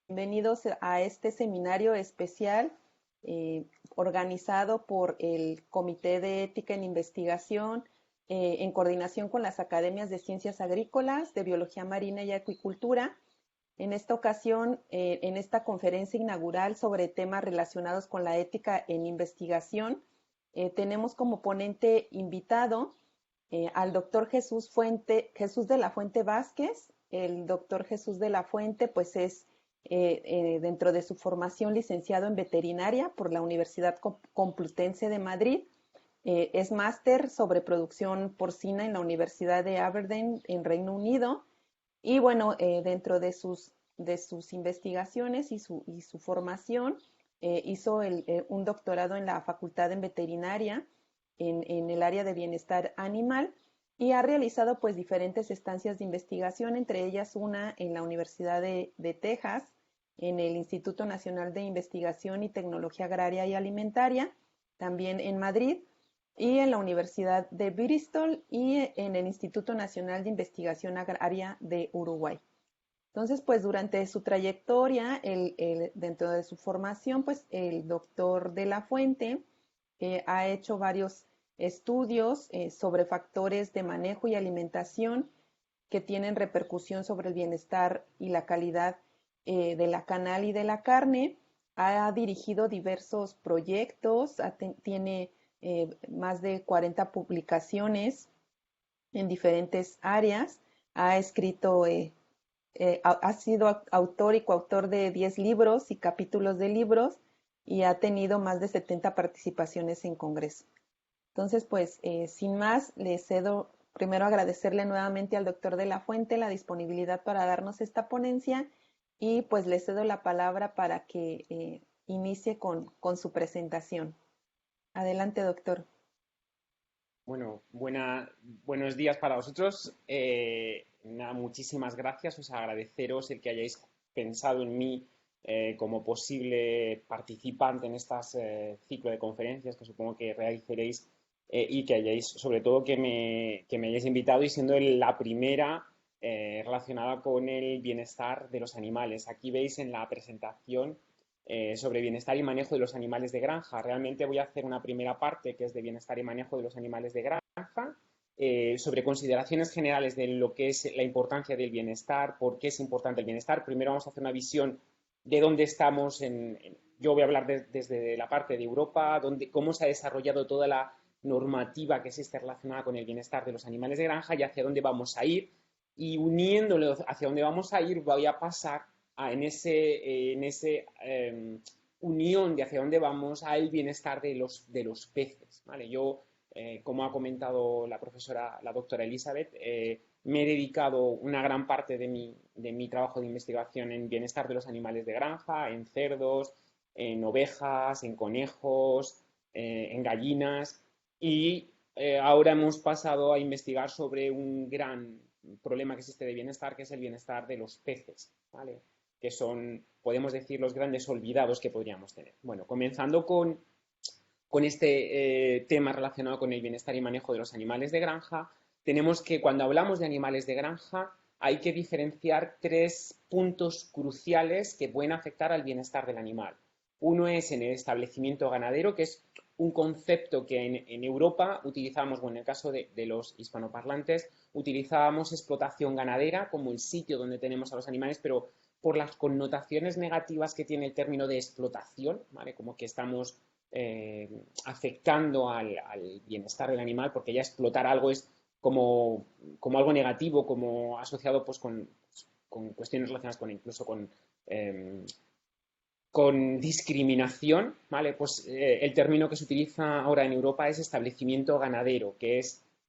Bienvenidos a este seminario especial organizado por el Comité de Ética en Investigación en coordinación con las Academias de Ciencias Agrícolas, de Biología Marina y Acuicultura. En esta ocasión, en esta conferencia inaugural sobre temas relacionados con la ética en investigación, tenemos como ponente invitado al doctor Jesús de la Fuente Vázquez. El doctor Jesús de la Fuente, pues es dentro de su formación licenciado en veterinaria por la Universidad Complutense de Madrid. Es máster sobre producción porcina en la Universidad de Aberdeen en Reino Unido. Y bueno, dentro de sus investigaciones y su formación, hizo un doctorado en la Facultad en Veterinaria en el área de bienestar animal y ha realizado pues diferentes estancias de investigación, entre ellas una en la Universidad de Texas, en el Instituto Nacional de Investigación y Tecnología Agraria y Alimentaria, también en Madrid, y en la Universidad de Bristol y en el Instituto Nacional de Investigación Agraria de Uruguay. Entonces, pues durante su trayectoria, dentro de su formación, pues el doctor de la Fuente ha hecho varios estudios sobre factores de manejo y alimentación que tienen repercusión sobre el bienestar y la calidad de la canal y de la carne. Ha dirigido diversos proyectos, tiene más de 40 publicaciones en diferentes áreas. Ha escrito, ha sido autor y coautor de 10 libros y capítulos de libros y ha tenido más de 70 participaciones en congreso. Entonces, pues, sin más, le cedo primero agradecerle nuevamente al doctor de la Fuente la disponibilidad para darnos esta ponencia y pues le cedo la palabra para que inicie con su presentación. Adelante, doctor. Bueno, buenos días para vosotros. Muchísimas gracias. Os agradeceros el que hayáis pensado en mí como posible participante en este ciclo de conferencias que supongo que realizaréis y que hayáis, sobre todo, que me hayáis invitado y siendo la primera relacionada con el bienestar de los animales. Aquí veis en la presentación sobre bienestar y manejo de los animales de granja. Realmente voy a hacer una primera parte que es de bienestar y manejo de los animales de granja, sobre consideraciones generales de lo que es la importancia del bienestar, por qué es importante el bienestar. Primero vamos a hacer una visión de dónde estamos. Yo voy a hablar desde la parte de Europa, cómo se ha desarrollado toda la normativa que existe relacionada con el bienestar de los animales de granja y hacia dónde vamos a ir. Y uniéndolo hacia dónde vamos a ir, voy a pasar en ese unión de hacia dónde vamos al bienestar de los peces, ¿vale? Yo, como ha comentado la doctora Elizabeth, me he dedicado una gran parte de mi trabajo de investigación en bienestar de los animales de granja, en cerdos, en ovejas, en conejos, en gallinas y ahora hemos pasado a investigar sobre un gran problema que existe de bienestar, que es el bienestar de los peces, ¿vale? Que son, podemos decir, los grandes olvidados que podríamos tener. Bueno, comenzando con este tema relacionado con el bienestar y manejo de los animales de granja, tenemos que cuando hablamos de animales de granja hay que diferenciar tres puntos cruciales que pueden afectar al bienestar del animal. Uno es en el establecimiento ganadero, que es un concepto que en Europa utilizamos, bueno, en el caso de los hispanoparlantes, utilizábamos explotación ganadera como el sitio donde tenemos a los animales, pero por las connotaciones negativas que tiene el término de explotación, ¿vale? Como que estamos afectando al bienestar del animal, porque ya explotar algo es como algo negativo, como asociado pues con cuestiones relacionadas incluso con discriminación, ¿vale? Pues el término que se utiliza ahora en Europa es establecimiento ganadero, que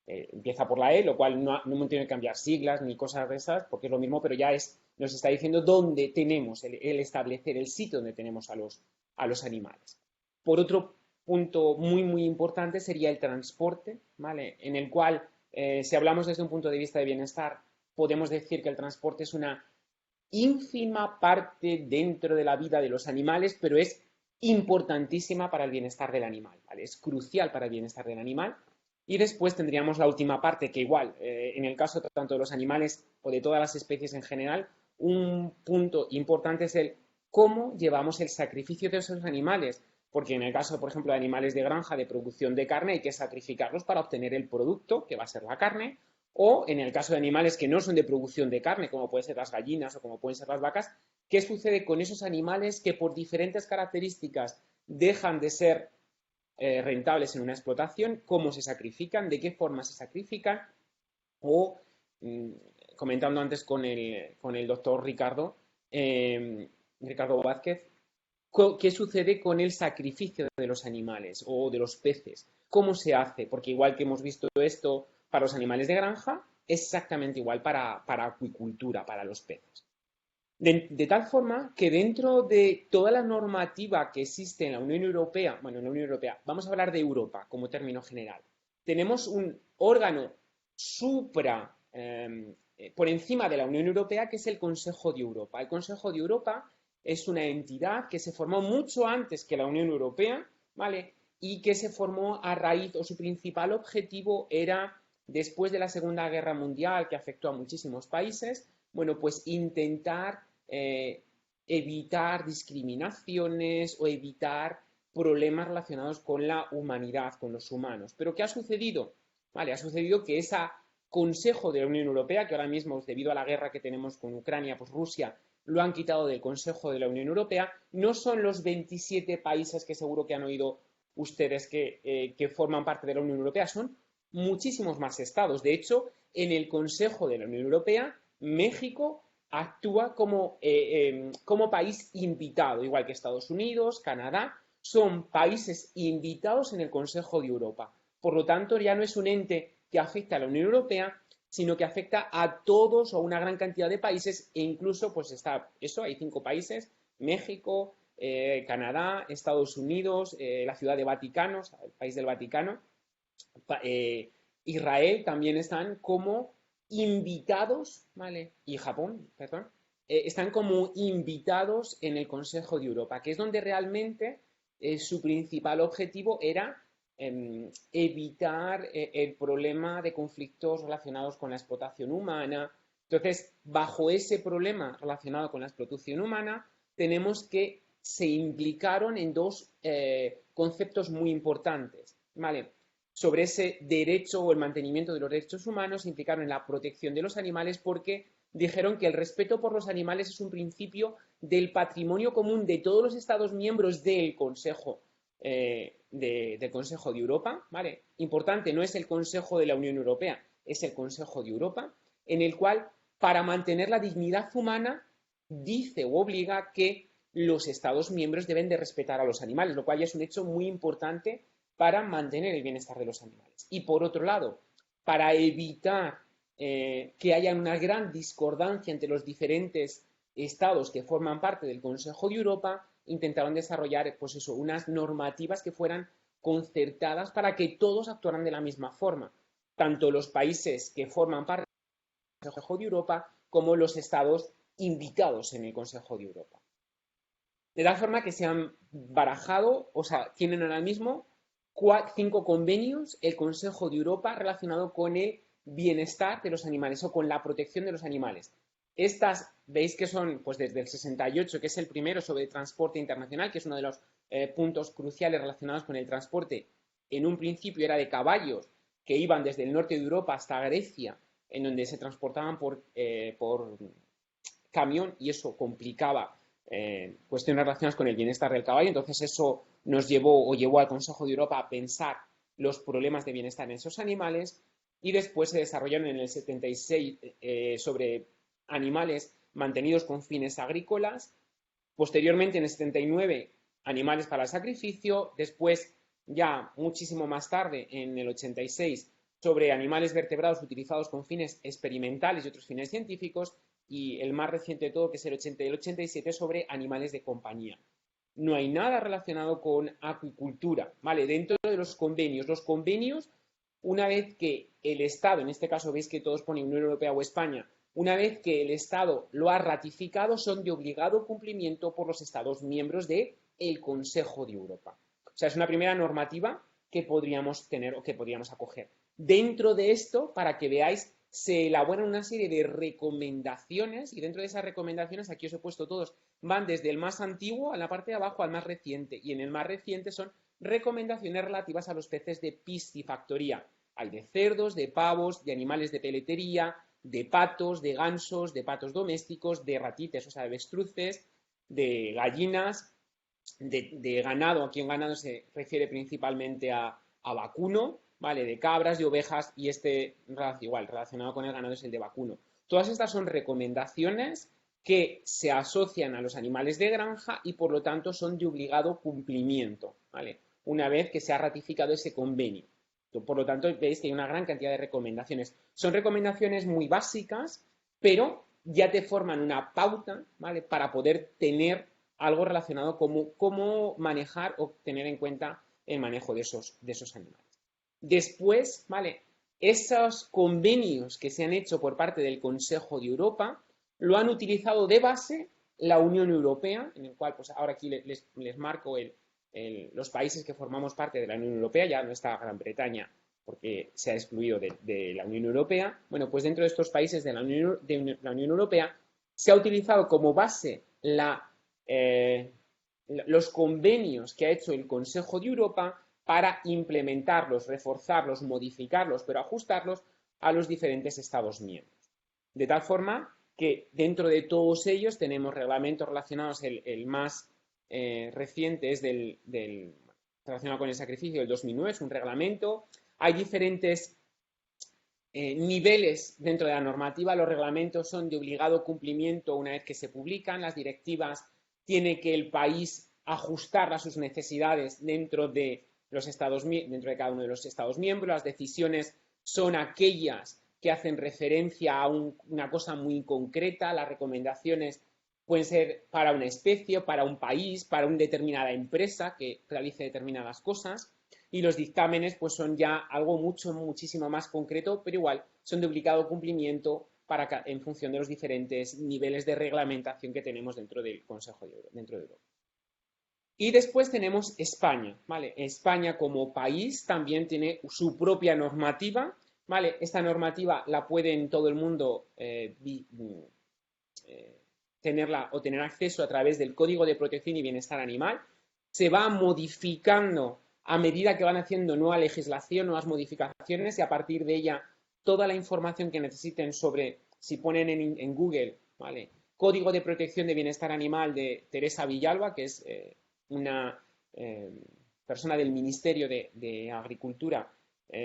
empieza por la E, lo cual no tiene que cambiar siglas ni cosas de esas, porque es lo mismo, pero ya nos está diciendo dónde tenemos el establecer el sitio donde tenemos a los animales. Por otro punto muy, muy importante sería el transporte, ¿vale? En el cual, si hablamos desde un punto de vista de bienestar, podemos decir que el transporte es una ínfima parte dentro de la vida de los animales, pero es importantísima para el bienestar del animal, ¿vale? Es crucial para el bienestar del animal. Y después tendríamos la última parte, que igual, en el caso tanto de los animales o de todas las especies en general, un punto importante es el cómo llevamos el sacrificio de esos animales, porque en el caso, por ejemplo, de animales de granja de producción de carne hay que sacrificarlos para obtener el producto, que va a ser la carne, o en el caso de animales que no son de producción de carne, como pueden ser las gallinas o como pueden ser las vacas, ¿qué sucede con esos animales que por diferentes características dejan de ser rentables en una explotación? ¿Cómo se sacrifican? ¿De qué forma se sacrifican? O, comentando antes con el doctor Ricardo Vázquez, ¿qué sucede con el sacrificio de los animales o de los peces? ¿Cómo se hace? Porque igual que hemos visto esto para los animales de granja, es exactamente igual para acuicultura, para los peces. De tal forma que dentro de toda la normativa que existe en la Unión Europea, bueno, en la Unión Europea, vamos a hablar de Europa como término general, tenemos un órgano por encima de la Unión Europea, que es el Consejo de Europa. El Consejo de Europa es una entidad que se formó mucho antes que la Unión Europea, ¿vale? Y que se formó a raíz, o su principal objetivo era, después de la Segunda Guerra Mundial, que afectó a muchísimos países, bueno, pues intentar evitar discriminaciones o evitar problemas relacionados con la humanidad, con los humanos. ¿Pero qué ha sucedido? Vale, ha sucedido que ese Consejo de la Unión Europea, que ahora mismo, debido a la guerra que tenemos con Ucrania, pues Rusia lo han quitado del Consejo de la Unión Europea, no son los 27 países que seguro que han oído ustedes que forman parte de la Unión Europea, son muchísimos más estados. De hecho, en el Consejo de la Unión Europea, México actúa como país invitado, igual que Estados Unidos, Canadá, son países invitados en el Consejo de Europa. Por lo tanto, ya no es un ente que afecta a la Unión Europea, sino que afecta a todos o a una gran cantidad de países, e incluso, pues está eso, hay 5 países, México, Canadá, Estados Unidos, la Ciudad de Vaticano, o sea, el país del Vaticano, Israel también están como invitados, ¿vale? Y Japón, perdón, están como invitados en el Consejo de Europa, que es donde realmente su principal objetivo era evitar el problema de conflictos relacionados con la explotación humana. Entonces, bajo ese problema relacionado con la explotación humana, tenemos que se implicaron en 2 conceptos muy importantes, ¿vale? Sobre ese derecho o el mantenimiento de los derechos humanos, se implicaron en la protección de los animales porque dijeron que el respeto por los animales es un principio del patrimonio común de todos los Estados miembros del Consejo del Consejo de Europa, ¿vale? Importante, no es el Consejo de la Unión Europea, es el Consejo de Europa, en el cual, para mantener la dignidad humana, dice o obliga que los Estados miembros deben de respetar a los animales, lo cual ya es un hecho muy importante para mantener el bienestar de los animales. Y por otro lado, para evitar que haya una gran discordancia entre los diferentes estados que forman parte del Consejo de Europa, intentaron desarrollar, pues eso, unas normativas que fueran concertadas para que todos actuaran de la misma forma, tanto los países que forman parte del Consejo de Europa como los estados invitados en el Consejo de Europa. De tal forma que se han barajado, o sea, tienen ahora mismo 5 convenios el Consejo de Europa relacionado con el bienestar de los animales o con la protección de los animales. Estas veis que son pues desde el 68, que es el primero sobre transporte internacional, que es uno de los puntos cruciales relacionados con el transporte. En un principio era de caballos que iban desde el norte de Europa hasta Grecia, en donde se transportaban por camión, y eso complicaba cuestiones relacionadas con el bienestar del caballo. Entonces eso nos llevó al Consejo de Europa a pensar los problemas de bienestar en esos animales, y después se desarrollaron en el 76 sobre animales mantenidos con fines agrícolas, posteriormente en el 79 animales para el sacrificio, después ya muchísimo más tarde en el 86 sobre animales vertebrados utilizados con fines experimentales y otros fines científicos, y el más reciente de todo, que es el 87 sobre animales de compañía. No hay nada relacionado con acuicultura, ¿vale? Dentro de los convenios, una vez que el Estado, en este caso veis que todos ponen Unión Europea o España, una vez que el Estado lo ha ratificado, son de obligado cumplimiento por los Estados miembros del Consejo de Europa. O sea, es una primera normativa que podríamos tener o que podríamos acoger. Dentro de esto, para que veáis se elaboran una serie de recomendaciones y dentro de esas recomendaciones, aquí os he puesto todos, van desde el más antiguo a la parte de abajo al más reciente y en el más reciente son recomendaciones relativas a los peces de piscifactoría. Hay de cerdos, de pavos, de animales de peletería, de patos, de gansos, de patos domésticos, de ratites, o sea, de avestruces, de gallinas, de ganado. Aquí en ganado se refiere principalmente a vacuno, ¿vale? De cabras, de ovejas y igual, relacionado con el ganado es el de vacuno. Todas estas son recomendaciones que se asocian a los animales de granja y por lo tanto son de obligado cumplimiento, ¿vale? Una vez que se ha ratificado ese convenio. Por lo tanto, veis que hay una gran cantidad de recomendaciones. Son recomendaciones muy básicas, pero ya te forman una pauta, ¿vale? Para poder tener algo relacionado con cómo manejar o tener en cuenta el manejo de esos animales. Después, ¿vale? Esos convenios que se han hecho por parte del Consejo de Europa lo han utilizado de base la Unión Europea, en el cual, pues ahora aquí les marco los países que formamos parte de la Unión Europea, ya no está Gran Bretaña porque se ha excluido de la Unión Europea. Bueno, pues dentro de estos países de la Unión Europea se ha utilizado como base los convenios que ha hecho el Consejo de Europa para implementarlos, reforzarlos, modificarlos, pero ajustarlos a los diferentes Estados miembros. De tal forma que dentro de todos ellos tenemos reglamentos relacionados, el más reciente es relacionado con el sacrificio del 2009, es un reglamento. Hay diferentes niveles dentro de la normativa. Los reglamentos son de obligado cumplimiento una vez que se publican. Las directivas tiene que el país ajustar a sus necesidades dentro de cada uno de los Estados miembros. Las decisiones son aquellas que hacen referencia a una cosa muy concreta. Las recomendaciones pueden ser para una especie, para un país, para una determinada empresa que realice determinadas cosas. Y los dictámenes pues son ya algo muchísimo más concreto, pero igual son de obligado cumplimiento en función de los diferentes niveles de reglamentación que tenemos dentro del Consejo de Europa, dentro de Europa. Y después tenemos España, ¿vale? España como país también tiene su propia normativa, ¿vale? Esta normativa la puede en todo el mundo tenerla o tener acceso a través del Código de Protección y Bienestar Animal. Se va modificando a medida que van haciendo nueva legislación, nuevas modificaciones y a partir de ella toda la información que necesiten sobre, si ponen en Google, ¿vale? Código de Protección de Bienestar Animal de Teresa Villalba, que es una persona del Ministerio de Agricultura,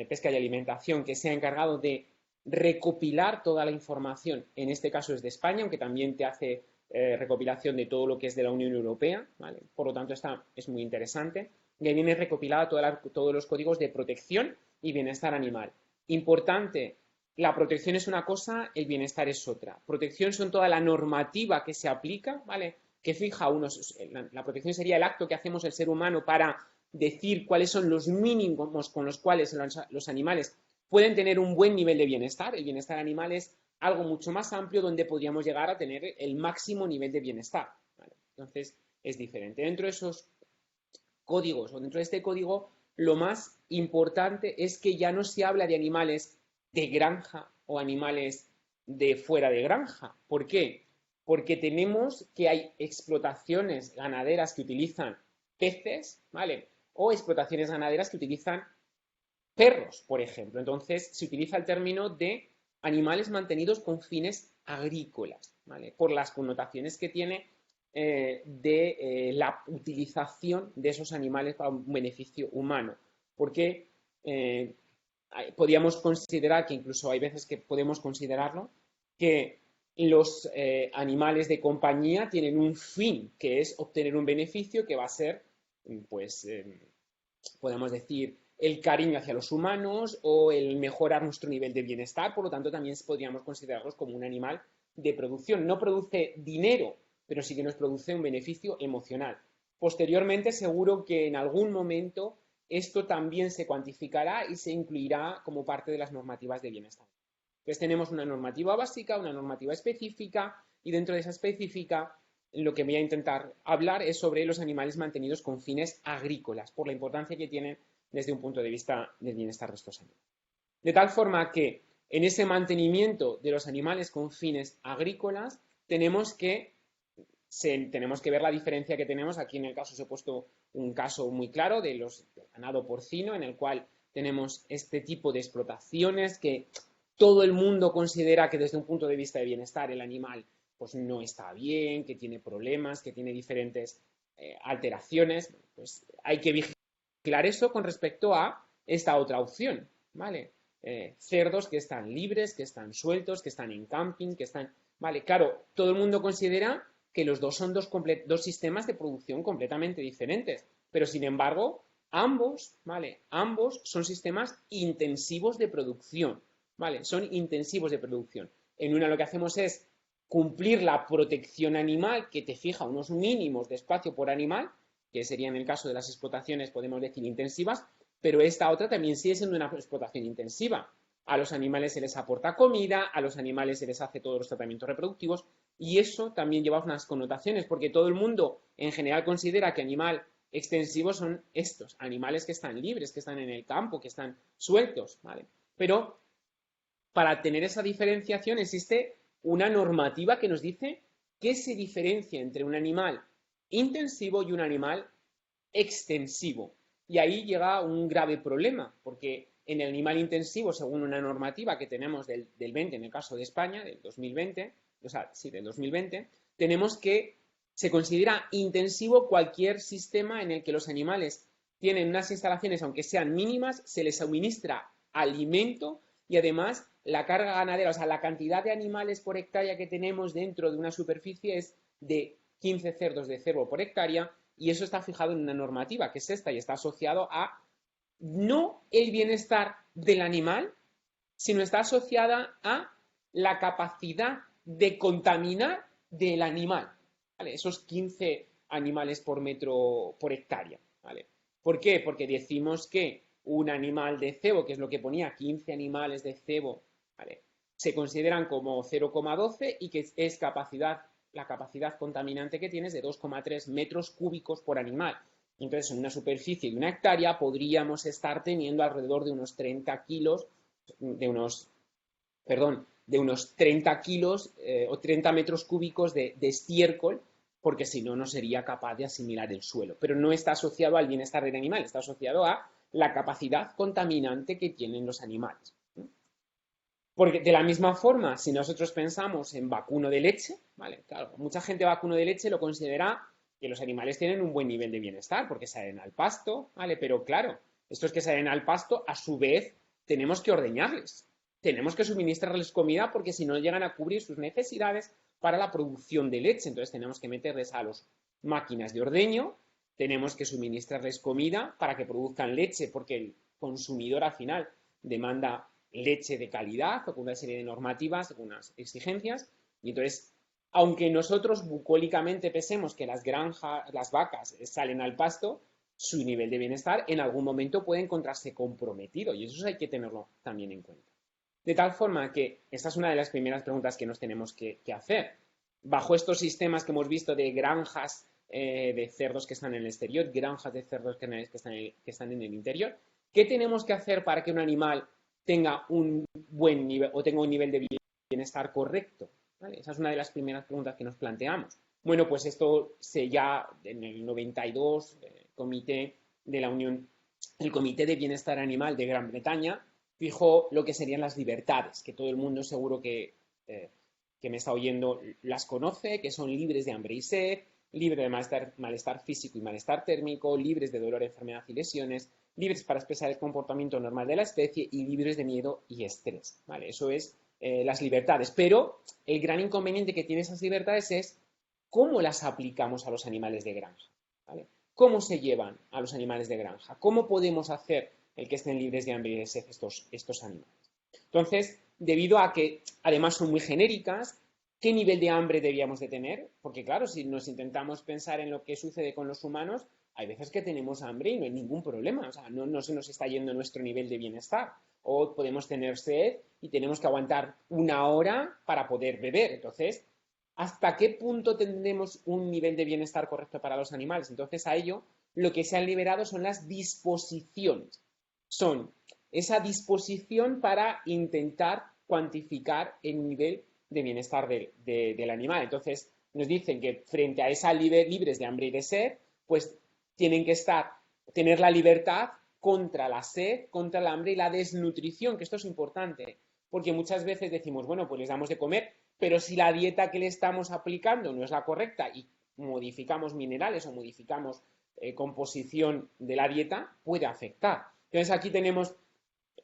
Pesca y Alimentación, que se ha encargado de recopilar toda la información, en este caso es de España, aunque también te hace recopilación de todo lo que es de la Unión Europea, ¿vale? Por lo tanto, es muy interesante. Y ahí viene recopilada todos los códigos de protección y bienestar animal. Importante, la protección es una cosa, el bienestar es otra. Protección son toda la normativa que se aplica, ¿vale? Que fija la protección sería el acto que hacemos el ser humano para decir cuáles son los mínimos con los cuales los animales pueden tener un buen nivel de bienestar. El bienestar animal es algo mucho más amplio donde podríamos llegar a tener el máximo nivel de bienestar, ¿vale? Entonces, es diferente. Dentro de esos códigos o dentro de este código, lo más importante es que ya no se habla de animales de granja o animales de fuera de granja. ¿Por qué? Porque tenemos que hay explotaciones ganaderas que utilizan peces, ¿vale? O explotaciones ganaderas que utilizan perros, por ejemplo. Entonces, se utiliza el término de animales mantenidos con fines agrícolas, ¿vale? Por las connotaciones que tiene la utilización de esos animales para un beneficio humano. Porque podríamos considerar, que incluso hay veces que podemos considerarlo, que los animales de compañía tienen un fin, que es obtener un beneficio que va a ser, pues, podemos decir, el cariño hacia los humanos o el mejorar nuestro nivel de bienestar. Por lo tanto, también podríamos considerarlos como un animal de producción. No produce dinero, pero sí que nos produce un beneficio emocional. Posteriormente, seguro que en algún momento esto también se cuantificará y se incluirá como parte de las normativas de bienestar. Entonces tenemos una normativa básica, una normativa específica y dentro de esa específica lo que voy a intentar hablar es sobre los animales mantenidos con fines agrícolas, por la importancia que tienen desde un punto de vista del bienestar de estos animales. De tal forma que en ese mantenimiento de los animales con fines agrícolas tenemos que ver la diferencia que tenemos. Aquí en el caso os he puesto un caso muy claro del ganado porcino, en el cual tenemos este tipo de explotaciones que todo el mundo considera que desde un punto de vista de bienestar el animal pues no está bien, que tiene problemas, que tiene diferentes alteraciones. Pues hay que vigilar eso con respecto a esta otra opción, ¿vale? Cerdos que están libres, que están sueltos, que están en camping, que están... Vale, claro, todo el mundo considera que los dos son dos sistemas de producción completamente diferentes, pero sin embargo, ambos, ¿vale? Ambos son sistemas intensivos de producción, ¿vale? Son intensivos de producción. En una lo que hacemos es cumplir la protección animal, que te fija unos mínimos de espacio por animal, que sería en el caso de las explotaciones, podemos decir, intensivas, pero esta otra también sigue siendo una explotación intensiva. A los animales se les aporta comida, a los animales se les hace todos los tratamientos reproductivos, y eso también lleva unas connotaciones, porque todo el mundo en general considera que animal extensivo son estos, animales que están libres, que están en el campo, que están sueltos, ¿vale? Pero para tener esa diferenciación existe una normativa que nos dice qué se diferencia entre un animal intensivo y un animal extensivo. Y ahí llega un grave problema, porque en el animal intensivo, según una normativa que tenemos del 20, en el caso de España, del 2020, o sea, sí, del 2020, tenemos que se considera intensivo cualquier sistema en el que los animales tienen unas instalaciones, aunque sean mínimas, se les suministra alimento y además la carga ganadera, o sea, la cantidad de animales por hectárea que tenemos dentro de una superficie es de 15 cerdos de cerdo por hectárea, y eso está fijado en una normativa que es esta y está asociado a no el bienestar del animal, sino está asociada a la capacidad de contaminar del animal, ¿vale? Esos 15 animales por metro por hectárea, ¿vale? ¿Por qué? Porque decimos que un animal de cebo, que es lo que ponía, 15 animales de cebo, ¿vale?, se consideran como 0,12 y que es la capacidad contaminante que tienes de 2,3 metros cúbicos por animal. Entonces, en una superficie de una hectárea podríamos estar teniendo alrededor de unos 30 kilos, de unos 30 kilos o 30 metros cúbicos de estiércol, porque si no, no sería capaz de asimilar el suelo. Pero no está asociado al bienestar del animal, está asociado a la capacidad contaminante que tienen los animales. Porque de la misma forma, si nosotros pensamos en vacuno de leche, ¿vale? Claro, mucha gente vacuno de leche lo considera que los animales tienen un buen nivel de bienestar porque salen al pasto, ¿vale? Pero claro, estos que salen al pasto, a su vez, tenemos que ordeñarles, tenemos que suministrarles comida porque si no llegan a cubrir sus necesidades para la producción de leche. Entonces tenemos que meterles a las máquinas de ordeño, tenemos que suministrarles comida para que produzcan leche porque el consumidor al final demanda leche de calidad o con una serie de normativas, con unas exigencias, y entonces, aunque nosotros bucólicamente pensemos que las vacas salen al pasto, su nivel de bienestar en algún momento puede encontrarse comprometido y eso hay que tenerlo también en cuenta. De tal forma que esta es una de las primeras preguntas que nos tenemos que hacer. Bajo estos sistemas que hemos visto de granjas de cerdos que están en el exterior, granjas de cerdos que están en el interior, ¿qué tenemos que hacer para que un animal tenga un buen nivel o tenga un nivel de bienestar correcto? ¿Vale? Esa es una de las primeras preguntas que nos planteamos. Bueno, pues esto ya en el 92, el Comité de Bienestar Animal de Gran Bretaña fijó lo que serían las libertades, que todo el mundo seguro que me está oyendo las conoce, que son libres de hambre y sed, libres de malestar físico y malestar térmico, libres de dolor, enfermedad y lesiones, libres para expresar el comportamiento normal de la especie y libres de miedo y estrés, ¿vale? Eso es las libertades, pero el gran inconveniente que tiene esas libertades es cómo las aplicamos a los animales de granja, ¿vale? ¿Cómo se llevan a los animales de granja? ¿Cómo podemos hacer el que estén libres de hambre y de sed estos animales? Entonces, debido a que además son muy genéricas, ¿qué nivel de hambre debíamos de tener? Porque claro, si nos intentamos pensar en lo que sucede con los humanos, hay veces que tenemos hambre y no hay ningún problema, o sea, no se nos está yendo nuestro nivel de bienestar. O podemos tener sed y tenemos que aguantar 1 hora para poder beber. Entonces, ¿hasta qué punto tendremos un nivel de bienestar correcto para los animales? Entonces, a ello, lo que se han liberado son las disposiciones. Son esa disposición para intentar cuantificar el nivel de bienestar del animal. Entonces, nos dicen que frente a esa libres de hambre y de sed, pues tienen que tener la libertad contra la sed, contra el hambre y la desnutrición, que esto es importante, porque muchas veces decimos, bueno, pues les damos de comer, pero si la dieta que le estamos aplicando no es la correcta y modificamos minerales o modificamos composición de la dieta, puede afectar. Entonces aquí tenemos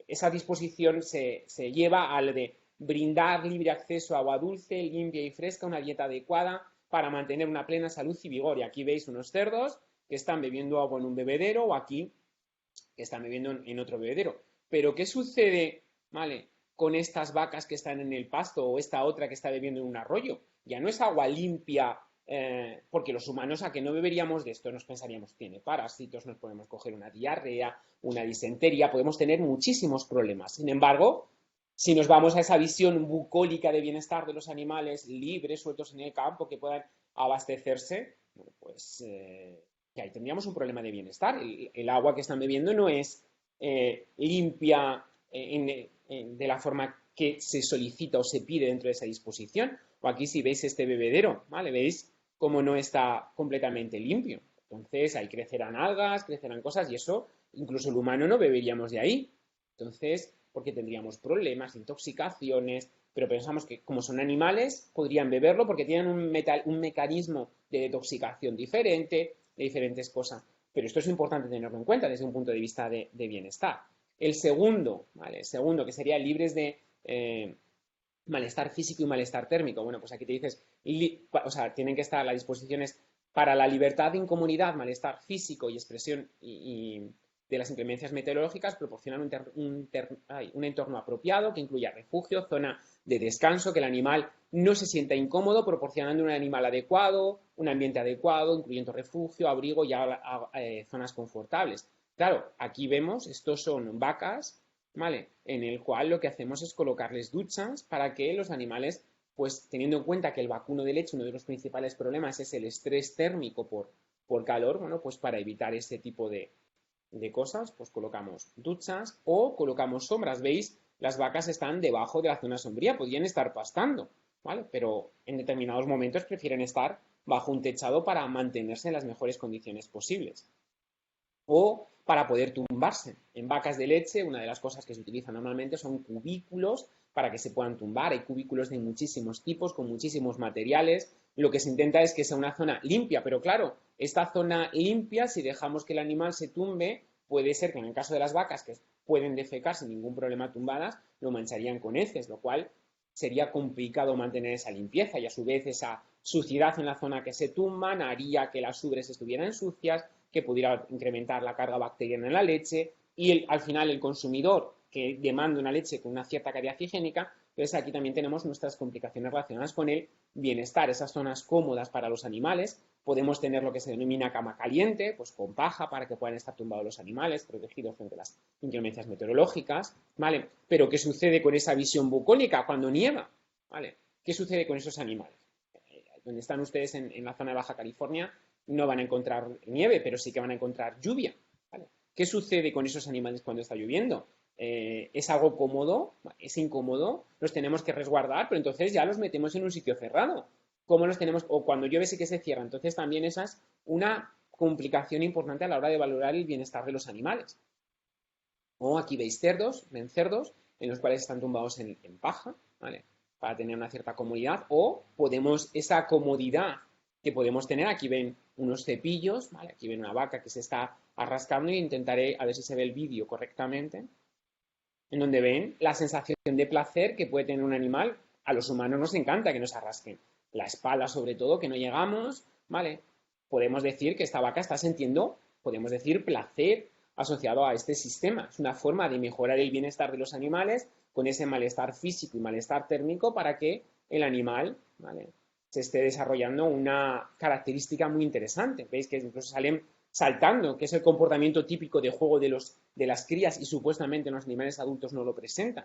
esa disposición se lleva al de brindar libre acceso a agua dulce, limpia y fresca, una dieta adecuada para mantener una plena salud y vigor. Y aquí veis unos cerdos que están bebiendo agua en un bebedero o aquí que están bebiendo en otro bebedero. Pero ¿qué sucede, vale, con estas vacas que están en el pasto o esta otra que está bebiendo en un arroyo? Ya no es agua limpia, porque los humanos a que no beberíamos de esto nos pensaríamos, tiene parásitos, nos podemos coger una diarrea, una disentería, podemos tener muchísimos problemas. Sin embargo, si nos vamos a esa visión bucólica de bienestar de los animales libres, sueltos en el campo, que puedan abastecerse, bueno, pues que ahí tendríamos un problema de bienestar. El agua que están bebiendo no es limpia de la forma que se solicita o se pide dentro de esa disposición. O aquí si veis este bebedero, ¿vale? Veis cómo no está completamente limpio. Entonces ahí crecerán algas, crecerán cosas y eso, incluso el humano no beberíamos de ahí. Entonces, porque tendríamos problemas, intoxicaciones, pero pensamos que como son animales, podrían beberlo porque tienen un mecanismo de detoxicación diferente, de diferentes cosas. Pero esto es importante tenerlo en cuenta desde un punto de vista de bienestar. El segundo, ¿vale? El segundo, que sería libres de malestar físico y malestar térmico. Bueno, pues aquí te dices, o sea, tienen que estar las disposiciones para la libertad en comunidad, malestar físico y expresión de las inclemencias meteorológicas, proporcionan un entorno apropiado que incluya refugio, zona de descanso, que el animal no se sienta incómodo, proporcionando un animal adecuado, un ambiente adecuado, incluyendo refugio, abrigo y zonas confortables. Claro, aquí vemos, estos son vacas, ¿vale? En el cual lo que hacemos es colocarles duchas para que los animales, pues teniendo en cuenta que el vacuno de leche, uno de los principales problemas es el estrés térmico por calor, bueno, pues para evitar ese tipo de cosas, pues colocamos duchas o colocamos sombras. ¿Veis? Las vacas están debajo de la zona sombría, podrían estar pastando, ¿vale? Pero en determinados momentos prefieren estar bajo un techado para mantenerse en las mejores condiciones posibles. O para poder tumbarse. En vacas de leche, una de las cosas que se utilizan normalmente son cubículos para que se puedan tumbar. Hay cubículos de muchísimos tipos, con muchísimos materiales. Lo que se intenta es que sea una zona limpia, pero claro, esta zona limpia, si dejamos que el animal se tumbe, puede ser que en el caso de las vacas, que pueden defecar sin ningún problema tumbadas, lo mancharían con heces, lo cual sería complicado mantener esa limpieza y a su vez esa suciedad en la zona que se tumban haría que las ubres estuvieran sucias, que pudiera incrementar la carga bacteriana en la leche y al final el consumidor que demanda una leche con una cierta calidad higiénica. Entonces aquí también tenemos nuestras complicaciones relacionadas con el bienestar, esas zonas cómodas para los animales. Podemos tener lo que se denomina cama caliente, pues con paja para que puedan estar tumbados los animales, protegidos frente a las inclemencias meteorológicas, ¿vale? Pero ¿qué sucede con esa visión bucólica cuando nieva? ¿Vale? ¿Qué sucede con esos animales? Donde están ustedes en la zona de Baja California, no van a encontrar nieve, pero sí que van a encontrar lluvia, ¿vale? ¿Qué sucede con esos animales cuando está lloviendo? ¿Es algo cómodo? ¿Es incómodo? Los tenemos que resguardar, pero entonces ya los metemos en un sitio cerrado. ¿Cómo los tenemos? O cuando llueve sí que se cierra. Entonces también esa es una complicación importante a la hora de valorar el bienestar de los animales. O aquí veis cerdos, ven cerdos, en los cuales están tumbados en paja, ¿vale? Para tener una cierta comodidad. O podemos, esa comodidad que podemos tener, aquí ven unos cepillos, ¿vale? Aquí ven una vaca que se está arrascando y intentaré a ver si se ve el vídeo correctamente, en donde ven la sensación de placer que puede tener un animal. A los humanos nos encanta que nos arrasquen la espalda, sobre todo, que no llegamos, ¿vale? Podemos decir que esta vaca está sintiendo, podemos decir, placer asociado a este sistema. Es una forma de mejorar el bienestar de los animales con ese malestar físico y malestar térmico para que el animal, ¿vale?, se esté desarrollando una característica muy interesante. Veis que incluso salen saltando, que es el comportamiento típico de juego de las crías y supuestamente los animales adultos no lo presentan.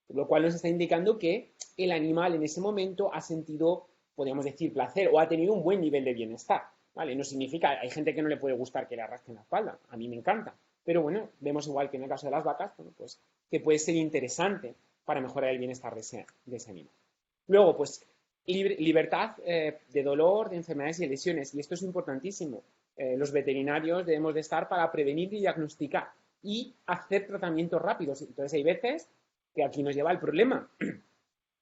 Lo cual nos está indicando que el animal en ese momento ha sentido, podríamos decir, placer o ha tenido un buen nivel de bienestar, ¿vale? No significa, hay gente que no le puede gustar que le arrastren la espalda, a mí me encanta, pero bueno, vemos igual que en el caso de las vacas, bueno, pues que puede ser interesante para mejorar el bienestar de ese animal. Luego, pues, libertad de dolor, de enfermedades y lesiones, y esto es importantísimo. Los veterinarios debemos de estar para prevenir y diagnosticar y hacer tratamientos rápidos. Entonces hay veces que aquí nos lleva el problema.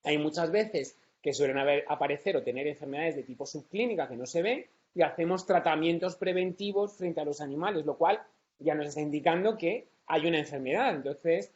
Hay muchas veces que suelen aparecer o tener enfermedades de tipo subclínica que no se ven y hacemos tratamientos preventivos frente a los animales, lo cual ya nos está indicando que hay una enfermedad. Entonces,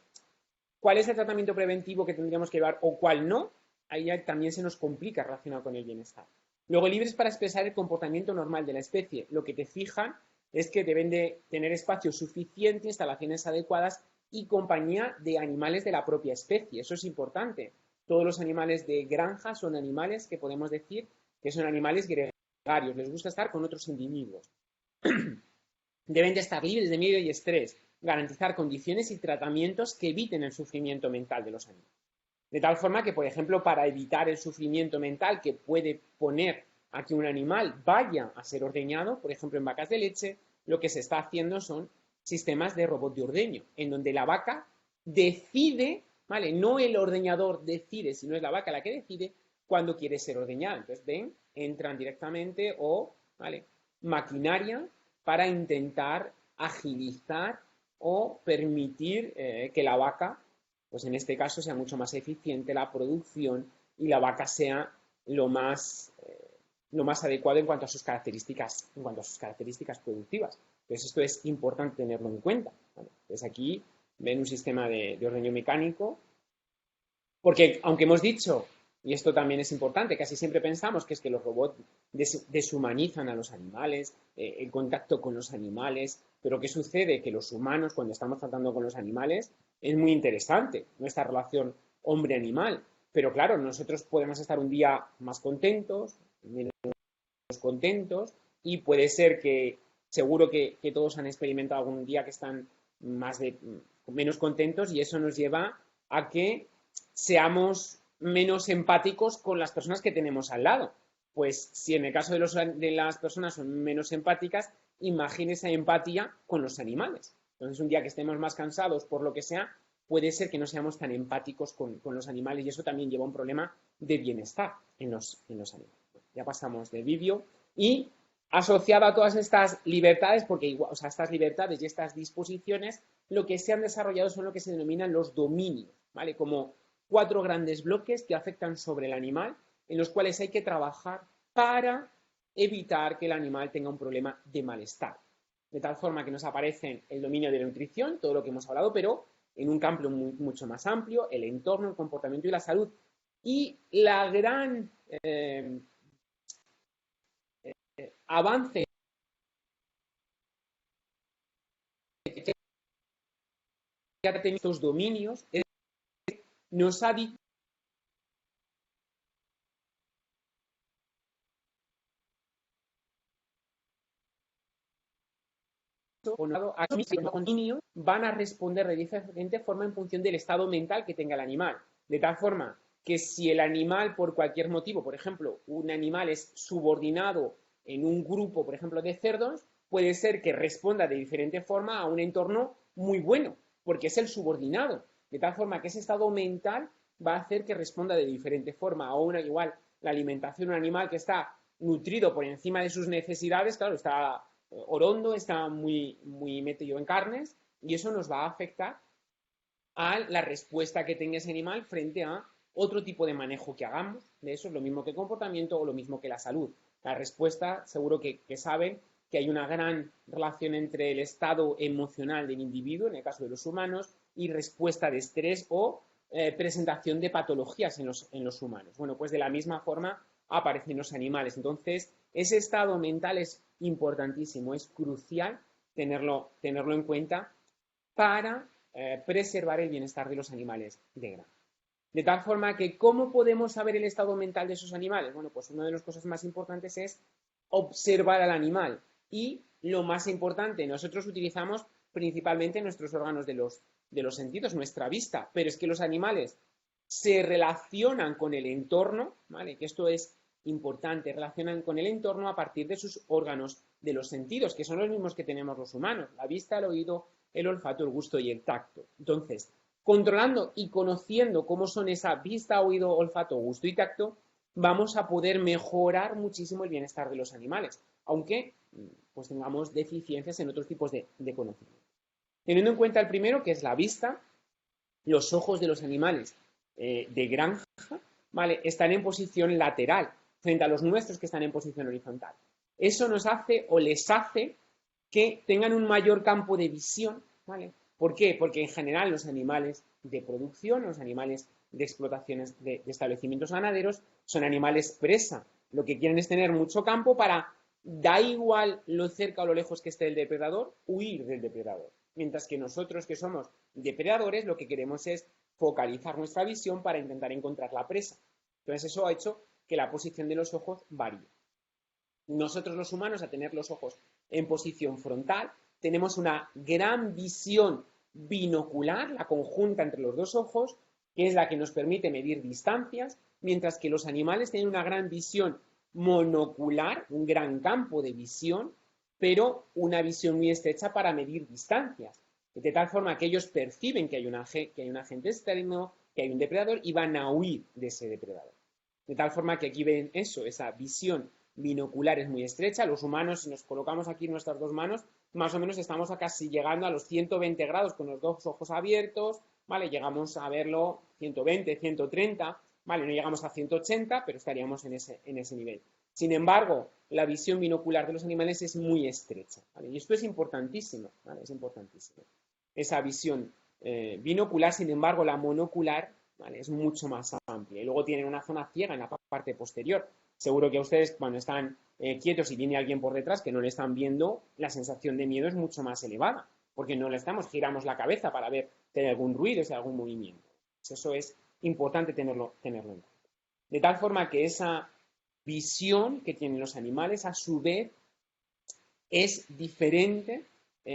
¿cuál es el tratamiento preventivo que tendríamos que llevar o cuál no? Ahí ya también se nos complica relacionado con el bienestar. Luego, libres para expresar el comportamiento normal de la especie. Lo que te fijan es que deben de tener espacio suficiente, instalaciones adecuadas y compañía de animales de la propia especie. Eso es importante. Todos los animales de granja son animales que podemos decir que son animales gregarios. Les gusta estar con otros individuos. Deben de estar libres de miedo y estrés. Garantizar condiciones y tratamientos que eviten el sufrimiento mental de los animales. De tal forma que, por ejemplo, para evitar el sufrimiento mental que puede poner a que un animal vaya a ser ordeñado, por ejemplo, en vacas de leche, lo que se está haciendo son sistemas de robot de ordeño, en donde la vaca decide, ¿vale? No el ordeñador decide, sino es la vaca la que decide cuándo quiere ser ordeñada. Entonces, ven, entran directamente o, ¿vale? Maquinaria para intentar agilizar o permitir que la vaca, pues en este caso, sea mucho más eficiente la producción y la vaca sea lo más adecuado en cuanto a sus características productivas. Entonces, esto es importante tenerlo en cuenta, ¿vale? Entonces, aquí ven un sistema de ordeño mecánico, porque aunque hemos dicho, y esto también es importante, casi siempre pensamos que es que los robots deshumanizan a los animales, el contacto con los animales, pero ¿qué sucede? Que los humanos, cuando estamos tratando con los animales, es muy interesante nuestra relación hombre-animal, pero claro, nosotros podemos estar un día más contentos, menos contentos, y puede ser que, seguro que todos han experimentado algún día que están menos contentos, y eso nos lleva a que seamos menos empáticos con las personas que tenemos al lado. Pues si en el caso de las personas son menos empáticas, imagine esa empatía con los animales. Entonces, un día que estemos más cansados por lo que sea, puede ser que no seamos tan empáticos con los animales, y eso también lleva a un problema de bienestar en los animales. Ya pasamos de vídeo y asociado a todas estas libertades, porque igual, o sea, estas libertades y estas disposiciones, lo que se han desarrollado son lo que se denominan los dominios, ¿vale? Como 4 grandes bloques que afectan sobre el animal, en los cuales hay que trabajar para evitar que el animal tenga un problema de malestar. De tal forma que nos aparecen el dominio de la nutrición, todo lo que hemos hablado, pero en un campo mucho más amplio, el entorno, el comportamiento y la salud. Y la gran avance que ha tenido estos dominios es que nos ha dicho a que los dominios van a responder de diferente forma en función del estado mental que tenga el animal. De tal forma que si el animal, por cualquier motivo, por ejemplo, un animal es subordinado en un grupo, por ejemplo, de cerdos, puede ser que responda de diferente forma a un entorno muy bueno, porque es el subordinado. De tal forma que ese estado mental va a hacer que responda de diferente forma. O igual, la alimentación de un animal que está nutrido por encima de sus necesidades, claro, está orondo, está muy metido en carnes, y eso nos va a afectar a la respuesta que tenga ese animal frente a otro tipo de manejo que hagamos. De eso es lo mismo que el comportamiento o lo mismo que la salud. La respuesta, seguro que saben que hay una gran relación entre el estado emocional del individuo, en el caso de los humanos, y respuesta de estrés o presentación de patologías en los humanos. Bueno, pues de la misma forma aparecen los animales. Entonces, ese estado mental es importantísimo, es crucial tenerlo en cuenta para preservar el bienestar de los animales de granja. De tal forma que, ¿cómo podemos saber el estado mental de esos animales? Bueno, pues una de las cosas más importantes es observar al animal. Y lo más importante, nosotros utilizamos principalmente nuestros órganos de los sentidos, nuestra vista, pero es que los animales se relacionan con el entorno, ¿vale? Que esto es importante, relacionan con el entorno a partir de sus órganos de los sentidos, que son los mismos que tenemos los humanos, la vista, el oído, el olfato, el gusto y el tacto. Entonces, controlando y conociendo cómo son esa vista, oído, olfato, gusto y tacto, vamos a poder mejorar muchísimo el bienestar de los animales, aunque pues tengamos deficiencias en otros tipos de conocimiento. Teniendo en cuenta el primero, que es la vista, los ojos de los animales de granja, ¿vale?, están en posición lateral frente a los nuestros que están en posición horizontal. Eso nos hace o les hace que tengan un mayor campo de visión, ¿vale? ¿Por qué? Porque en general los animales de producción, los animales de explotaciones de establecimientos ganaderos, son animales presa. Lo que quieren es tener mucho campo para, da igual lo cerca o lo lejos que esté el depredador, huir del depredador. Mientras que nosotros que somos depredadores, lo que queremos es focalizar nuestra visión para intentar encontrar la presa. Entonces eso ha hecho que la posición de los ojos varíe. Nosotros los humanos, a tener los ojos en posición frontal, tenemos una gran visión binocular, la conjunta entre los dos ojos, que es la que nos permite medir distancias, mientras que los animales tienen una gran visión monocular, un gran campo de visión, pero una visión muy estrecha para medir distancias. De tal forma que ellos perciben que hay un agente externo, que hay un depredador y van a huir de ese depredador. De tal forma que aquí ven eso, esa visión binocular es muy estrecha. Los humanos, si nos colocamos aquí nuestras dos manos, más o menos estamos a casi llegando a los 120 grados con los dos ojos abiertos, ¿vale? Llegamos a verlo 120, 130, ¿vale? No llegamos a 180, pero estaríamos en ese nivel. Sin embargo, la visión binocular de los animales es muy estrecha, ¿vale? Y esto es importantísimo, ¿vale? Es importantísimo. Esa visión binocular, sin embargo, la monocular, ¿vale?, es mucho más amplia. Y luego tienen una zona ciega en la parte posterior. Seguro que a ustedes, cuando están quietos y viene alguien por detrás que no le están viendo, la sensación de miedo es mucho más elevada, porque no le giramos la cabeza para ver si hay algún ruido, si hay algún movimiento. Eso es importante tenerlo en cuenta. De tal forma que esa visión que tienen los animales, a su vez, es diferente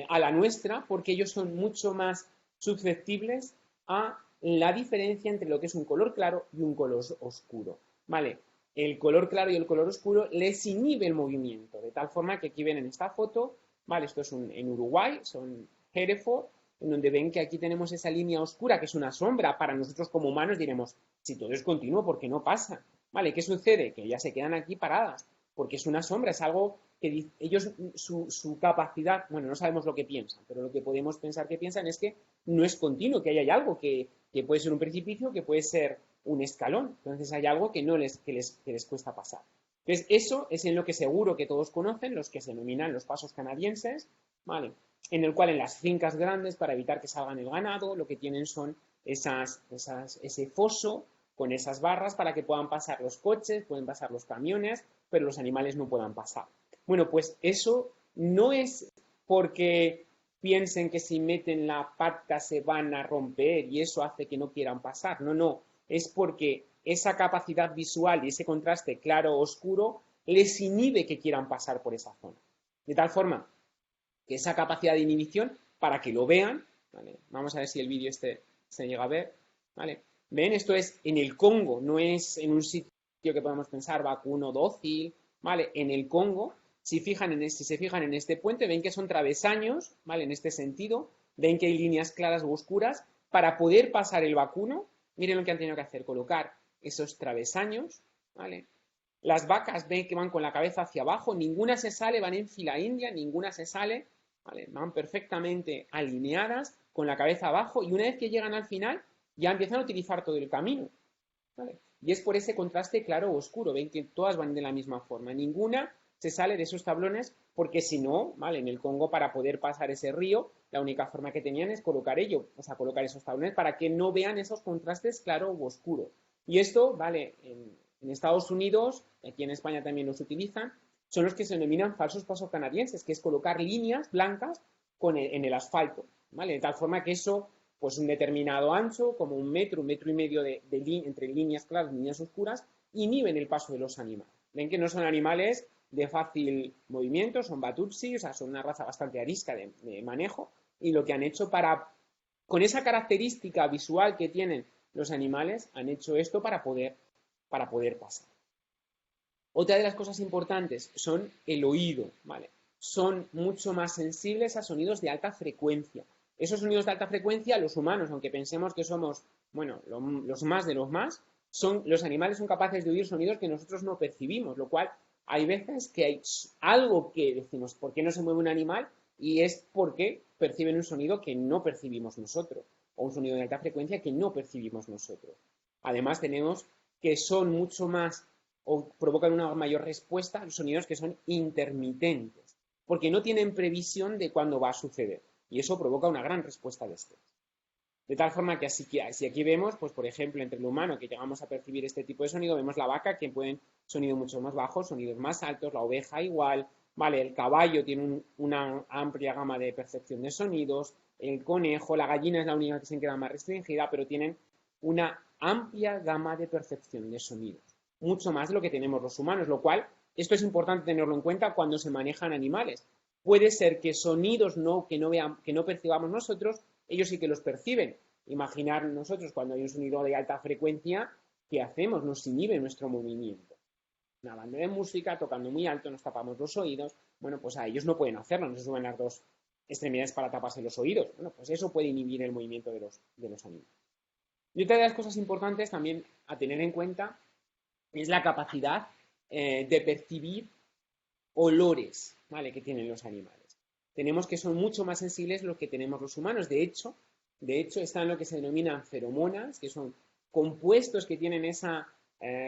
a la nuestra, porque ellos son mucho más susceptibles a la diferencia entre lo que es un color claro y un color oscuro, ¿vale? El color claro y el color oscuro les inhibe el movimiento, de tal forma que aquí ven en esta foto, ¿vale? Esto es en Uruguay, son Hereford, en donde ven que aquí tenemos esa línea oscura, que es una sombra. Para nosotros como humanos diremos, si todo es continuo, ¿por qué no pasa? ¿Vale? ¿Qué sucede? Que ellas se quedan aquí paradas, porque es una sombra, es algo que ellos, su capacidad, bueno, no sabemos lo que piensan, pero lo que podemos pensar que piensan es que no es continuo, que hay algo que puede ser un precipicio, que puede ser un escalón. Entonces hay algo que les cuesta pasar. Entonces eso es en lo que seguro que todos conocen, los que se denominan los pasos canadienses, ¿vale? En el cual en las fincas grandes, para evitar que salgan el ganado, lo que tienen son ese foso con esas barras para que puedan pasar los coches, pueden pasar los camiones, pero los animales no puedan pasar. Bueno, pues eso no es porque piensen que si meten la pata se van a romper y eso hace que no quieran pasar. No, es porque esa capacidad visual y ese contraste claro-oscuro les inhibe que quieran pasar por esa zona. De tal forma que esa capacidad de inhibición, para que lo vean, ¿vale? Vamos a ver si el vídeo se llega a ver, ¿vale? ¿Ven? Esto es en el Congo, no es en un sitio que podemos pensar vacuno dócil, ¿vale? En el Congo, si se fijan en este puente, ven que son travesaños, ¿vale? En este sentido, ven que hay líneas claras u oscuras. Para poder pasar el vacuno, miren lo que han tenido que hacer, colocar esos travesaños, ¿vale? Las vacas ven que van con la cabeza hacia abajo, ninguna se sale, van en fila india, ninguna se sale, ¿vale? Van perfectamente alineadas, con la cabeza abajo, y una vez que llegan al final, ya empiezan a utilizar todo el camino, ¿vale? Y es por ese contraste claro o oscuro, ven que todas van de la misma forma, ninguna se sale de esos tablones, porque si no, ¿vale? En el Congo, para poder pasar ese río, la única forma que tenían es colocar esos tablones para que no vean esos contrastes claro o oscuro. Y esto, ¿vale? En Estados Unidos, aquí en España también los utilizan, son los que se denominan falsos pasos canadienses, que es colocar líneas blancas en el asfalto, ¿vale? De tal forma que eso, pues un determinado ancho, como un metro y medio entre líneas claras y líneas oscuras, inhiben el paso de los animales. Ven que no son animales de fácil movimiento, son batutsi, o sea, son una raza bastante arisca de manejo, y lo que han hecho con esa característica visual que tienen los animales, han hecho esto para poder pasar. Otra de las cosas importantes son el oído, ¿vale? Son mucho más sensibles a sonidos de alta frecuencia. Esos sonidos de alta frecuencia, los humanos, aunque pensemos que somos, bueno, los más de los más, los animales son capaces de oír sonidos que nosotros no percibimos, lo cual hay veces que hay algo que decimos, ¿por qué no se mueve un animal? Y es porque perciben un sonido que no percibimos nosotros, o un sonido de alta frecuencia que no percibimos nosotros. Además, tenemos que son mucho más o provocan una mayor respuesta los sonidos que son intermitentes, porque no tienen previsión de cuándo va a suceder, y eso provoca una gran respuesta de estrés. De tal forma que si aquí vemos, pues por ejemplo, entre el humano que llegamos a percibir este tipo de sonido, vemos la vaca que pueden sonidos mucho más bajos, sonidos más altos, la oveja igual, vale, el caballo tiene una amplia gama de percepción de sonidos, el conejo, la gallina es la única que se queda más restringida, pero tienen una amplia gama de percepción de sonidos, mucho más de lo que tenemos los humanos, lo cual esto es importante tenerlo en cuenta cuando se manejan animales. Puede ser que sonidos que no percibamos nosotros, ellos sí que los perciben. Imaginar nosotros cuando hay un sonido de alta frecuencia, ¿qué hacemos? Nos inhibe nuestro movimiento. Una banda de música, tocando muy alto, nos tapamos los oídos. Bueno, pues a ellos no pueden hacerlo, no se suben las dos extremidades para taparse los oídos. Bueno, pues eso puede inhibir el movimiento de los animales. Y otra de las cosas importantes también a tener en cuenta es la capacidad de percibir olores, ¿vale?, que tienen los animales. Tenemos que son mucho más sensibles los que tenemos los humanos. De hecho, están lo que se denominan feromonas, que son compuestos que tienen esa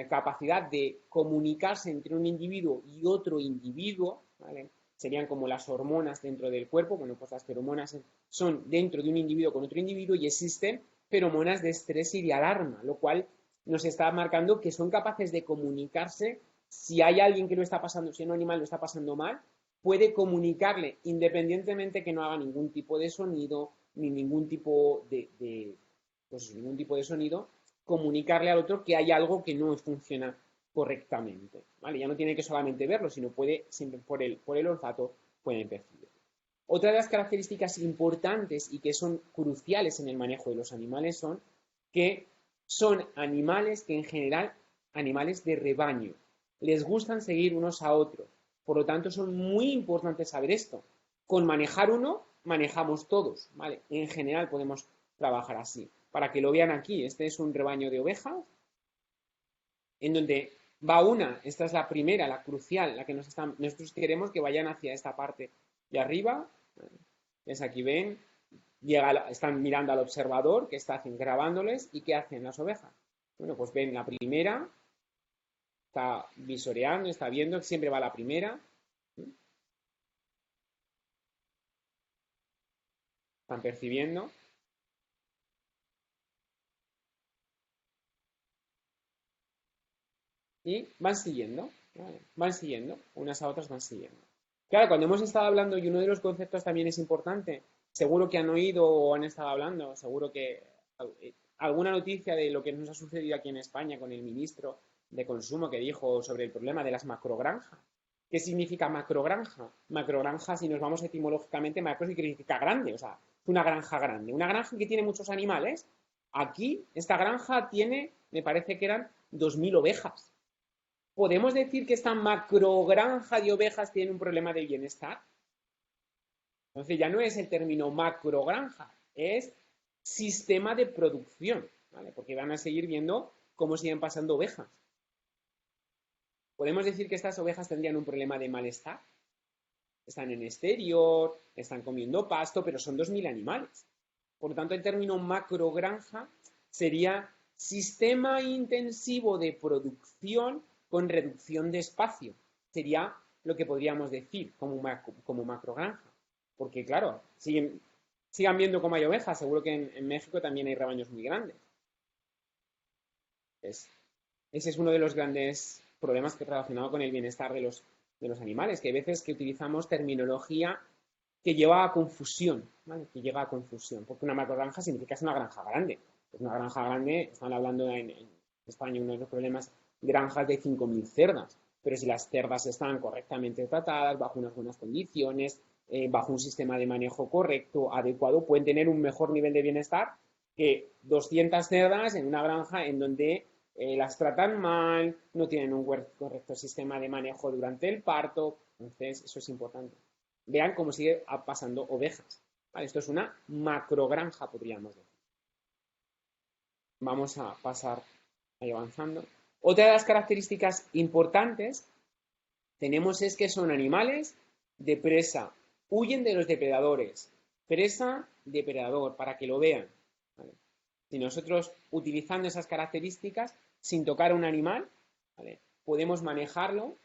capacidad de comunicarse entre un individuo y otro individuo, ¿vale? Serían como las hormonas dentro del cuerpo. Bueno, pues las feromonas son dentro de un individuo con otro individuo y existen feromonas de estrés y de alarma, lo cual nos está marcando que son capaces de comunicarse. Si hay alguien que lo está pasando, si un animal lo está pasando mal, puede comunicarle, independientemente que no haga ningún tipo de sonido, ni ningún tipo ningún tipo de sonido, comunicarle al otro que hay algo que no funciona correctamente, ¿vale? Ya no tiene que solamente verlo, sino puede, siempre por el olfato, pueden percibirlo. Otra de las características importantes y que son cruciales en el manejo de los animales son que son animales que en general, animales de rebaño, les gustan seguir unos a otros. Por lo tanto, son muy importantes saber esto. Con manejar uno, manejamos todos, ¿vale? En general podemos trabajar así. Para que lo vean aquí, este es un rebaño de ovejas, en donde va una, esta es la primera, la crucial, la que nosotros queremos que vayan hacia esta parte de arriba. Es aquí ven, están mirando al observador que está grabándoles y ¿qué hacen las ovejas? Bueno, pues ven la primera, está visoreando, está viendo que siempre va la primera. Están percibiendo. Y van siguiendo, ¿vale? Van siguiendo, unas a otras van siguiendo. Claro, cuando hemos estado hablando, y uno de los conceptos también es importante, seguro que han oído o han estado hablando, seguro que alguna noticia de lo que nos ha sucedido aquí en España con el ministro de Consumo que dijo sobre el problema de las macrogranjas. ¿Qué significa macrogranja? Macrogranja, si nos vamos etimológicamente, macro significa grande, o sea, una granja grande. Una granja que tiene muchos animales. Aquí, esta granja tiene, me parece que eran 2.000 ovejas. ¿Podemos decir que esta macrogranja de ovejas tiene un problema de bienestar? Entonces ya no es el término macrogranja, es sistema de producción, ¿vale? Porque van a seguir viendo cómo siguen pasando ovejas. ¿Podemos decir que estas ovejas tendrían un problema de malestar? Están en exterior, están comiendo pasto, pero son 2.000 animales. Por lo tanto, el término macrogranja sería sistema intensivo de producción con reducción de espacio. Sería lo que podríamos decir como macrogranja. Porque, claro, sigan viendo cómo hay ovejas. Seguro que en México también hay rebaños muy grandes. Ese es uno de los grandes problemas que relacionado con el bienestar de los animales, que hay veces que utilizamos terminología que lleva a confusión, ¿vale? Que llega a confusión, porque una macrogranja significa que es una granja grande. Pues una granja grande, están hablando en España, uno de los problemas, granjas de 5.000 cerdas, pero si las cerdas están correctamente tratadas, bajo unas buenas condiciones, bajo un sistema de manejo correcto, adecuado, pueden tener un mejor nivel de bienestar que 200 cerdas en una granja en donde las tratan mal, no tienen un correcto sistema de manejo durante el parto. Entonces, eso es importante. Vean cómo sigue pasando ovejas. ¿Vale? Esto es una macrogranja, podríamos decir. Vamos a pasar ahí avanzando. Otra de las características importantes tenemos es que son animales de presa, huyen de los depredadores. Presa, depredador, para que lo vean. ¿Vale? Si nosotros, utilizando esas características, sin tocar a un animal, ¿vale?, podemos manejarlo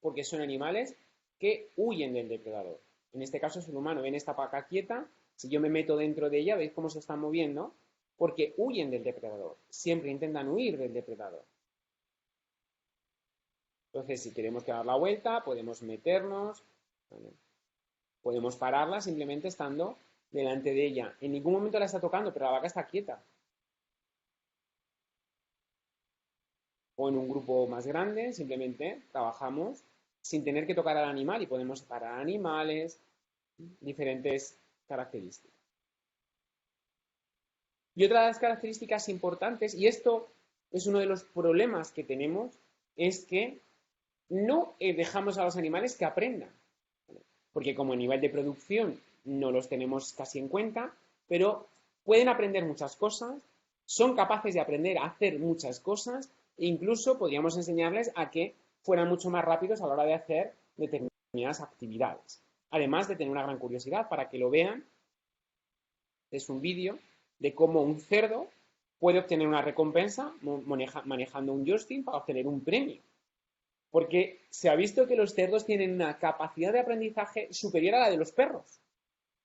porque son animales que huyen del depredador. En este caso es el humano. ¿Ven esta paca quieta? Si yo me meto dentro de ella, ¿veis cómo se están moviendo? Porque huyen del depredador. Siempre intentan huir del depredador. Entonces, si queremos dar la vuelta, podemos meternos, ¿vale?, podemos pararla simplemente estando delante de ella. En ningún momento la está tocando, pero la vaca está quieta. O en un grupo más grande, simplemente trabajamos sin tener que tocar al animal y podemos separar animales, diferentes características. Y otra de las características importantes, y esto es uno de los problemas que tenemos, es que no dejamos a los animales que aprendan. Porque como nivel de producción no los tenemos casi en cuenta, pero pueden aprender muchas cosas, son capaces de aprender a hacer muchas cosas e incluso podríamos enseñarles a que fueran mucho más rápidos a la hora de hacer determinadas actividades. Además de tener una gran curiosidad para que lo vean, es un vídeo de cómo un cerdo puede obtener una recompensa manejando un joystick para obtener un premio. Porque se ha visto que los cerdos tienen una capacidad de aprendizaje superior a la de los perros.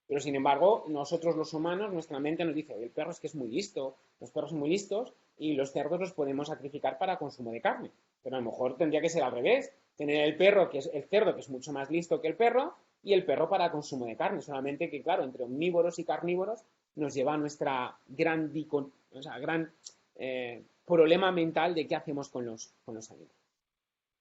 Pero sin embargo, nosotros los humanos, nuestra mente nos dice, el perro es que es muy listo, los perros son muy listos y los cerdos los podemos sacrificar para consumo de carne. Pero a lo mejor tendría que ser al revés, tener el cerdo que es mucho más listo que el perro y el perro para consumo de carne. Solamente que, claro, entre omnívoros y carnívoros nos lleva a nuestra gran problema mental de qué hacemos con los animales.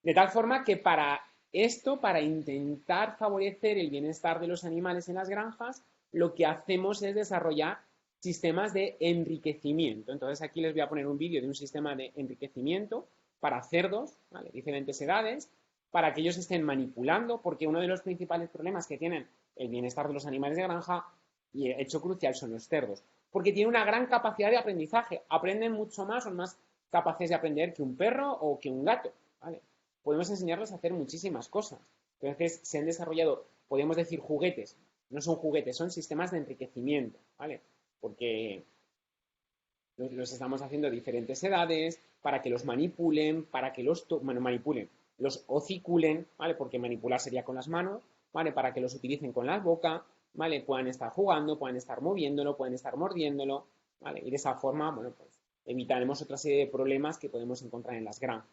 De tal forma que para esto, para intentar favorecer el bienestar de los animales en las granjas, lo que hacemos es desarrollar sistemas de enriquecimiento. Entonces aquí les voy a poner un vídeo de un sistema de enriquecimiento para cerdos, ¿vale?, diferentes edades, para que ellos estén manipulando, porque uno de los principales problemas que tienen el bienestar de los animales de granja, y el hecho crucial, son los cerdos, porque tienen una gran capacidad de aprendizaje, aprenden mucho más, son más capaces de aprender que un perro o que un gato, ¿vale? Podemos enseñarles a hacer muchísimas cosas. Entonces se han desarrollado, podemos decir, juguetes. No son juguetes, son sistemas de enriquecimiento, ¿vale? Porque los estamos haciendo a diferentes edades, para que los manipulen, para que los hociculen, ¿vale? Porque manipular sería con las manos, ¿vale? Para que los utilicen con la boca, ¿vale? Puedan estar jugando, puedan estar moviéndolo, pueden estar mordiéndolo, ¿vale? Y de esa forma, bueno, pues evitaremos otra serie de problemas que podemos encontrar en las granjas.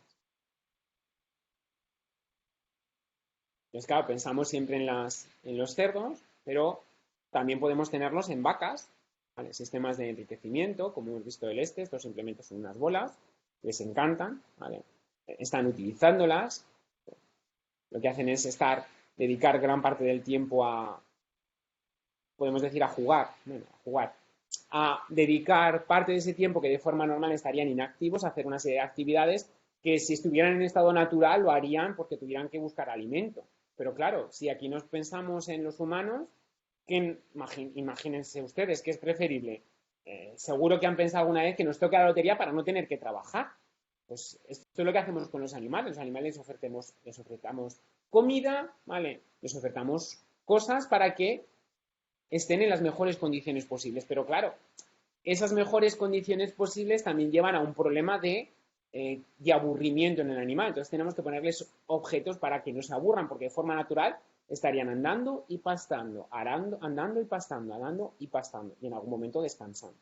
Entonces, claro, pensamos siempre en los cerdos, pero también podemos tenerlos en vacas, ¿vale? Sistemas de enriquecimiento, como hemos visto estos simplemente son unas bolas, les encantan, ¿vale? Están utilizándolas, lo que hacen es dedicar gran parte del tiempo podemos decir, a jugar, a dedicar parte de ese tiempo que de forma normal estarían inactivos, a hacer una serie de actividades que si estuvieran en estado natural lo harían porque tuvieran que buscar alimento. Pero claro, si aquí nos pensamos en los humanos, imagínense ustedes, ¿qué es preferible? Seguro que han pensado alguna vez que nos toque la lotería para no tener que trabajar. Pues esto es lo que hacemos con los animales. Los animales les ofertamos comida, ¿vale? Les ofertamos cosas para que estén en las mejores condiciones posibles. Pero claro, esas mejores condiciones posibles también llevan a un problema de aburrimiento en el animal. Entonces tenemos que ponerles objetos para que no se aburran, porque de forma natural estarían andando y pastando, andando y pastando, andando y pastando, y en algún momento descansando.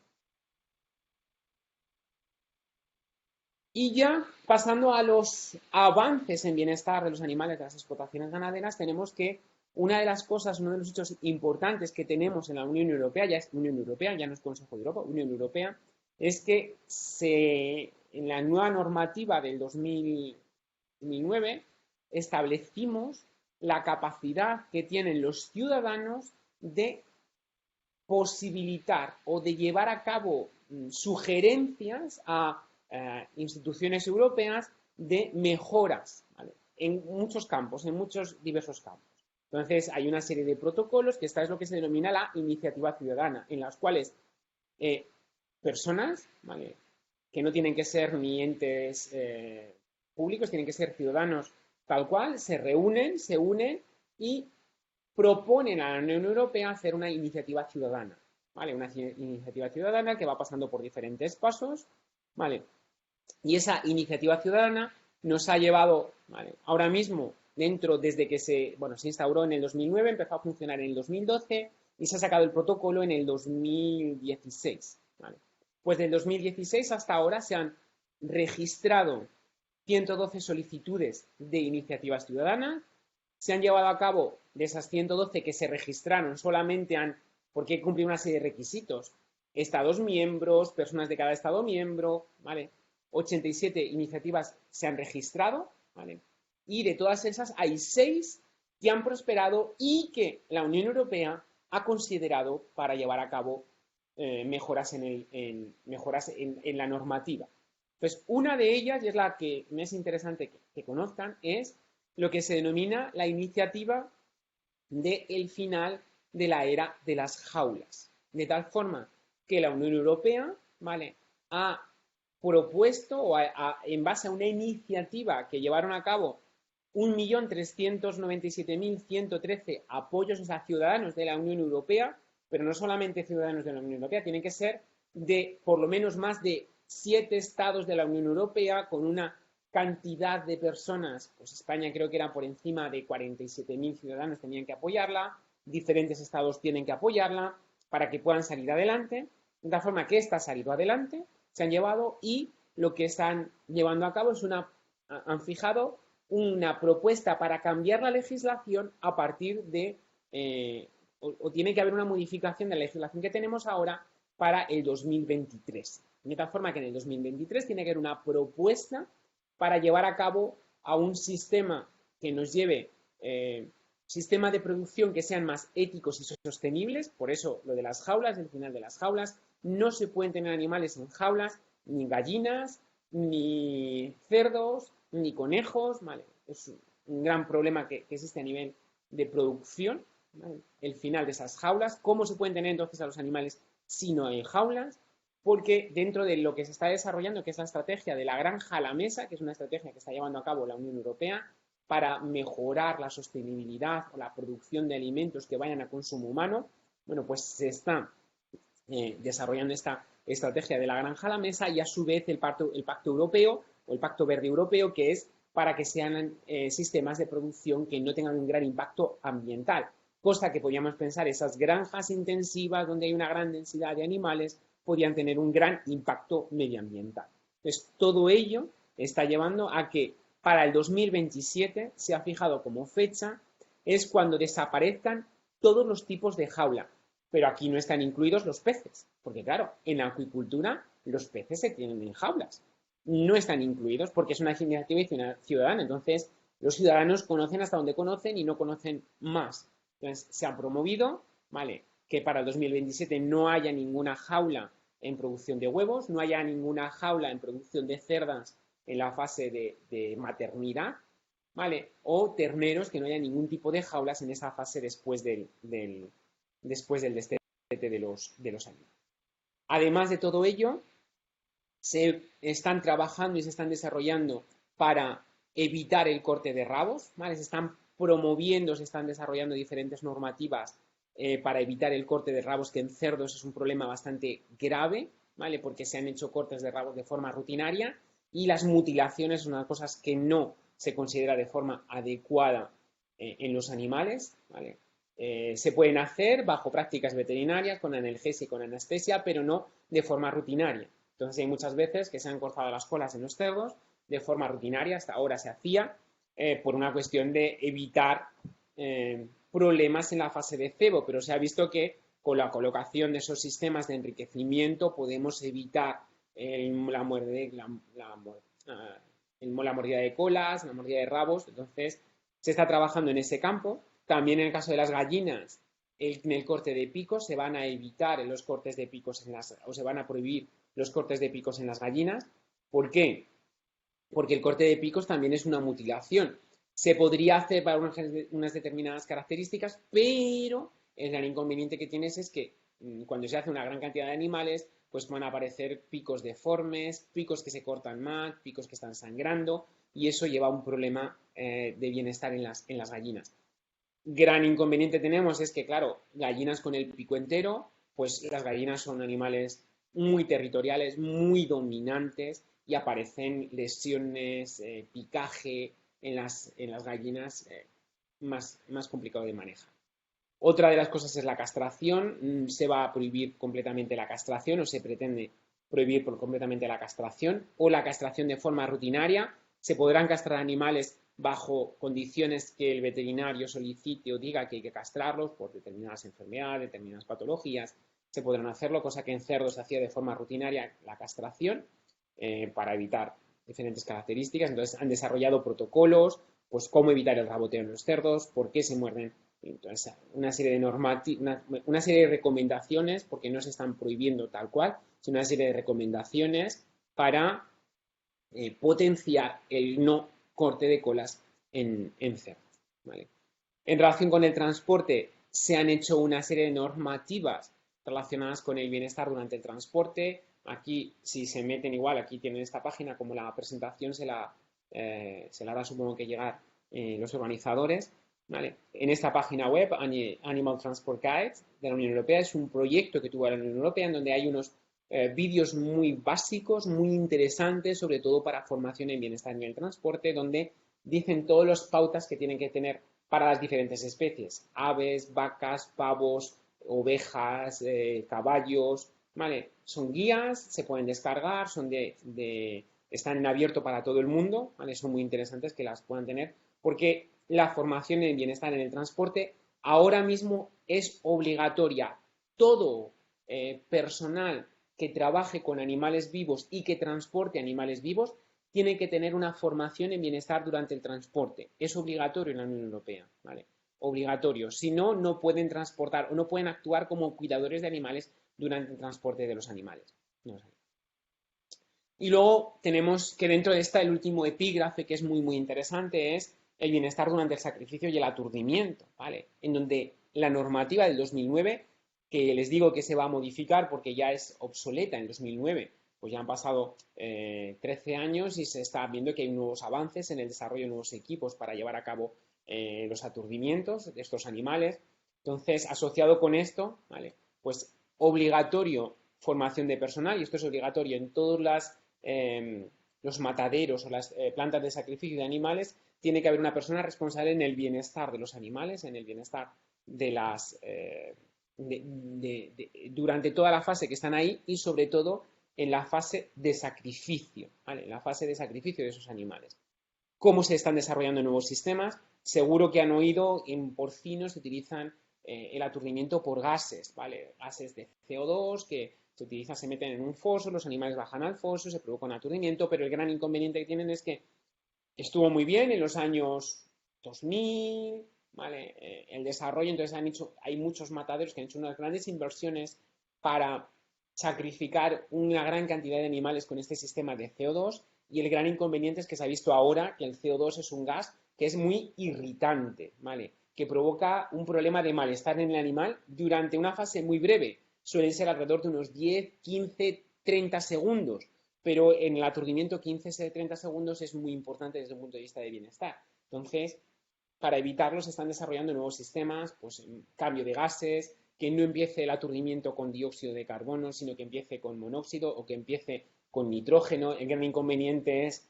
Y ya pasando a los avances en bienestar de los animales de las explotaciones ganaderas, tenemos que una de las cosas, uno de los hechos importantes que tenemos en la Unión Europea, ya es Unión Europea, ya no es Consejo de Europa, Unión Europea, es que en la nueva normativa del 2009 establecimos la capacidad que tienen los ciudadanos de posibilitar o de llevar a cabo sugerencias a instituciones europeas de mejoras, ¿vale?, en muchos campos, en muchos diversos campos. Entonces, hay una serie de protocolos, que esta es lo que se denomina la iniciativa ciudadana, en las cuales personas, ¿vale?, que no tienen que ser ni entes públicos, tienen que ser ciudadanos tal cual, se reúnen, se unen y proponen a la Unión Europea hacer una iniciativa ciudadana, ¿vale? Una iniciativa ciudadana que va pasando por diferentes pasos, ¿vale? Y esa iniciativa ciudadana nos ha llevado, ¿vale?, ahora mismo, desde que se instauró en el 2009, empezó a funcionar en el 2012 y se ha sacado el protocolo en el 2016, ¿vale? Pues del 2016 hasta ahora se han registrado 112 solicitudes de iniciativas ciudadanas, se han llevado a cabo, de esas 112 que se registraron, solamente porque hay que cumplir una serie de requisitos, estados miembros, personas de cada estado miembro, ¿vale? 87 iniciativas se han registrado, ¿vale? Y de todas esas hay 6 que han prosperado y que la Unión Europea ha considerado para llevar a cabo mejoras en la normativa. Pues una de ellas, y es la que me es interesante que conozcan, es lo que se denomina la iniciativa del final de la era de las jaulas. De tal forma que la Unión Europea, ¿vale?, ha propuesto, en base a una iniciativa que llevaron a cabo 1.397.113 apoyos a ciudadanos de la Unión Europea, pero no solamente ciudadanos de la Unión Europea, tienen que ser de por lo menos más de 7 estados de la Unión Europea, con una cantidad de personas, pues España creo que era por encima de 47.000 ciudadanos tenían que apoyarla, diferentes estados tienen que apoyarla para que puedan salir adelante, de tal forma que esta ha salido adelante, se han llevado, y lo que están llevando a cabo es han fijado una propuesta para cambiar la legislación a partir de, o tiene que haber una modificación de la legislación que tenemos ahora para el 2023. De tal forma que en el 2023 tiene que haber una propuesta para llevar a cabo a un sistema que nos lleve, sistema de producción que sean más éticos y sostenibles. Por eso lo de las jaulas, el final de las jaulas. No se pueden tener animales en jaulas, ni gallinas, ni cerdos, ni conejos, ¿vale? Es un gran problema que existe a nivel de producción, ¿vale?, el final de esas jaulas. ¿Cómo se pueden tener entonces a los animales si no hay jaulas? Porque dentro de lo que se está desarrollando, que es la estrategia de la granja a la mesa, que es una estrategia que está llevando a cabo la Unión Europea para mejorar la sostenibilidad o la producción de alimentos que vayan a consumo humano, bueno, pues se está desarrollando esta estrategia de la granja a la mesa, y a su vez el pacto europeo o el pacto verde europeo, que es para que sean sistemas de producción que no tengan un gran impacto ambiental, cosa que podríamos pensar esas granjas intensivas donde hay una gran densidad de animales podrían tener un gran impacto medioambiental. Entonces, todo ello está llevando a que para el 2027 se ha fijado como fecha, es cuando desaparezcan todos los tipos de jaula. Pero aquí no están incluidos los peces, porque claro, en la acuicultura los peces se tienen en jaulas. No están incluidos porque es una iniciativa ciudadana. Entonces, los ciudadanos conocen hasta donde conocen y no conocen más. Entonces, se ha promovido, ¿vale?, que para el 2027 no haya ninguna jaula en producción de huevos, no haya ninguna jaula en producción de cerdas en la fase de maternidad, ¿vale?, o terneros, que no haya ningún tipo de jaulas en esa fase después del destete de los animales. Además de todo ello, se están trabajando y se están desarrollando para evitar el corte de rabos, ¿vale? Se están promoviendo, se están desarrollando diferentes normativas para evitar el corte de rabos, que en cerdos es un problema bastante grave, ¿vale?, porque se han hecho cortes de rabos de forma rutinaria, y las mutilaciones son unas cosas que no se considera de forma adecuada en los animales, ¿vale? Se pueden hacer bajo prácticas veterinarias, con analgesia y con anestesia, pero no de forma rutinaria. Entonces hay muchas veces que se han cortado las colas en los cerdos de forma rutinaria, hasta ahora se hacía por una cuestión de evitar problemas en la fase de cebo, pero se ha visto que con la colocación de esos sistemas de enriquecimiento podemos evitar la mordida de colas, la mordida de rabos. Entonces se está trabajando en ese campo. También en el caso de las gallinas, en el corte de picos se van a evitar los cortes de picos o se van a prohibir los cortes de picos en las gallinas. ¿Por qué? Porque el corte de picos también es una mutilación. Se podría hacer para unas determinadas características, pero el gran inconveniente que tienes es que cuando se hace una gran cantidad de animales, pues van a aparecer picos deformes, picos que se cortan mal, picos que están sangrando, y eso lleva a un problema de bienestar en las gallinas. Gran inconveniente tenemos es que, claro, gallinas con el pico entero, pues las gallinas son animales muy territoriales, muy dominantes y aparecen lesiones, picaje en las gallinas más complicado de manejar. Otra de las cosas es la castración. Se va a prohibir completamente la castración o se pretende prohibir completamente la castración o la castración de forma rutinaria. Se podrán castrar animales bajo condiciones que el veterinario solicite o diga que hay que castrarlos por determinadas enfermedades, determinadas patologías. Se podrán hacerlo, cosa que en cerdos se hacía de forma rutinaria la castración para evitar diferentes características. Entonces han desarrollado protocolos, pues cómo evitar el raboteo en los cerdos, por qué se muerden. Entonces, una serie de recomendaciones, porque no se están prohibiendo tal cual, sino una serie de recomendaciones para potenciar el no corte de colas en cerdos. ¿Vale? En relación con el transporte, se han hecho una serie de normativas relacionadas con el bienestar durante el transporte. Aquí, si se meten igual, aquí tienen esta página, como la presentación se la hará, supongo que llegar los organizadores. ¿Vale? En esta página web, Animal Transport Guides de la Unión Europea, es un proyecto que tuvo la Unión Europea en donde hay unos vídeos muy básicos, muy interesantes, sobre todo para formación en bienestar en el transporte, donde dicen todas las pautas que tienen que tener para las diferentes especies, aves, vacas, pavos, ovejas, caballos, ¿vale? Son guías, se pueden descargar, están en abierto para todo el mundo, ¿vale? Son muy interesantes que las puedan tener, porque la formación en bienestar en el transporte ahora mismo es obligatoria. Todo personal que trabaje con animales vivos y que transporte animales vivos tiene que tener una formación en bienestar durante el transporte. Es obligatorio en la Unión Europea, ¿vale? Obligatorio. Si no, no pueden transportar o no pueden actuar como cuidadores de animales durante el transporte de los animales. No sé. Y luego tenemos que dentro de esta el último epígrafe que es muy muy interesante es el bienestar durante el sacrificio y el aturdimiento, ¿vale? En donde la normativa del 2009, que les digo que se va a modificar porque ya es obsoleta en 2009, pues ya han pasado 13 años y se está viendo que hay nuevos avances en el desarrollo de nuevos equipos para llevar a cabo los aturdimientos de estos animales. Entonces, asociado con esto, ¿vale? Pues obligatorio formación de personal, y esto es obligatorio en todos los mataderos o las plantas de sacrificio de animales, tiene que haber una persona responsable en el bienestar de los animales, en el bienestar de las durante toda la fase que están ahí y sobre todo en la fase de sacrificio, ¿vale? En la fase de sacrificio de esos animales. ¿Cómo se están desarrollando nuevos sistemas? Seguro que han oído, en porcinos se utilizan el aturdimiento por gases, ¿vale? Gases de CO2 que se meten en un foso, los animales bajan al foso, se provoca un aturdimiento, pero el gran inconveniente que tienen es que estuvo muy bien en los años 2000, ¿vale? El desarrollo, entonces hay muchos mataderos que han hecho unas grandes inversiones para sacrificar una gran cantidad de animales con este sistema de CO2 y el gran inconveniente es que se ha visto ahora que el CO2 es un gas que es muy irritante, ¿vale? Que provoca un problema de malestar en el animal durante una fase muy breve. Suelen ser alrededor de unos 10, 15, 30 segundos, pero en el aturdimiento 15-30 segundos es muy importante desde un punto de vista de bienestar. Entonces, para evitarlo se están desarrollando nuevos sistemas, pues cambio de gases, que no empiece el aturdimiento con dióxido de carbono, sino que empiece con monóxido o que empiece con nitrógeno. El gran inconveniente es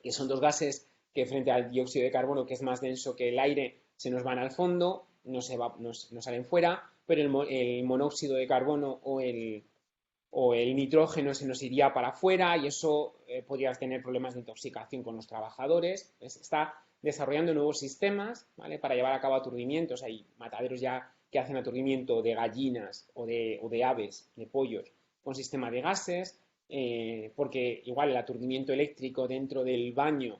que son dos gases que frente al dióxido de carbono, que es más denso que el aire, se nos van al fondo, no salen fuera, pero el monóxido de carbono o el nitrógeno se nos iría para afuera y eso podría tener problemas de intoxicación con los trabajadores. Entonces, está desarrollando nuevos sistemas, ¿vale? Para llevar a cabo aturdimientos. Hay mataderos ya que hacen aturdimiento de gallinas o de aves, de pollos, con sistema de gases, porque igual el aturdimiento eléctrico dentro del baño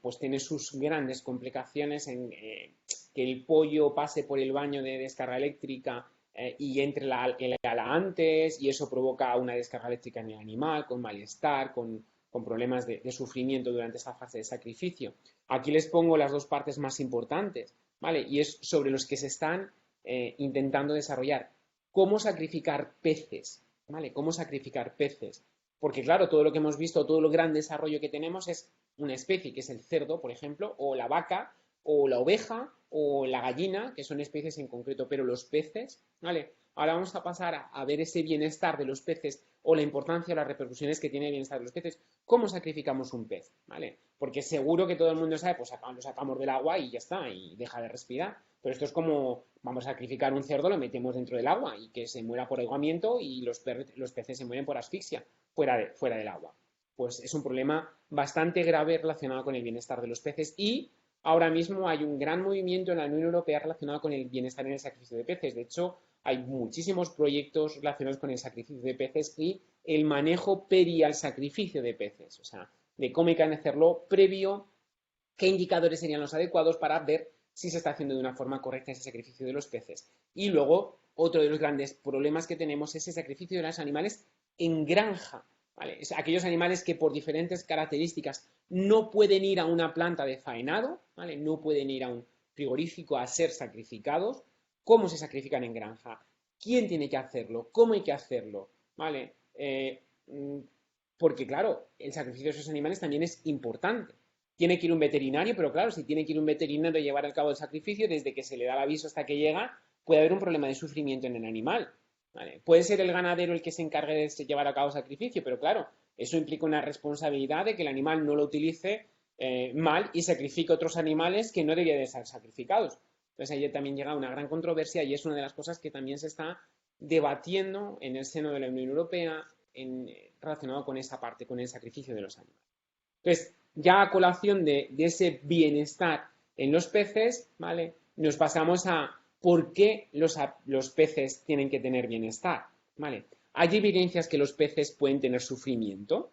pues tiene sus grandes complicaciones en que el pollo pase por el baño de descarga eléctrica y entre el ala antes y eso provoca una descarga eléctrica en el animal, con malestar, con con problemas de sufrimiento durante esta fase de sacrificio. Aquí les pongo las dos partes más importantes, ¿vale? Y es sobre los que se están intentando desarrollar. ¿Cómo sacrificar peces? ¿Vale? ¿Cómo sacrificar peces? Porque claro, todo lo que hemos visto, todo el gran desarrollo que tenemos es una especie, que es el cerdo, por ejemplo, o la vaca, o la oveja, o la gallina, que son especies en concreto, pero los peces, ¿vale? Ahora vamos a pasar a ver ese bienestar de los peces o la importancia o las repercusiones que tiene el bienestar de los peces. ¿Cómo sacrificamos un pez? ¿Vale? Porque seguro que todo el mundo sabe, pues lo sacamos del agua y ya está, y deja de respirar. Pero esto es como, vamos a sacrificar un cerdo, lo metemos dentro del agua y que se muera por ahogamiento y los peces se mueren por asfixia fuera del agua. Pues es un problema bastante grave relacionado con el bienestar de los peces y ahora mismo hay un gran movimiento en la Unión Europea relacionado con el bienestar en el sacrificio de peces. De hecho, hay muchísimos proyectos relacionados con el sacrificio de peces y el manejo al sacrificio de peces. O sea, de cómo hay que hacerlo previo, qué indicadores serían los adecuados para ver si se está haciendo de una forma correcta ese sacrificio de los peces. Y luego, otro de los grandes problemas que tenemos es el sacrificio de los animales en granja. ¿Vale? Aquellos animales que por diferentes características no pueden ir a una planta de faenado, ¿vale? No pueden ir a un frigorífico a ser sacrificados. ¿Cómo se sacrifican en granja? ¿Quién tiene que hacerlo? ¿Cómo hay que hacerlo? ¿Vale? Porque claro, el sacrificio de esos animales también es importante. Tiene que ir un veterinario, pero claro, si tiene que ir un veterinario a llevar a cabo el sacrificio, desde que se le da el aviso hasta que llega, puede haber un problema de sufrimiento en el animal. ¿Vale? Puede ser el ganadero el que se encargue de llevar a cabo el sacrificio, pero claro, eso implica una responsabilidad de que el animal no lo utilice mal y sacrifique otros animales que no deberían de ser sacrificados. Entonces ahí también llega una gran controversia y es una de las cosas que también se está debatiendo en el seno de la Unión Europea relacionado con esa parte, con el sacrificio de los animales. Entonces, ya a colación de ese bienestar en los peces, ¿vale? Nos pasamos a por qué los peces tienen que tener bienestar, ¿vale? ¿Hay evidencias que los peces pueden tener sufrimiento?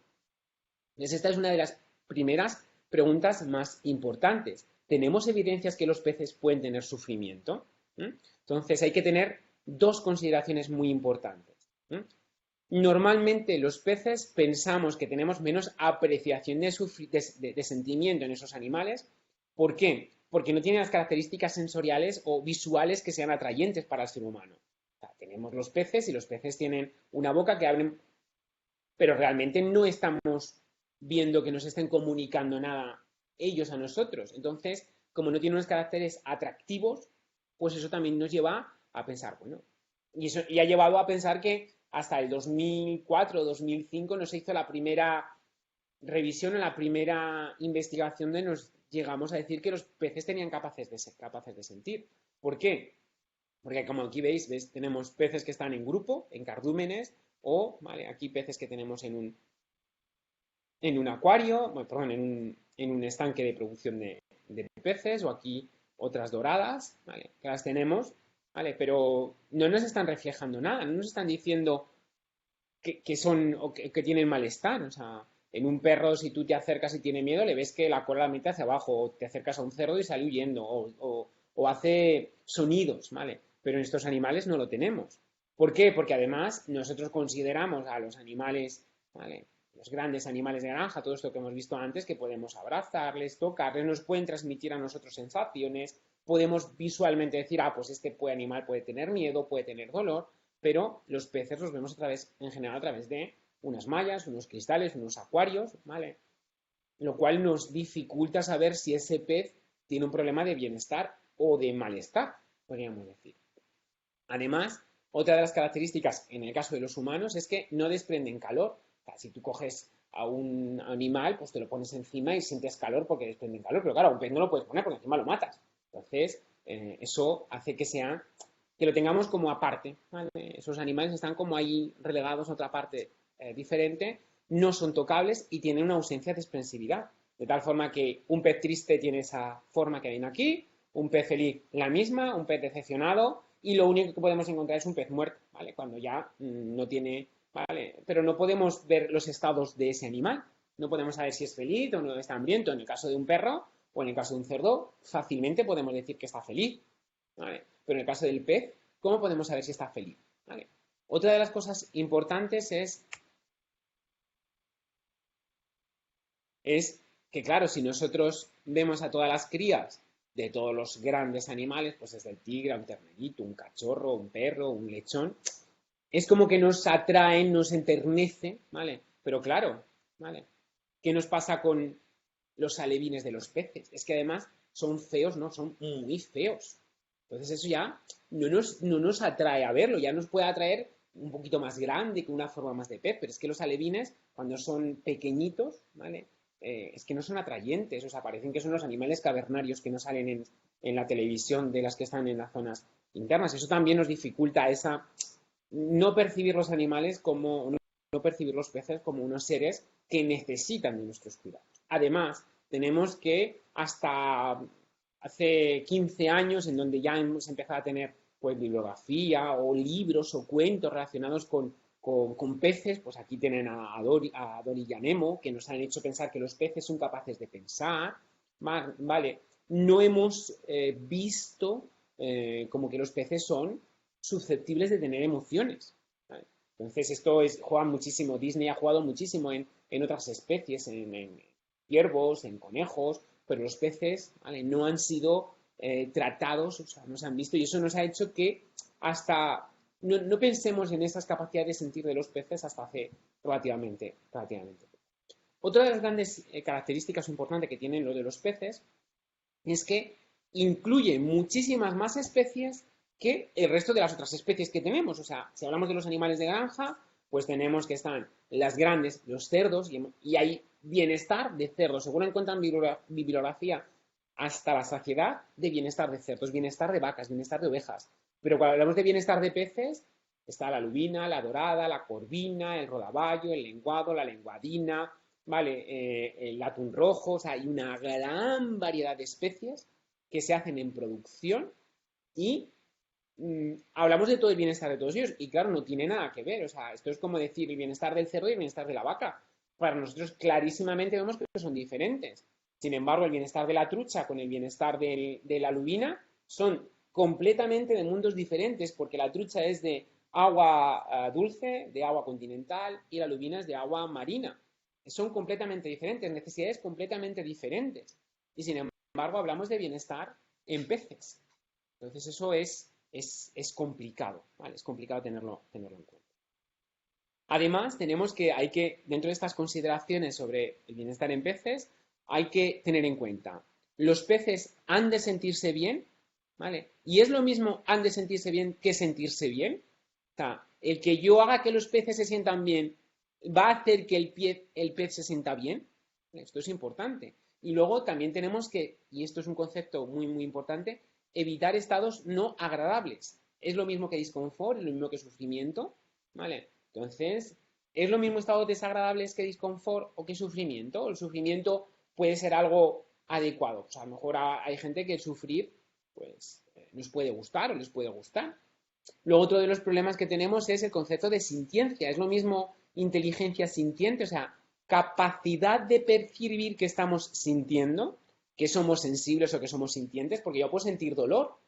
Entonces, esta es una de las primeras preguntas más importantes. ¿Tenemos evidencias que los peces pueden tener sufrimiento? Entonces, hay que tener dos consideraciones muy importantes. Normalmente los peces pensamos que tenemos menos apreciación de sentimiento en esos animales. ¿Por qué? Porque no tienen las características sensoriales o visuales que sean atrayentes para el ser humano. O sea, tenemos los peces y los peces tienen una boca que abren, pero realmente no estamos viendo que nos estén comunicando nada ellos a nosotros. Entonces, como no tienen unos caracteres atractivos, pues eso también nos lleva a pensar, bueno, y ha llevado a pensar que hasta el 2004 o 2005 nos hizo la primera revisión o la primera investigación de nos llegamos a decir que los peces tenían capaces de sentir. ¿Por qué? Porque como aquí veis, tenemos peces que están en grupo, en cardúmenes, o ¿vale? Aquí peces que tenemos en un acuario, bueno, perdón, en un estanque de producción de peces, o aquí otras doradas, ¿vale? Que las tenemos, ¿vale? Pero no nos están reflejando nada, no nos están diciendo que son o que tienen malestar. O sea, en un perro, si tú te acercas y tiene miedo, le ves que la cola la mete hacia abajo, o te acercas a un cerdo y sale huyendo, o hace sonidos, ¿vale? Pero en estos animales no lo tenemos. ¿Por qué? Porque además nosotros consideramos a los animales, ¿vale? Los grandes animales de granja, todo esto que hemos visto antes, que podemos abrazarles, tocarles, nos pueden transmitir a nosotros sensaciones, podemos visualmente decir, pues este animal puede tener miedo, puede tener dolor, pero los peces los vemos en general a través de unas mallas, unos cristales, unos acuarios, ¿vale? Lo cual nos dificulta saber si ese pez tiene un problema de bienestar o de malestar, podríamos decir. Además, otra de las características en el caso de los humanos es que no desprenden calor. O sea, si tú coges a un animal, pues te lo pones encima y sientes calor porque desprenden calor, pero claro, a un pez no lo puedes poner porque encima lo matas. Entonces, eso hace que lo tengamos como aparte, ¿vale? Esos animales están como ahí relegados a otra parte diferente, no son tocables y tienen una ausencia de expresividad. De tal forma que un pez triste tiene esa forma que ven aquí, un pez feliz la misma, un pez decepcionado, y lo único que podemos encontrar es un pez muerto, ¿vale? Cuando ya no tiene, ¿vale? Pero no podemos ver los estados de ese animal, no podemos saber si es feliz o no está hambriento. En el caso de un perro o en el caso de un cerdo, fácilmente podemos decir que está feliz, ¿vale? Pero en el caso del pez, ¿cómo podemos saber si está feliz? ¿Vale? Otra de las cosas importantes es es que, claro, si nosotros vemos a todas las crías de todos los grandes animales, pues desde el tigre, un ternerito, un cachorro, un perro, un lechón, es como que nos atraen, nos enternece, ¿vale? Pero claro, ¿vale? ¿Qué nos pasa con los alevines de los peces? Es que además son feos, ¿no? Son muy feos. Entonces eso ya no nos atrae a verlo, ya nos puede atraer un poquito más grande, con una forma más de pez, pero es que los alevines, cuando son pequeñitos, ¿vale? Es que no son atrayentes, o sea, parecen que son los animales cavernarios que no salen en la televisión de las que están en las zonas internas. Eso también nos dificulta esa no percibir los animales como, no percibir los peces como unos seres que necesitan de nuestros cuidados. Además, tenemos que hasta hace 15 años, en donde ya hemos empezado a tener pues bibliografía o libros o cuentos relacionados con peces, pues aquí tienen a Dory y a Nemo, que nos han hecho pensar que los peces son capaces de pensar, ¿vale? No hemos visto como que los peces son susceptibles de tener emociones, ¿vale? Entonces esto juega muchísimo, Disney ha jugado muchísimo en otras especies, en ciervos, en conejos, pero los peces, ¿vale? No han sido tratados, o sea, no se han visto, y eso nos ha hecho que hasta no pensemos en esas capacidades de sentir de los peces hasta hace relativamente. Otra de las grandes características importantes que tienen lo de los peces es que incluye muchísimas más especies que el resto de las otras especies que tenemos. O sea, si hablamos de los animales de granja, pues tenemos que están las grandes, los cerdos, y hay bienestar de cerdos. Según encuentran bibliografía hasta la saciedad de bienestar de cerdos, bienestar de vacas, bienestar de ovejas. Pero cuando hablamos de bienestar de peces, está la lubina, la dorada, la corvina, el rodaballo, el lenguado, la lenguadina, ¿vale? El atún rojo, o sea, hay una gran variedad de especies que se hacen en producción y hablamos de todo el bienestar de todos ellos y claro, no tiene nada que ver, o sea, esto es como decir el bienestar del cerdo y el bienestar de la vaca. Para nosotros clarísimamente vemos que son diferentes. Sin embargo, el bienestar de la trucha con el bienestar de la lubina son completamente de mundos diferentes porque la trucha es de agua dulce, de agua continental y la lubina es de agua marina. Son completamente diferentes, necesidades completamente diferentes. Y sin embargo, hablamos de bienestar en peces. Entonces, eso es complicado, ¿vale? Es complicado tenerlo en cuenta. Además, dentro de estas consideraciones sobre el bienestar en peces, hay que tener en cuenta, los peces han de sentirse bien, ¿vale? Y es lo mismo han de sentirse bien que sentirse bien. O sea, el que yo haga que los peces se sientan bien va a hacer que el pez se sienta bien. Esto es importante. Y luego también tenemos que, y esto es un concepto muy, muy importante, evitar estados no agradables. Es lo mismo que disconfort, es lo mismo que sufrimiento, ¿vale? Entonces, ¿es lo mismo estados desagradables que disconfort o que sufrimiento? El sufrimiento puede ser algo adecuado. O sea, a lo mejor hay gente que sufrir, pues, nos puede gustar o les puede gustar. Luego, otro de los problemas que tenemos es el concepto de sintiencia. Es lo mismo inteligencia sintiente, o sea, capacidad de percibir que estamos sintiendo, que somos sensibles o que somos sintientes, porque yo puedo sentir dolor,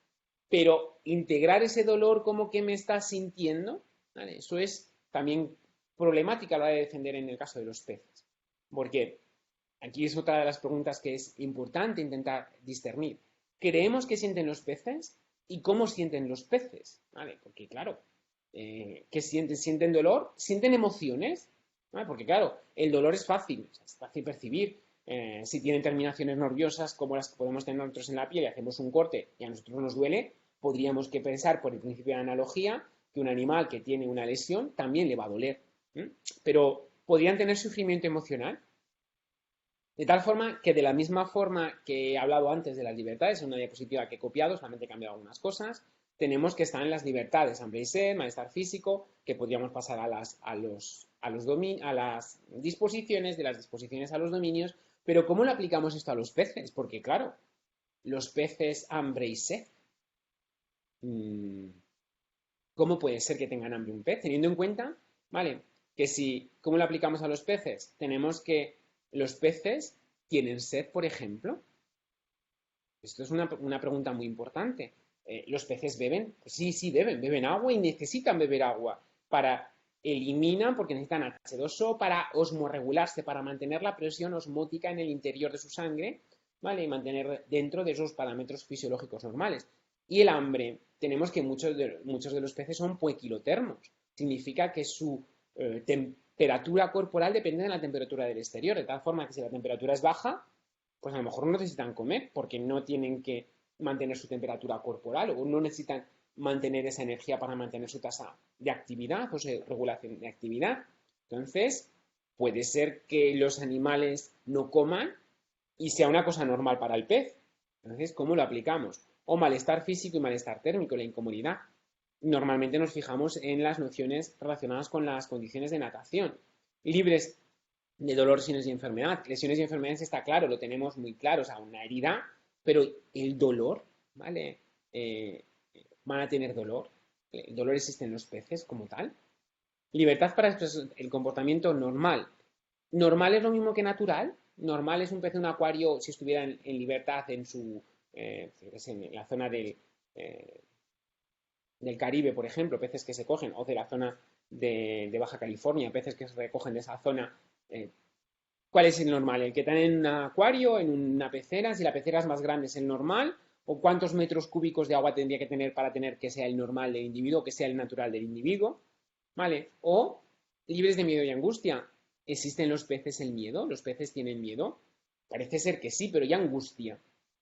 pero integrar ese dolor como que me está sintiendo, ¿vale? Eso es también problemática a la hora de defender en el caso de los peces. Porque aquí es otra de las preguntas que es importante intentar discernir. ¿Creemos que sienten los peces? ¿Y cómo sienten los peces? ¿Vale? Porque claro, ¿qué sienten? ¿Sienten dolor? ¿Sienten emociones? ¿Vale? Porque claro, el dolor es fácil percibir. Si tienen terminaciones nerviosas como las que podemos tener nosotros en la piel y hacemos un corte y a nosotros nos duele, podríamos que pensar por el principio de la analogía que un animal que tiene una lesión también le va a doler. Pero ¿podrían tener sufrimiento emocional? De tal forma que de la misma forma que he hablado antes de las libertades, en una diapositiva que he copiado, solamente he cambiado algunas cosas, tenemos que estar en las libertades, hambre y sed, malestar físico, que podríamos pasar a las disposiciones, de las disposiciones a los dominios, pero ¿cómo lo aplicamos esto a los peces? Porque claro, los peces hambre y sed. ¿Cómo puede ser que tengan hambre un pez? Teniendo en cuenta, ¿vale? Que ¿cómo lo aplicamos a los peces? Tenemos que los peces tienen sed, por ejemplo. Esto es una pregunta muy importante. ¿Los peces beben? Pues sí, beben agua y necesitan beber agua para eliminan porque necesitan H2O para osmorregularse, para mantener la presión osmótica en el interior de su sangre, ¿vale? Y mantener dentro de esos parámetros fisiológicos normales. Y el hambre, tenemos que muchos de los peces son poiquilotermos. Significa que su temperatura corporal depende de la temperatura del exterior, de tal forma que si la temperatura es baja, pues a lo mejor no necesitan comer porque no tienen que mantener su temperatura corporal o no necesitan mantener esa energía para mantener su tasa de actividad o su regulación de actividad. Entonces, puede ser que los animales no coman y sea una cosa normal para el pez. Entonces, ¿cómo lo aplicamos? O malestar físico y malestar térmico, la incomodidad. Normalmente nos fijamos en las nociones relacionadas con las condiciones de natación. Libres de dolor, lesiones y enfermedad. Lesiones y enfermedades está claro, lo tenemos muy claro, o sea, una herida, pero el dolor, ¿vale? Van a tener dolor. El dolor existe en los peces como tal. Libertad para expresar el comportamiento normal. Normal es lo mismo que natural. Normal es un pez en un acuario si estuviera en libertad en su, en la zona del Caribe, por ejemplo, peces que se cogen, o de la zona de Baja California, peces que se recogen de esa zona. ¿Cuál es el normal? ¿El que está en un acuario, en una pecera? Si la pecera es más grande, ¿es el normal? ¿O cuántos metros cúbicos de agua tendría que tener para tener que sea el normal del individuo, que sea el natural del individuo? ¿Vale? O libres de miedo y angustia. ¿Existe en los peces el miedo? ¿Los peces tienen miedo? Parece ser que sí, pero ¿y angustia?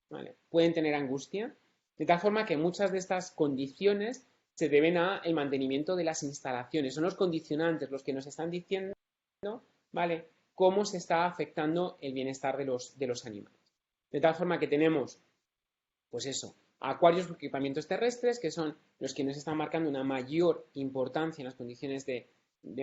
¿Vale? ¿Pueden tener angustia? De tal forma que muchas de estas condiciones se deben al mantenimiento de las instalaciones. Son los condicionantes los que nos están diciendo, ¿vale?, cómo se está afectando el bienestar de los animales. De tal forma que tenemos, pues eso, acuarios o equipamientos terrestres, que son los que nos están marcando una mayor importancia en las condiciones de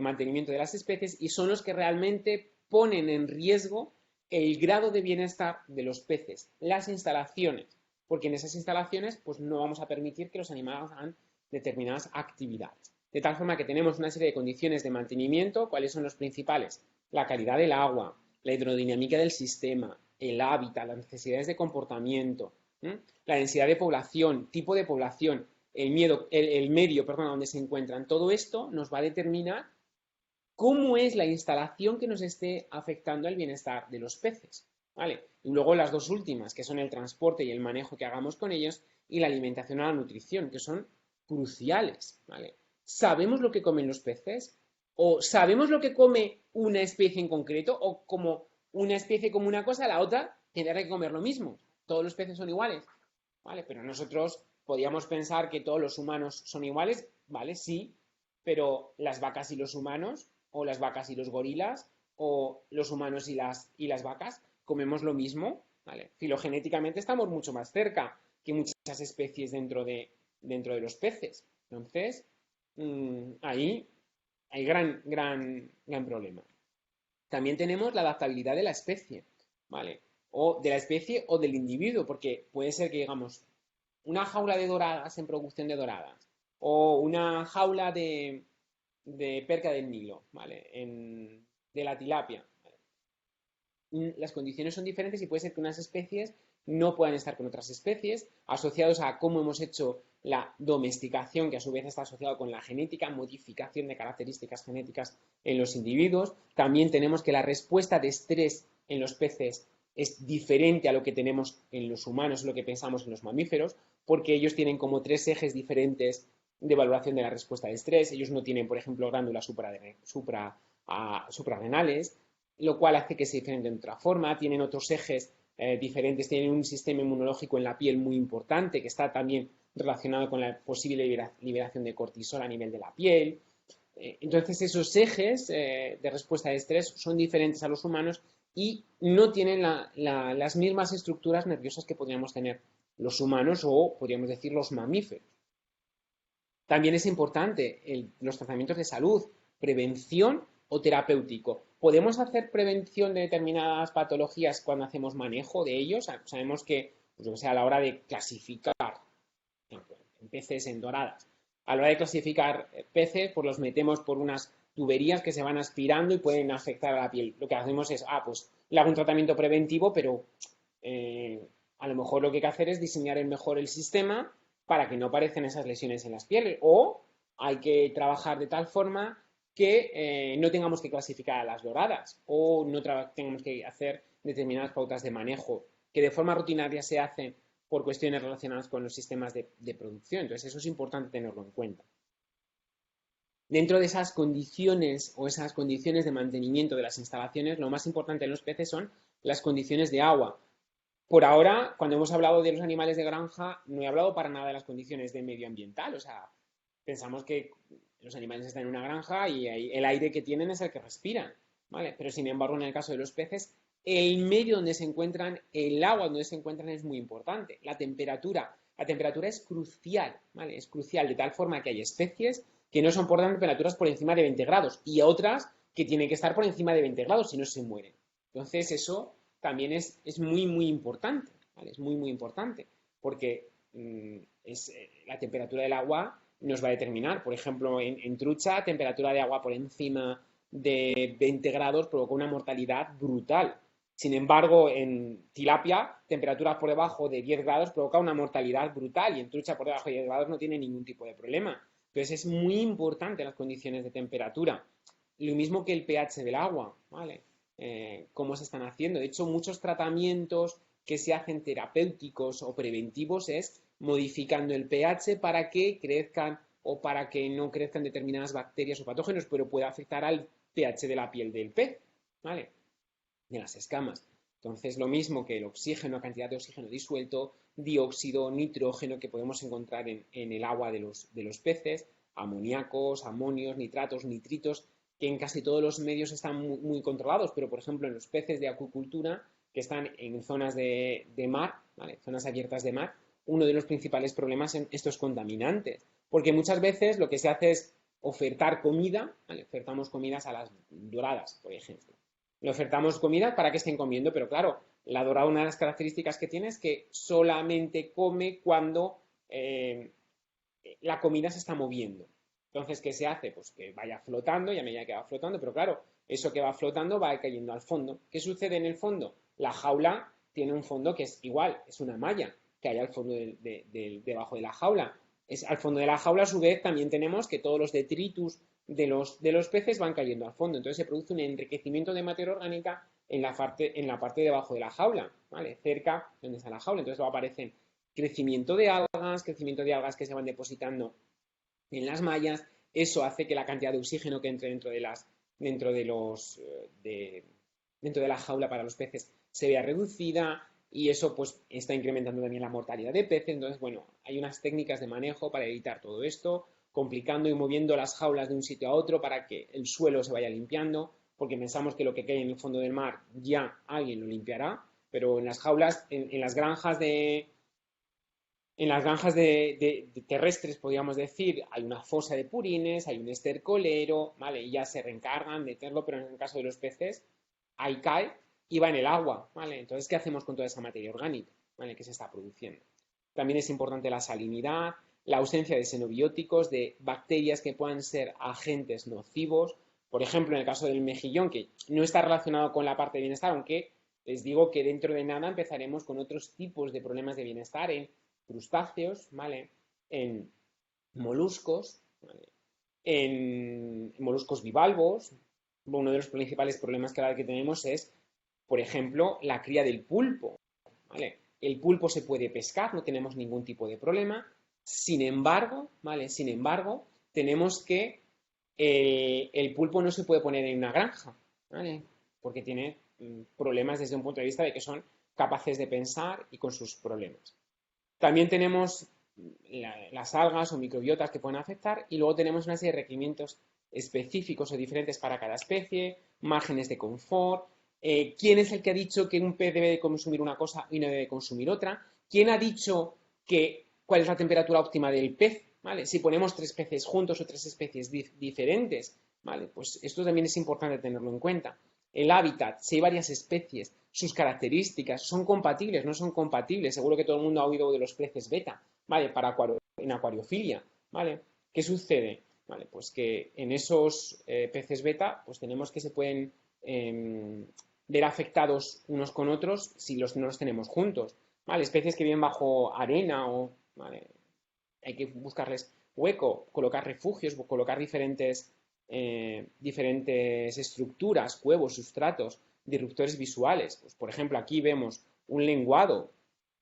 mantenimiento de las especies y son los que realmente ponen en riesgo el grado de bienestar de los peces, las instalaciones, porque en esas instalaciones pues no vamos a permitir que los animales hagan determinadas actividades. De tal forma que tenemos una serie de condiciones de mantenimiento. ¿Cuáles son los principales? La calidad del agua, la hidrodinámica del sistema, el hábitat, las necesidades de comportamiento, la densidad de población, tipo de población, el medio donde se encuentran. Todo esto nos va a determinar cómo es la instalación que nos esté afectando al bienestar de los peces, ¿vale? Y luego las dos últimas, que son el transporte y el manejo que hagamos con ellos, y la alimentación o la nutrición, que son cruciales, ¿vale? ¿Sabemos lo que comen los peces? ¿O sabemos lo que come una especie en concreto? ¿O como una especie come una cosa, la otra tendrá que comer lo mismo? ¿Todos los peces son iguales? ¿Vale? Pero nosotros podríamos pensar que todos los humanos son iguales, ¿vale? Sí, pero las vacas y los humanos, o las vacas y los gorilas, o los humanos y las vacas, comemos lo mismo, ¿vale? Filogenéticamente estamos mucho más cerca que muchas especies dentro de los peces. Entonces, ahí hay gran problema. También tenemos la adaptabilidad de la especie, ¿vale? O de la especie o del individuo, porque puede ser que, digamos, una jaula de doradas en producción de doradas, o una jaula de perca del Nilo, ¿vale? De la tilapia. Las condiciones son diferentes y puede ser que unas especies no puedan estar con otras especies, asociados a cómo hemos hecho la domesticación, que a su vez está asociado con la genética, modificación de características genéticas en los individuos. También tenemos que la respuesta de estrés en los peces es diferente a lo que tenemos en los humanos, lo que pensamos en los mamíferos, porque ellos tienen como tres ejes diferentes de valoración de la respuesta de estrés. Ellos no tienen, por ejemplo, glándulas suprarrenales, lo cual hace que se diferencien de otra forma. Tienen otros ejes diferentes, tienen un sistema inmunológico en la piel muy importante que está también relacionado con la posible liberación de cortisol a nivel de la piel. Entonces esos ejes de respuesta de estrés son diferentes a los humanos y no tienen las mismas estructuras nerviosas que podríamos tener los humanos o podríamos decir los mamíferos. También es importante los tratamientos de salud, prevención o terapéutico. ¿Podemos hacer prevención de determinadas patologías cuando hacemos manejo de ellos? Sabemos que, pues, a la hora de clasificar en peces, en doradas, a la hora de clasificar peces, pues los metemos por unas tuberías que se van aspirando y pueden afectar a la piel. Lo que hacemos es, pues le hago un tratamiento preventivo, pero a lo mejor lo que hay que hacer es diseñar mejor el sistema para que no aparezcan esas lesiones en las pieles. O hay que trabajar de tal forma que no tengamos que clasificar a las doradas o no tengamos que hacer determinadas pautas de manejo que de forma rutinaria se hacen por cuestiones relacionadas con los sistemas de producción. Entonces, eso es importante tenerlo en cuenta. Dentro de esas condiciones o esas condiciones de mantenimiento de las instalaciones, lo más importante en los peces son las condiciones de agua. Por ahora, cuando hemos hablado de los animales de granja, no he hablado para nada de las condiciones de medioambiental. O sea, pensamos que los animales están en una granja y el aire que tienen es el que respiran, ¿vale? Pero sin embargo, en el caso de los peces, el medio donde se encuentran, el agua donde se encuentran es muy importante. La temperatura es crucial, ¿vale? Es crucial de tal forma que hay especies que no soportan temperaturas por encima de 20 grados y otras que tienen que estar por encima de 20 grados, si no se mueren. Entonces, eso también es muy, muy importante, ¿vale? Es muy, muy importante, porque la temperatura del agua nos va a determinar. Por ejemplo, en trucha, temperatura de agua por encima de 20 grados provoca una mortalidad brutal. Sin embargo, en tilapia, temperatura por debajo de 10 grados provoca una mortalidad brutal y en trucha por debajo de 10 grados no tiene ningún tipo de problema. Entonces, es muy importante las condiciones de temperatura. Lo mismo que el pH del agua, ¿vale? Cómo se están haciendo. De hecho, muchos tratamientos que se hacen terapéuticos o preventivos es modificando el pH para que crezcan o para que no crezcan determinadas bacterias o patógenos, pero puede afectar al pH de la piel del pez, ¿vale? De las escamas. Entonces, lo mismo que el oxígeno, la cantidad de oxígeno disuelto, dióxido, nitrógeno que podemos encontrar en el agua de los peces, amoníacos, amonios, nitratos, nitritos, que en casi todos los medios están muy, muy controlados, pero por ejemplo en los peces de acuicultura, que están en zonas de mar, ¿vale? Zonas abiertas de mar, uno de los principales problemas son estos contaminantes, porque muchas veces lo que se hace es ofertar comida, ¿vale? Ofertamos comidas a las doradas, por ejemplo. Le ofertamos comida para que estén comiendo, pero claro, la dorada, una de las características que tiene es que solamente come cuando la comida se está moviendo. Entonces, ¿qué se hace? Pues que vaya flotando y a medida que va flotando, pero claro, eso que va flotando va cayendo al fondo. ¿Qué sucede en el fondo? La jaula tiene un fondo que es igual, es una malla que hay al fondo debajo de la jaula. Al fondo de la jaula, a su vez, también tenemos que todos los detritus de los peces van cayendo al fondo. Entonces se produce un enriquecimiento de materia orgánica en la parte de abajo de la jaula, ¿vale? Cerca donde está la jaula. Entonces luego aparecen crecimiento de algas que se van depositando en las mallas. Eso hace que la cantidad de oxígeno que entre dentro de la jaula para los peces se vea reducida y eso pues está incrementando también la mortalidad de peces. Entonces, bueno, hay unas técnicas de manejo para evitar todo esto, complicando y moviendo las jaulas de un sitio a otro para que el suelo se vaya limpiando, porque pensamos que lo que cae en el fondo del mar ya alguien lo limpiará, pero en las jaulas, en las granjas terrestres, podríamos decir, hay una fosa de purines, hay un estercolero, ¿vale? Y ya se reencargan de meterlo, pero en el caso de los peces, ahí cae y va en el agua, ¿vale? Entonces, ¿qué hacemos con toda esa materia orgánica, ¿vale? Que se está produciendo? También es importante la salinidad, la ausencia de xenobióticos, de bacterias que puedan ser agentes nocivos. Por ejemplo, en el caso del mejillón, que no está relacionado con la parte de bienestar, aunque les digo que dentro de nada empezaremos con otros tipos de problemas de bienestar en crustáceos, ¿vale? En moluscos, ¿vale? En moluscos bivalvos. Uno de los principales problemas que tenemos es, por ejemplo, la cría del pulpo, ¿vale? El pulpo se puede pescar, no tenemos ningún tipo de problema. Sin embargo, ¿vale? Sin embargo, tenemos que el pulpo no se puede poner en una granja, ¿vale? Porque tiene problemas desde un punto de vista de que son capaces de pensar y con sus problemas. También tenemos las algas o microbiotas que pueden afectar y luego tenemos una serie de requerimientos específicos o diferentes para cada especie, márgenes de confort. ¿Quién es el que ha dicho que un pez debe de consumir una cosa y no debe consumir otra? ¿Quién ha dicho cuál es la temperatura óptima del pez? ¿Vale? Si ponemos 3 peces juntos o 3 especies diferentes, ¿vale? Pues esto también es importante tenerlo en cuenta. El hábitat, si hay varias especies, sus características, ¿son compatibles? ¿No son compatibles? Seguro que todo el mundo ha oído de los peces beta, ¿vale? En acuariofilia, ¿vale? ¿Qué sucede? Vale, pues que en esos peces beta, pues tenemos que se pueden ver afectados unos con otros si no los tenemos juntos, ¿vale? Especies que viven bajo arena ¿vale? Hay que buscarles hueco, colocar refugios, colocar diferentes diferentes estructuras, cuevos, sustratos, disruptores visuales. Pues, por ejemplo, aquí vemos un lenguado.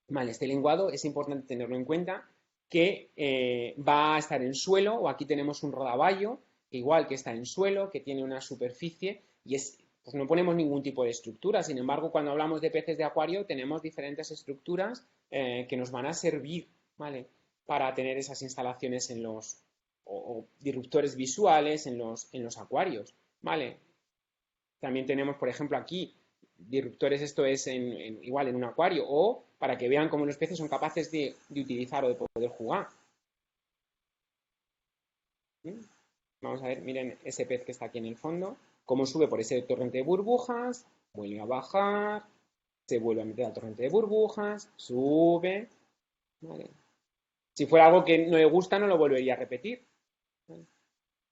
Vale, este lenguado es importante tenerlo en cuenta que va a estar en suelo, o aquí tenemos un rodaballo, que igual que está en suelo, que tiene una superficie y pues no ponemos ningún tipo de estructura. Sin embargo, cuando hablamos de peces de acuario tenemos diferentes estructuras que nos van a servir, ¿vale?, para tener esas instalaciones en los o disruptores visuales en los acuarios, ¿vale? También tenemos, por ejemplo, aquí disruptores, esto es igual en un acuario, o para que vean cómo los peces son capaces de utilizar o de poder jugar. ¿Bien? Vamos a ver, miren ese pez que está aquí en el fondo, cómo sube por ese torrente de burbujas, vuelve a bajar, se vuelve a meter al torrente de burbujas, sube. ¿Vale? Si fuera algo que no le gusta, no lo volvería a repetir. ¿Vale?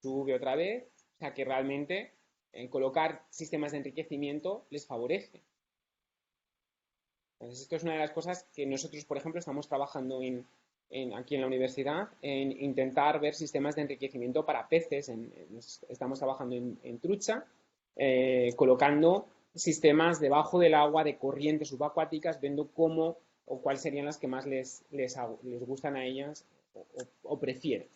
Sube otra vez, o sea que realmente colocar sistemas de enriquecimiento les favorece. Entonces, esto es una de las cosas que nosotros, por ejemplo, estamos trabajando aquí en la universidad, en intentar ver sistemas de enriquecimiento para peces. Estamos trabajando en trucha, colocando sistemas debajo del agua de corrientes subacuáticas, viendo cómo o cuáles serían las que más les gustan a ellas o prefieren.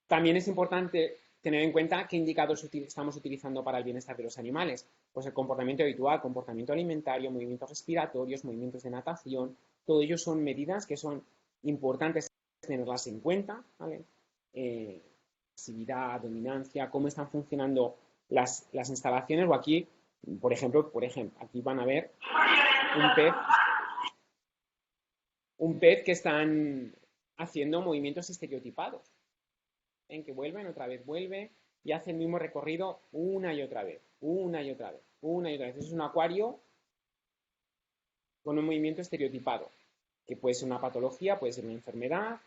También es importante tener en cuenta qué indicadores estamos utilizando para el bienestar de los animales. Pues el comportamiento habitual, comportamiento alimentario, movimientos respiratorios, movimientos de natación, todo ello son medidas que son importantes tenerlas en cuenta, ¿vale? Actividad, dominancia, cómo están funcionando las instalaciones, o aquí, por ejemplo, aquí van a ver un pez que están haciendo movimientos estereotipados, en que vuelven, otra vez vuelve y hace el mismo recorrido una y otra vez, una y otra vez, una y otra vez. Es un acuario con un movimiento estereotipado, que puede ser una patología, puede ser una enfermedad,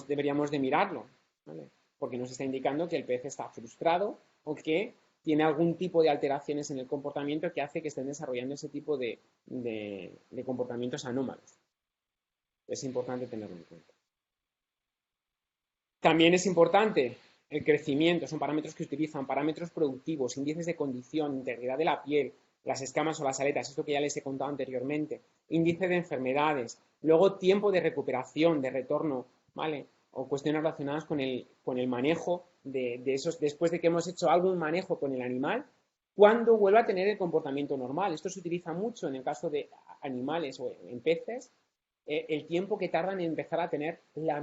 deberíamos de mirarlo, ¿vale? Porque nos está indicando que el pez está frustrado o que tiene algún tipo de alteraciones en el comportamiento que hace que estén desarrollando ese tipo de comportamientos anómalos. Es importante tenerlo en cuenta. También es importante el crecimiento, son parámetros que utilizan, parámetros productivos, índices de condición, integridad de la piel, las escamas o las aletas, esto que ya les he contado anteriormente, índice de enfermedades, luego tiempo de recuperación, de retorno, ¿vale? O cuestiones relacionadas con el manejo de esos, después de que hemos hecho algún manejo con el animal, cuando vuelva a tener el comportamiento normal. Esto se utiliza mucho en el caso de animales o en peces, el tiempo que tardan en empezar a tener el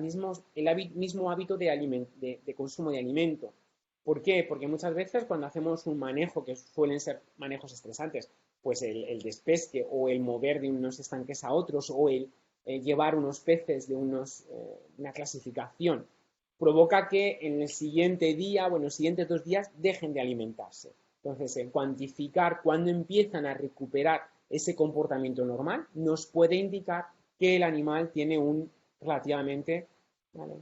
mismo hábito de consumo de alimento. ¿Por qué? Porque muchas veces cuando hacemos un manejo, que suelen ser manejos estresantes, pues el despesque o el mover de unos estanques a otros o el llevar unos peces de una clasificación, provoca que en el siguiente día o en los siguientes 2 días dejen de alimentarse. Entonces, el cuantificar cuándo empiezan a recuperar ese comportamiento normal nos puede indicar que el animal tiene relativamente, ¿vale?,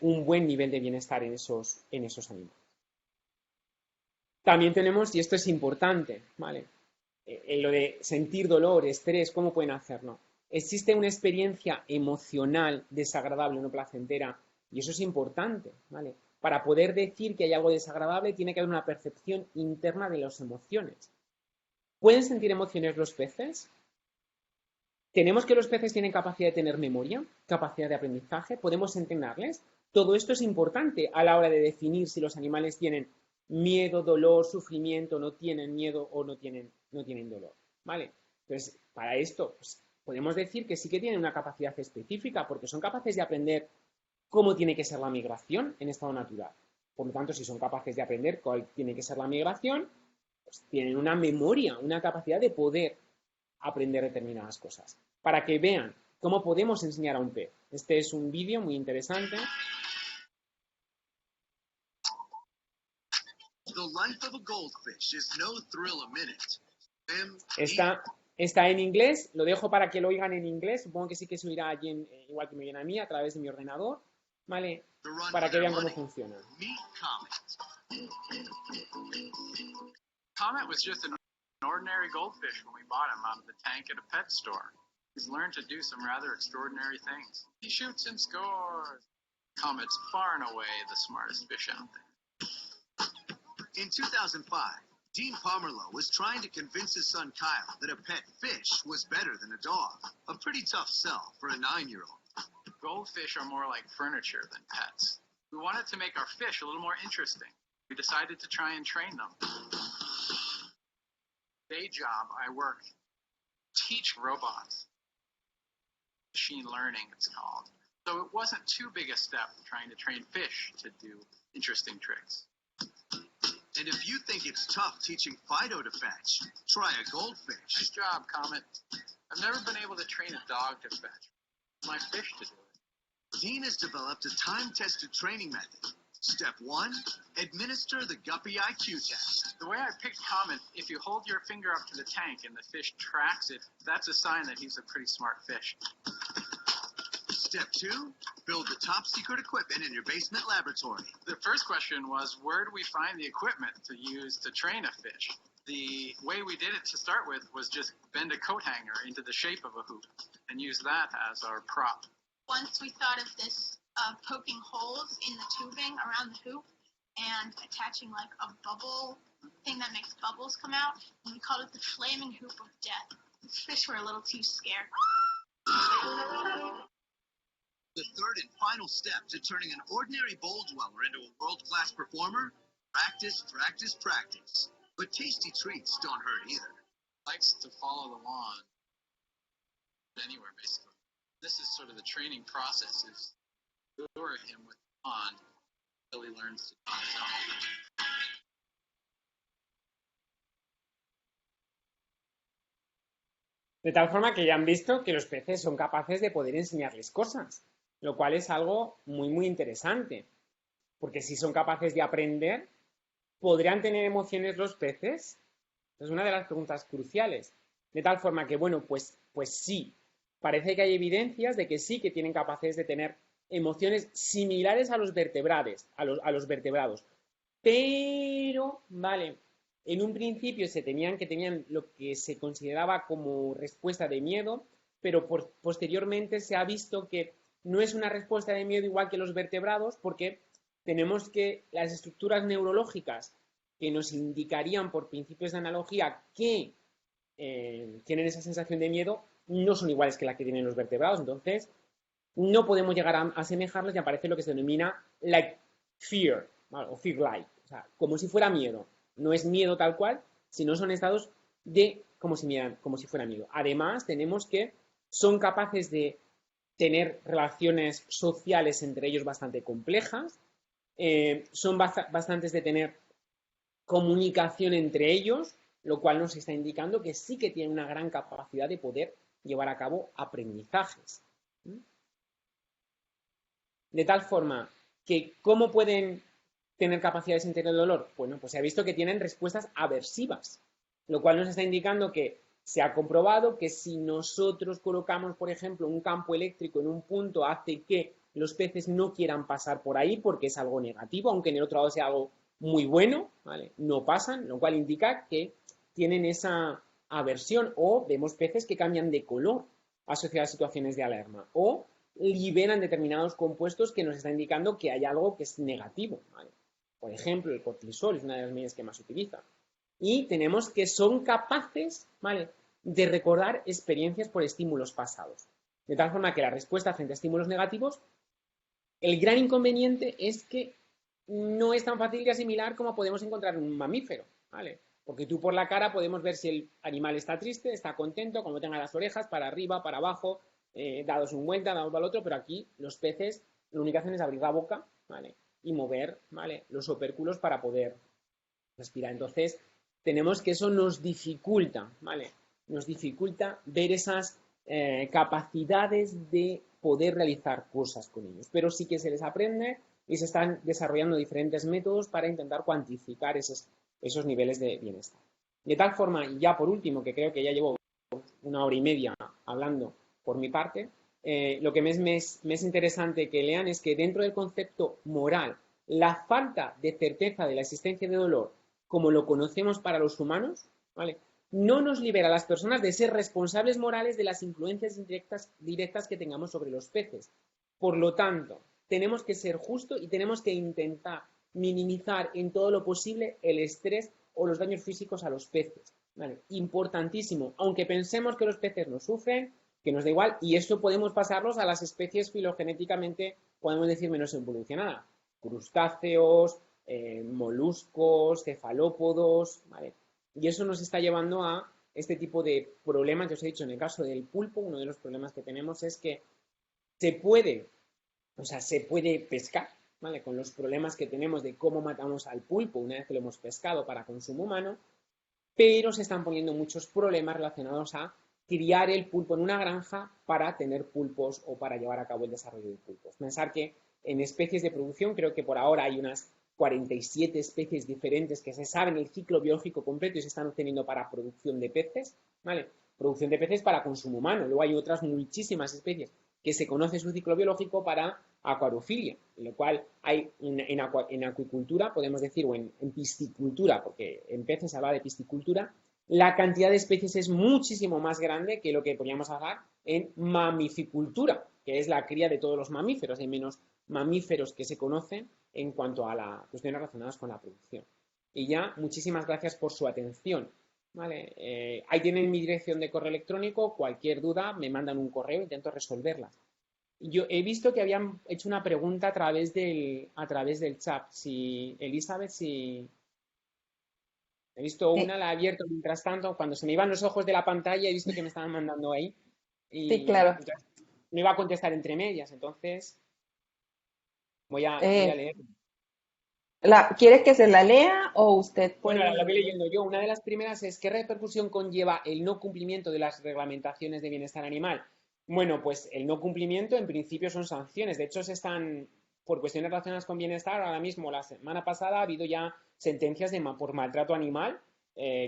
un buen nivel de bienestar en esos animales. También tenemos, y esto es importante, ¿vale?, lo de sentir dolor, estrés, ¿cómo pueden hacerlo? Existe una experiencia emocional desagradable, no placentera, y eso es importante, ¿vale? Para poder decir que hay algo desagradable tiene que haber una percepción interna de las emociones. ¿Pueden sentir emociones los peces? ¿Tenemos que los peces tienen capacidad de tener memoria, capacidad de aprendizaje? ¿Podemos entrenarles? Todo esto es importante a la hora de definir si los animales tienen miedo, dolor, sufrimiento, no tienen miedo o no tienen dolor, ¿vale? Entonces, para esto, pues, podemos decir que sí que tienen una capacidad específica porque son capaces de aprender cómo tiene que ser la migración en estado natural. Por lo tanto, si son capaces de aprender cuál tiene que ser la migración, pues tienen una memoria, una capacidad de poder aprender determinadas cosas, para que vean cómo podemos enseñar a un pez. Este es un vídeo muy interesante. Está en inglés, lo dejo para que lo oigan en inglés, supongo que sí que se oirá allí igual que me viene a mí a través de mi ordenador, ¿vale? Para que vean cómo funciona. Comet was just an ordinary goldfish when we bought him out of the tank at a pet store. He's learned to do some rather extraordinary things. He shoots and scores. Comet's far and away the smartest fish out there. In 2005, Dean Pomerleau was trying to convince his son Kyle that a pet fish was better than a dog. A pretty tough sell for a 9-year-old. Goldfish are more like furniture than pets. We wanted to make our fish a little more interesting. We decided to try and train them. Day job, I work teach robots. Machine learning, it's called. So it wasn't too big a step trying to train fish to do interesting tricks. And if you think it's tough teaching Fido to fetch, try a goldfish. Nice job, Comet. I've never been able to train a dog to fetch. My fish to do it. Dean has developed a time-tested training method. Step 1, administer the Guppy IQ test. The way I picked Comet, if you hold your finger up to the tank and the fish tracks it, that's a sign that he's a pretty smart fish. Step 2, build the top-secret equipment in your basement laboratory. The first question was, where do we find the equipment to use to train a fish? The way we did it to start with was just bend a coat hanger into the shape of a hoop and use that as our prop. Once we thought of this poking holes in the tubing around the hoop and attaching like a bubble thing that makes bubbles come out, and we called it the flaming hoop of death. The fish were a little too scared. The third and final step to turning an ordinary bowl dweller into a world-class performer? Practice, practice, practice. But tasty treats don't hurt either. Likes to follow the wand anywhere, basically. This is sort of the training process, is lure him with the wand until he learns to do it his own. De tal forma que ya han visto que los peces son capaces de poder enseñarles cosas, lo cual es algo muy, muy interesante. Porque si son capaces de aprender, ¿podrían tener emociones los peces? Es una de las preguntas cruciales. De tal forma que, bueno, pues sí. Parece que hay evidencias de que sí que tienen capaces de tener emociones similares a los vertebrados. Pero, vale, en un principio tenían lo que se consideraba como respuesta de miedo, pero posteriormente se ha visto que no es una respuesta de miedo igual que los vertebrados, porque tenemos que las estructuras neurológicas que nos indicarían por principios de analogía que tienen esa sensación de miedo no son iguales que las que tienen los vertebrados. Entonces no podemos llegar a asemejarlas y aparece lo que se denomina like fear, ¿vale? O fear-like, o sea, como si fuera miedo. No es miedo tal cual, sino son estados de como si fuera miedo. Además, tenemos que son capaces de tener relaciones sociales entre ellos bastante complejas, son bastantes de tener comunicación entre ellos, lo cual nos está indicando que sí que tienen una gran capacidad de poder llevar a cabo aprendizajes. De tal forma que, ¿cómo pueden tener capacidad de sentir el dolor? Bueno, pues se ha visto que tienen respuestas aversivas, lo cual nos está indicando que se ha comprobado que si nosotros colocamos, por ejemplo, un campo eléctrico en un punto, hace que los peces no quieran pasar por ahí porque es algo negativo, aunque en el otro lado sea algo muy bueno, ¿vale? No pasan, lo cual indica que tienen esa aversión, o vemos peces que cambian de color asociados a situaciones de alarma, o liberan determinados compuestos que nos está indicando que hay algo que es negativo, ¿vale? Por ejemplo, el cortisol es una de las medidas que más se utiliza. Y tenemos que son capaces, ¿vale?, de recordar experiencias por estímulos pasados. De tal forma que la respuesta frente a estímulos negativos, el gran inconveniente es que no es tan fácil de asimilar como podemos encontrar en un mamífero, ¿vale? Porque tú por la cara podemos ver si el animal está triste, está contento, como tenga las orejas para arriba, para abajo, dados un vuelta, dados al otro, pero aquí los peces lo único que hacen es abrir la boca, ¿vale?, y mover, ¿vale?, los opérculos para poder respirar. Entonces, tenemos que eso nos dificulta, ¿vale? Nos dificulta ver esas capacidades de poder realizar cosas con ellos. Pero sí que se les aprende y se están desarrollando diferentes métodos para intentar cuantificar esos niveles de bienestar. De tal forma, y ya por último, que creo que ya llevo 1 hora y media hablando por mi parte, lo que me es interesante que lean es que dentro del concepto moral, la falta de certeza de la existencia de dolor, como lo conocemos para los humanos, ¿vale?, no nos libera a las personas de ser responsables morales de las influencias directas que tengamos sobre los peces. Por lo tanto, tenemos que ser justos y tenemos que intentar minimizar en todo lo posible el estrés o los daños físicos a los peces. ¿Vale? Importantísimo, aunque pensemos que los peces no sufren, que nos da igual, y esto podemos pasarlos a las especies filogenéticamente, podemos decir, menos evolucionadas. Crustáceos, moluscos, cefalópodos, ¿vale? Y eso nos está llevando a este tipo de problemas que os he dicho. En el caso del pulpo, uno de los problemas que tenemos es que se puede pescar, ¿vale? Con los problemas que tenemos de cómo matamos al pulpo una vez que lo hemos pescado para consumo humano, pero se están poniendo muchos problemas relacionados a criar el pulpo en una granja para tener pulpos o para llevar a cabo el desarrollo de pulpos. Pensar que en especies de producción, creo que por ahora hay unas 47 especies diferentes que se saben el ciclo biológico completo y se están obteniendo para producción de peces, ¿vale? Producción de peces para consumo humano. Luego hay otras muchísimas especies que se conoce su ciclo biológico para acuariofilia, en lo cual hay en acuicultura, podemos decir, o en piscicultura, porque en peces se habla de piscicultura, la cantidad de especies es muchísimo más grande que lo que podríamos hablar en mamificultura, que es la cría de todos los mamíferos. Hay menos mamíferos que se conocen en cuanto a las cuestiones relacionadas con la producción. Y ya, muchísimas gracias por su atención. ¿Vale? Ahí tienen mi dirección de correo electrónico. Cualquier duda, me mandan un correo, intento resolverlas. Yo he visto que habían hecho una pregunta a través del chat. Si, Elizabeth, si... He visto una, la he abierto mientras tanto. Cuando se me iban los ojos de la pantalla, he visto que me estaban mandando ahí. Y sí, claro. entonces, no iba a contestar entre medias, entonces voy a leer. ¿Quiere que se la lea o usted puede? Bueno, la voy leyendo yo. Una de las primeras es: ¿qué repercusión conlleva el no cumplimiento de las reglamentaciones de bienestar animal? Bueno, pues el no cumplimiento en principio son sanciones. De hecho, se están, por cuestiones relacionadas con bienestar, ahora mismo, la semana pasada, ha habido ya sentencias por maltrato animal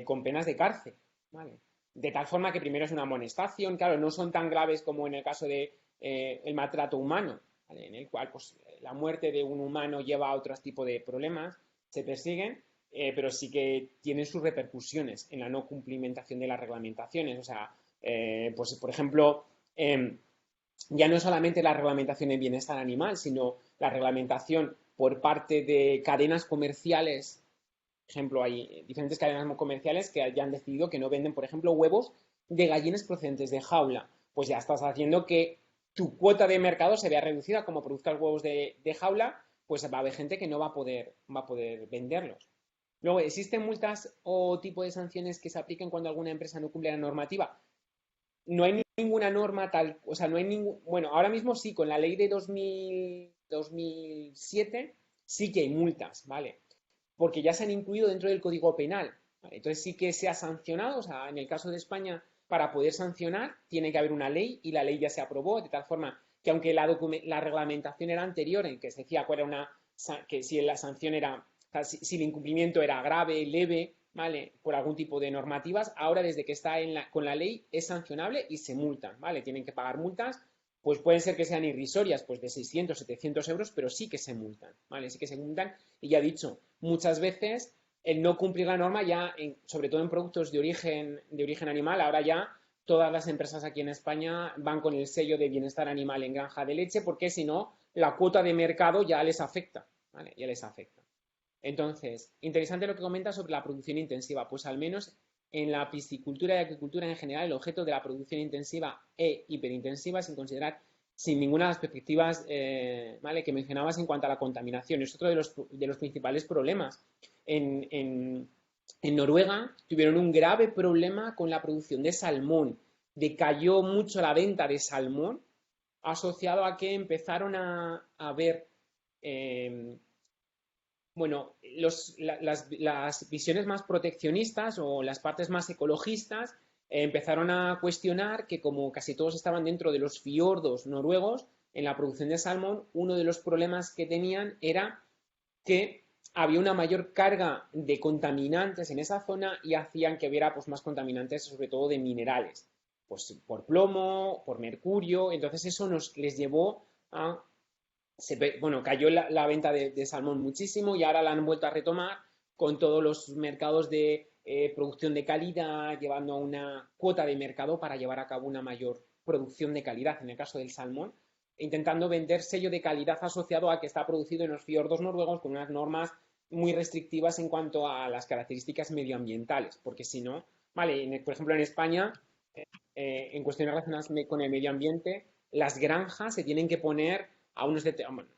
con penas de cárcel, ¿vale? De tal forma que primero es una amonestación, claro, no son tan graves como en el caso de el maltrato humano, ¿vale? En el cual pues, la muerte de un humano lleva a otros tipos de problemas, se persiguen, pero sí que tienen sus repercusiones en la no cumplimentación de las reglamentaciones. O sea, pues por ejemplo, ya no solamente la reglamentación en bienestar animal, sino la reglamentación por parte de cadenas comerciales. Por ejemplo, hay diferentes cadenas comerciales que ya han decidido que no venden, por ejemplo, huevos de gallinas procedentes de jaula. Pues ya estás haciendo que tu cuota de mercado se vea reducida. Como produzcas huevos de jaula, pues va a haber gente que no va a poder venderlos. Luego, ¿existen multas o tipo de sanciones que se apliquen cuando alguna empresa no cumple la normativa? No hay ninguna norma tal, o sea, no hay ningún, bueno, ahora mismo sí, con la ley de 2007 sí que hay multas, ¿vale? Porque ya se han incluido dentro del Código Penal, ¿vale? Entonces sí que se ha sancionado, o sea, en el caso de España, para poder sancionar, tiene que haber una ley y la ley ya se aprobó, de tal forma que aunque la reglamentación era anterior, en que se decía cuál era que si la sanción era, o sea, si el incumplimiento era grave, leve, ¿vale? Por algún tipo de normativas, ahora desde que está con la ley es sancionable y se multan, ¿vale? Tienen que pagar multas, pues pueden ser que sean irrisorias, pues de 600, 700 euros, pero sí que se multan, ¿vale? Sí que se multan, y ya he dicho, muchas veces el no cumplir la norma ya, sobre todo en productos de origen animal, ahora ya todas las empresas aquí en España van con el sello de bienestar animal en granja de leche, porque si no, la cuota de mercado ya les afecta, ¿vale? Ya les afecta. Entonces, interesante lo que comenta sobre la producción intensiva. Pues al menos en la piscicultura y acuicultura en general, el objeto de la producción intensiva e hiperintensiva, sin considerar, sin ninguna de las perspectivas ¿vale? que mencionabas en cuanto a la contaminación. Es otro de los principales problemas. En Noruega tuvieron un grave problema con la producción de salmón. Decayó mucho la venta de salmón, asociado a que empezaron a ver bueno, las visiones más proteccionistas o las partes más ecologistas empezaron a cuestionar que, como casi todos estaban dentro de los fiordos noruegos, en la producción de salmón, uno de los problemas que tenían era que había una mayor carga de contaminantes en esa zona y hacían que hubiera pues, más contaminantes, sobre todo de minerales, pues por plomo, por mercurio. Entonces eso les llevó a cayó la venta de salmón muchísimo y ahora la han vuelto a retomar con todos los mercados de producción de calidad, llevando a una cuota de mercado para llevar a cabo una mayor producción de calidad. En el caso del salmón, intentando vender sello de calidad asociado a que está producido en los fiordos noruegos con unas normas muy restrictivas en cuanto a las características medioambientales, porque si no, vale, por ejemplo en España, en cuestiones relacionadas con el medio ambiente, las granjas se tienen que poner a unos,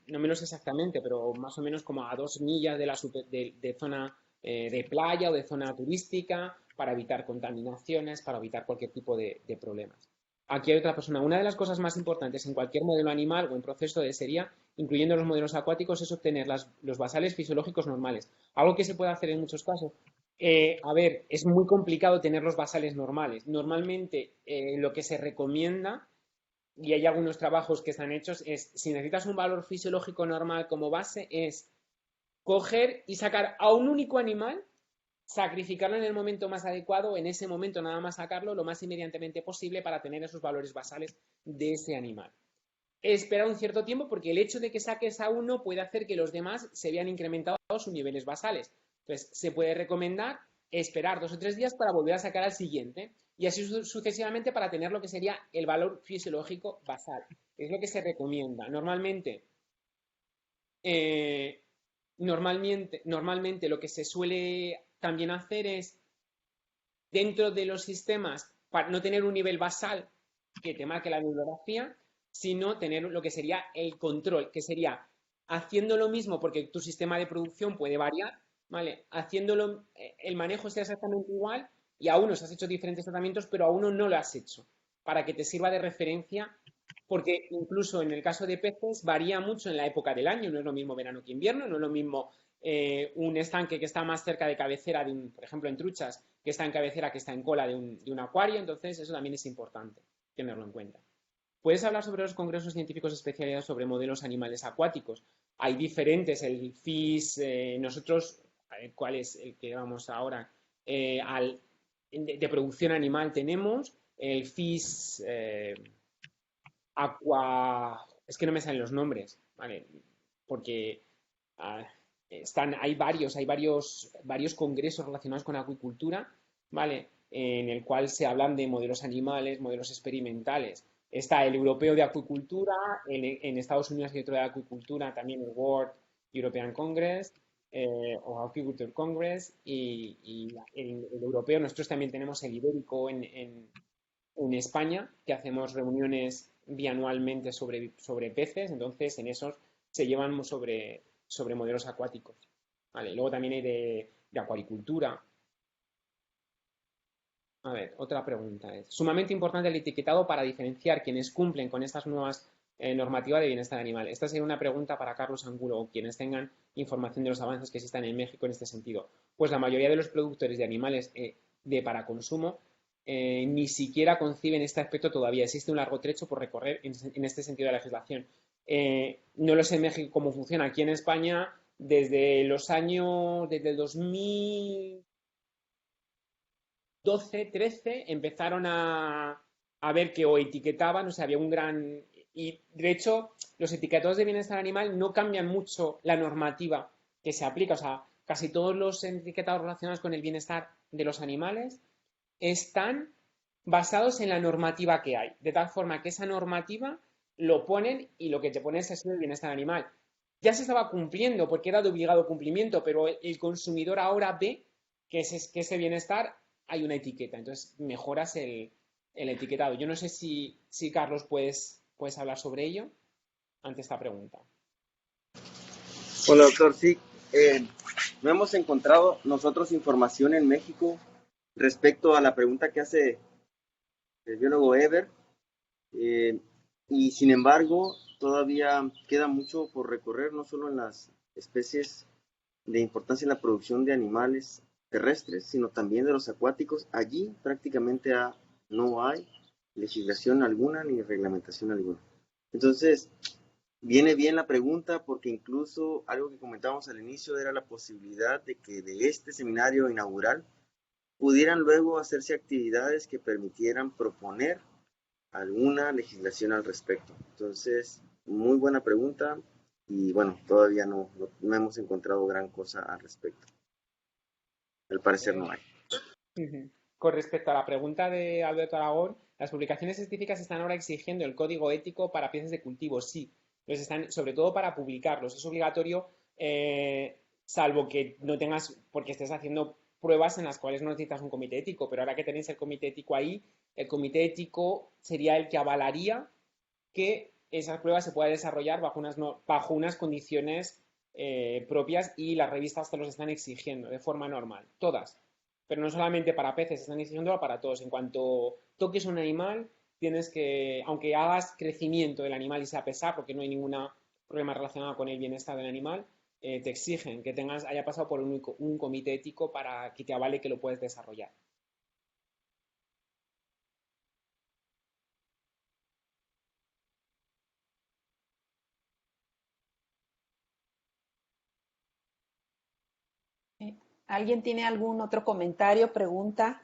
no menos exactamente, pero más o menos como a 2 millas de zona de playa o de zona turística, para evitar contaminaciones, para evitar cualquier tipo de problemas. Aquí hay otra persona. Una de las cosas más importantes en cualquier modelo animal o en proceso sería, incluyendo los modelos acuáticos, es obtener los basales fisiológicos normales. Algo que se puede hacer en muchos casos. A ver, es muy complicado tener los basales normales. Normalmente lo que se recomienda, y hay algunos trabajos que están hechos, es si necesitas un valor fisiológico normal como base, es coger y sacar a un único animal, sacrificarlo en el momento más adecuado, en ese momento nada más sacarlo lo más inmediatamente posible para tener esos valores basales de ese animal. Esperar un cierto tiempo porque el hecho de que saques a uno puede hacer que los demás se vean incrementados sus niveles basales. Entonces, se puede recomendar esperar 2 o 3 días para volver a sacar al siguiente y así sucesivamente para tener lo que sería el valor fisiológico basal. Es lo que se recomienda. Normalmente lo que se suele también hacer es, dentro de los sistemas, para no tener un nivel basal que te marque la bibliografía, sino tener lo que sería el control, que sería haciendo lo mismo, porque tu sistema de producción puede variar, ¿vale? Haciéndolo, el manejo sea exactamente igual y a unos has hecho diferentes tratamientos, pero a uno no lo has hecho, para que te sirva de referencia, porque incluso en el caso de peces varía mucho en la época del año, no es lo mismo verano que invierno, no es lo mismo un estanque que está más cerca de cabecera, por ejemplo en truchas, que está en cabecera, que está en cola de un acuario, entonces eso también es importante tenerlo en cuenta. ¿Puedes hablar sobre los congresos científicos especializados sobre modelos animales acuáticos? Hay diferentes, el FIS, nosotros, ¿cuál es el que vamos ahora? De producción animal tenemos, el FIS Aqua, es que no me salen los nombres, ¿vale? Porque hay varios congresos relacionados con acuicultura, ¿vale? En el cual se hablan de modelos animales, modelos experimentales. Está el europeo de acuicultura, en Estados Unidos hay otro de acuicultura, también el World European Congress o Aquiculture Congress, y el europeo, nosotros también tenemos el ibérico en España, que hacemos reuniones bianualmente sobre peces, entonces en esos se llevan sobre modelos acuáticos. ¿Vale? Luego también hay de acuaricultura. A ver, otra pregunta es, sumamente importante el etiquetado para diferenciar quienes cumplen con estas nuevas normativas de bienestar animal. Esta sería una pregunta para Carlos Angulo o quienes tengan información de los avances que existan en México en este sentido. Pues la mayoría de los productores de animales para consumo ni siquiera conciben este aspecto todavía. Existe un largo trecho por recorrer en este sentido de la legislación. No lo sé en México cómo funciona. Aquí en España, desde el 2012-13, empezaron a ver que o etiquetaban, o sea, había un gran... Y, de hecho, los etiquetados de bienestar animal no cambian mucho la normativa que se aplica. O sea, casi todos los etiquetados relacionados con el bienestar de los animales están basados en la normativa que hay, de tal forma que esa normativa lo ponen y lo que te ponen es el bienestar animal. Ya se estaba cumpliendo porque era de obligado cumplimiento, pero el consumidor ahora ve que ese bienestar hay una etiqueta, entonces mejoras el etiquetado. Yo no sé si Carlos, puedes hablar sobre ello ante esta pregunta. Hola, doctor. Sí, no hemos encontrado nosotros información en México respecto a la pregunta que hace el biólogo Eber, y sin embargo todavía queda mucho por recorrer, no solo en las especies de importancia en la producción de animales terrestres, sino también de los acuáticos. Allí prácticamente no hay legislación alguna ni reglamentación alguna. Entonces, viene bien la pregunta porque incluso algo que comentábamos al inicio era la posibilidad de que de este seminario inaugural pudieran luego hacerse actividades que permitieran proponer alguna legislación al respecto. Entonces, muy buena pregunta y bueno, todavía no hemos encontrado gran cosa al respecto. Al parecer no hay. con respecto a la pregunta de Alberto Aragón, las publicaciones científicas están ahora exigiendo el código ético para peces de cultivo, sí. Entonces están, sobre todo para publicarlos. Es obligatorio, salvo que no tengas, porque estés haciendo pruebas en las cuales no necesitas un comité ético, pero ahora que tenéis el comité ético ahí, el comité ético sería el que avalaría que esas pruebas se puedan desarrollar bajo unas condiciones propias, y las revistas te los están exigiendo de forma normal, todas. Pero no solamente para peces, están exigiéndolo para todos. En cuanto toques un animal, tienes que, aunque hagas crecimiento del animal y sea pesar, porque no hay ningún problema relacionado con el bienestar del animal, te exigen que haya pasado por un comité ético para que te avale que lo puedes desarrollar. ¿Alguien tiene algún otro comentario, pregunta?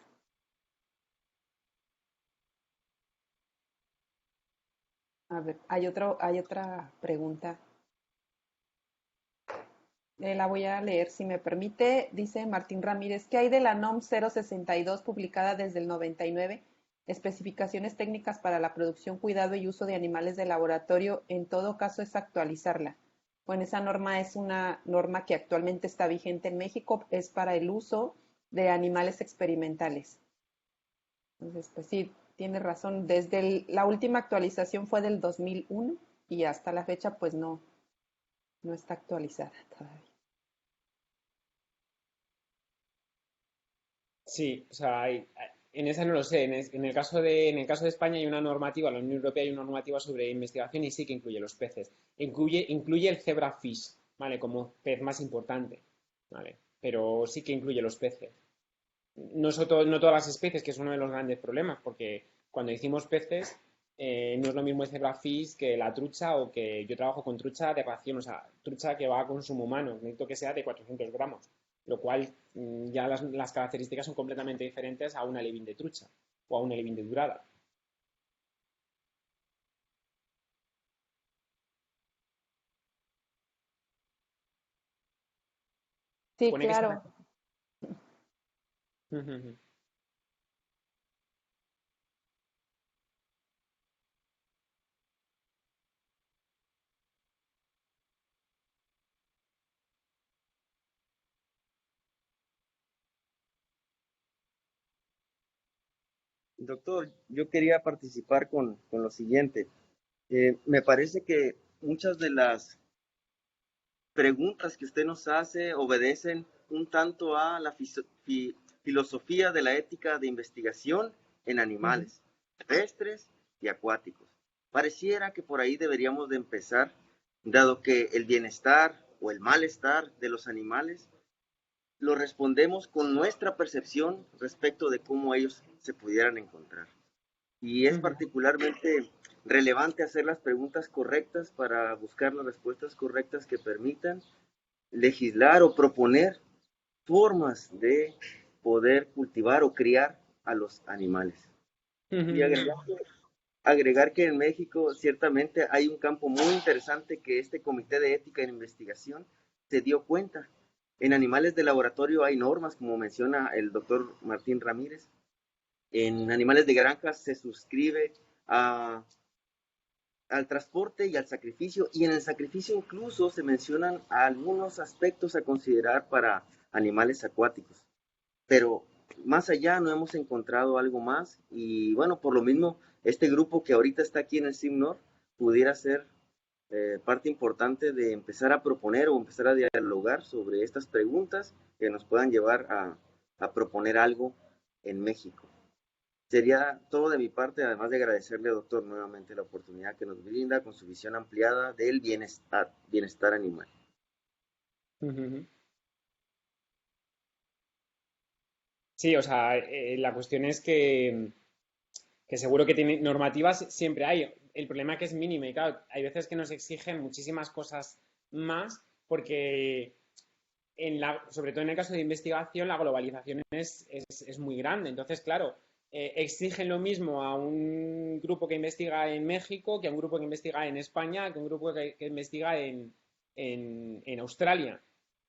A ver, hay otra pregunta. La voy a leer si me permite. Dice Martín Ramírez, ¿qué hay de la NOM 062 publicada desde el 99? Especificaciones técnicas para la producción, cuidado y uso de animales de laboratorio. En todo caso es actualizarla. Bueno, esa norma es una norma que actualmente está vigente en México, es para el uso de animales experimentales. Entonces, pues sí, tiene razón. La última actualización fue del 2001 y hasta la fecha pues no está actualizada todavía. Sí, o sea, en esa no lo sé. En el caso de España hay una normativa, la Unión Europea hay una normativa sobre investigación y sí que incluye los peces. Incluye el zebrafish, ¿vale? Como pez más importante, ¿vale? Pero sí que incluye los peces. No todas las especies, que es uno de los grandes problemas, porque cuando decimos peces, no es lo mismo el zebrafish que la trucha, o que yo trabajo con trucha de ración, o sea, trucha que va a consumo humano, necesito que sea de 400 gramos, lo cual ya las características son completamente diferentes a una alevín de trucha o a una alevín de durada. Sí, Pone que se... claro. Doctor, yo quería participar con lo siguiente. Me parece que muchas de las preguntas que usted nos hace obedecen un tanto a la filosofía de la ética de investigación en animales terrestres y acuáticos. Pareciera que por ahí deberíamos de empezar, dado que el bienestar o el malestar de los animales lo respondemos con nuestra percepción respecto de cómo ellos se pudieran encontrar. Y es particularmente relevante hacer las preguntas correctas para buscar las respuestas correctas que permitan legislar o proponer formas de poder cultivar o criar a los animales. Y agregar que en México ciertamente hay un campo muy interesante que este Comité de Ética en Investigación se dio cuenta. En animales de laboratorio hay normas, como menciona el doctor Martín Ramírez. En animales de granja se suscribe al transporte y al sacrificio, y en el sacrificio incluso se mencionan algunos aspectos a considerar para animales acuáticos. Pero más allá no hemos encontrado algo más, y bueno, por lo mismo, este grupo que ahorita está aquí en el CIMNOR pudiera ser parte importante de empezar a proponer o empezar a dialogar sobre estas preguntas que nos puedan llevar a proponer algo en México. Sería todo de mi parte, además de agradecerle, doctor, nuevamente la oportunidad que nos brinda con su visión ampliada del bienestar animal. Sí, o sea, la cuestión es que seguro que tiene normativas, siempre hay. El problema es que es mínimo, y claro, hay veces que nos exigen muchísimas cosas más, porque sobre todo en el caso de investigación, la globalización es muy grande. Entonces, claro, exigen lo mismo a un grupo que investiga en México, que a un grupo que investiga en España, que a un grupo que investiga en Australia,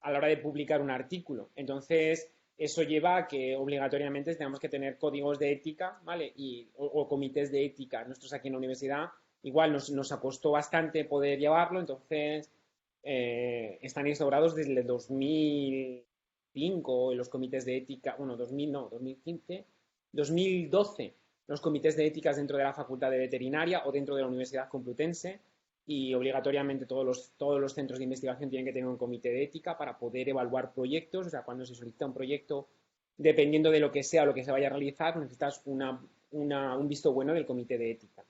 a la hora de publicar un artículo. Entonces, eso lleva a que obligatoriamente tenemos que tener códigos de ética, ¿vale? O comités de ética. Nosotros aquí en la universidad igual nos costó bastante poder llevarlo, entonces están instaurados desde el 2005 los comités de ética, bueno, 2000 no, 2015, 2012 los comités de éticas dentro de la Facultad de Veterinaria o dentro de la Universidad Complutense, y obligatoriamente todos los centros de investigación tienen que tener un comité de ética para poder evaluar proyectos. O sea, cuando se solicita un proyecto, dependiendo de lo que sea, lo que se vaya a realizar, necesitas un visto bueno del comité de ética.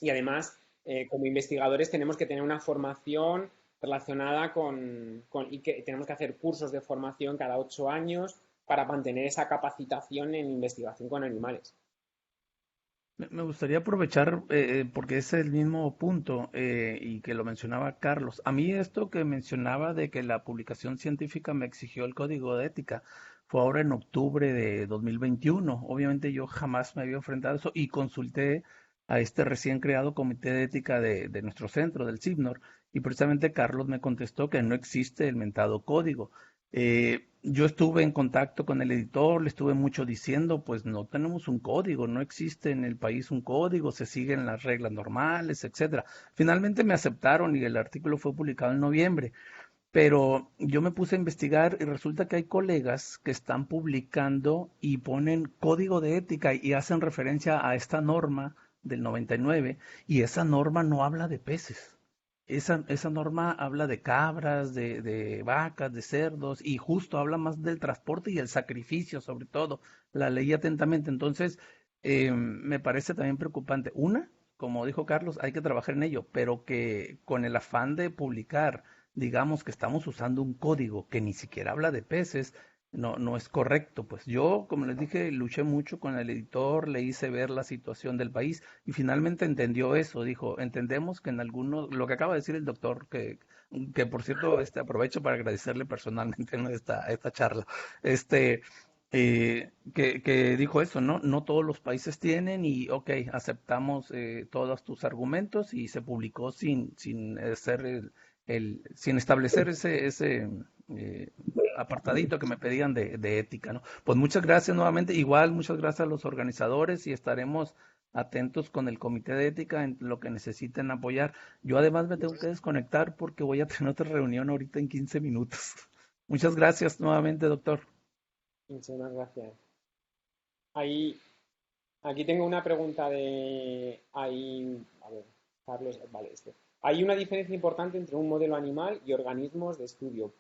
Y además, como investigadores tenemos que tener una formación relacionada y que tenemos que hacer cursos de formación cada 8 años para mantener esa capacitación en investigación con animales. Me gustaría aprovechar, porque es el mismo punto y que lo mencionaba Carlos. A mí esto que mencionaba de que la publicación científica me exigió el código de ética fue ahora en octubre de 2021. Obviamente yo jamás me había enfrentado a eso y consulté a este recién creado comité de ética de nuestro centro, del CIBNOR, y precisamente Carlos me contestó que no existe el mentado código. Yo estuve en contacto con el editor, le estuve mucho diciendo, pues no tenemos un código, no existe en el país un código, se siguen las reglas normales, etcétera. Finalmente me aceptaron y el artículo fue publicado en noviembre, pero yo me puse a investigar y resulta que hay colegas que están publicando y ponen código de ética y hacen referencia a esta norma del 99 y esa norma no habla de peces. Esa norma habla de cabras, de vacas, de cerdos, y justo habla más del transporte y el sacrificio, sobre todo. La leí atentamente. Entonces, me parece también preocupante. Una, como dijo Carlos, hay que trabajar en ello, pero que con el afán de publicar, digamos que estamos usando un código que ni siquiera habla de peces, no es correcto. Pues yo, como les dije, luché mucho con el editor, le hice ver la situación del país y finalmente entendió eso. Dijo, entendemos que en algunos, lo que acaba de decir el doctor, que por cierto, aprovecho para agradecerle personalmente, ¿no? esta charla, que dijo eso, ¿no? No todos los países tienen y, ok, aceptamos todos tus argumentos y se publicó sin ser sin establecer ese apartadito que me pedían de ética, ¿no? Pues muchas gracias nuevamente, igual muchas gracias a los organizadores y estaremos atentos con el comité de ética en lo que necesiten apoyar. Yo además me tengo que desconectar porque voy a tener otra reunión ahorita en 15 minutos. Muchas gracias nuevamente, doctor. Muchas gracias. Aquí tengo una pregunta a ver, Carlos, vale, Hay una diferencia importante entre un modelo animal y organismos de estudio.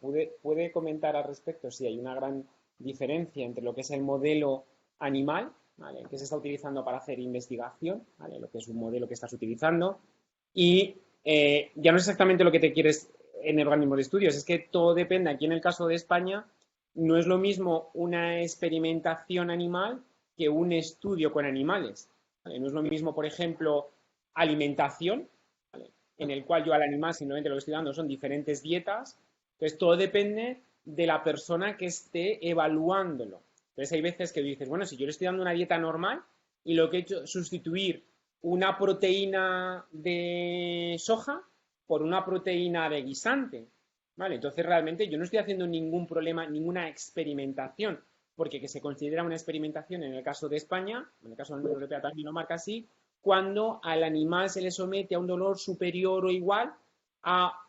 ¿Puede comentar al respecto si hay una gran diferencia entre lo que es el modelo animal, ¿vale?, que se está utilizando para hacer investigación, ¿vale?, lo que es un modelo que estás utilizando, y ya no es exactamente lo que te quieres en organismos de estudios, es que todo depende. Aquí en el caso de España no es lo mismo una experimentación animal que un estudio con animales, ¿vale? No es lo mismo, por ejemplo, alimentación, ¿vale?, en el cual yo al animal simplemente lo que estoy dando son diferentes dietas. Entonces todo depende de la persona que esté evaluándolo. Entonces hay veces que dices, bueno, si yo le estoy dando una dieta normal y lo que he hecho es sustituir una proteína de soja por una proteína de guisante, ¿vale? Entonces realmente yo no estoy haciendo ningún problema, ninguna experimentación, porque que se considera una experimentación en el caso de España, en el caso de la Unión Europea también lo marca así, cuando al animal se le somete a un dolor superior o igual a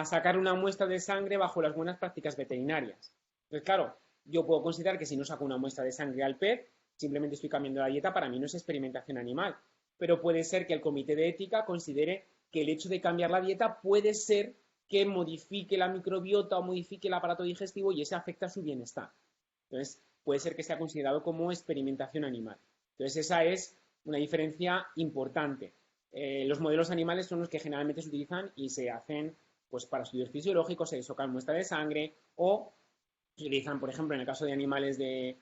sacar una muestra de sangre bajo las buenas prácticas veterinarias. Entonces, claro, yo puedo considerar que si no saco una muestra de sangre al pez, simplemente estoy cambiando la dieta, para mí no es experimentación animal. Pero puede ser que el comité de ética considere que el hecho de cambiar la dieta puede ser que modifique la microbiota o modifique el aparato digestivo y eso afecta a su bienestar. Entonces, puede ser que sea considerado como experimentación animal. Entonces, esa es una diferencia importante. Los modelos animales son los que generalmente se utilizan y se hacen pues para estudios fisiológicos, se sacan muestra de sangre o se utilizan, por ejemplo, en el caso de animales de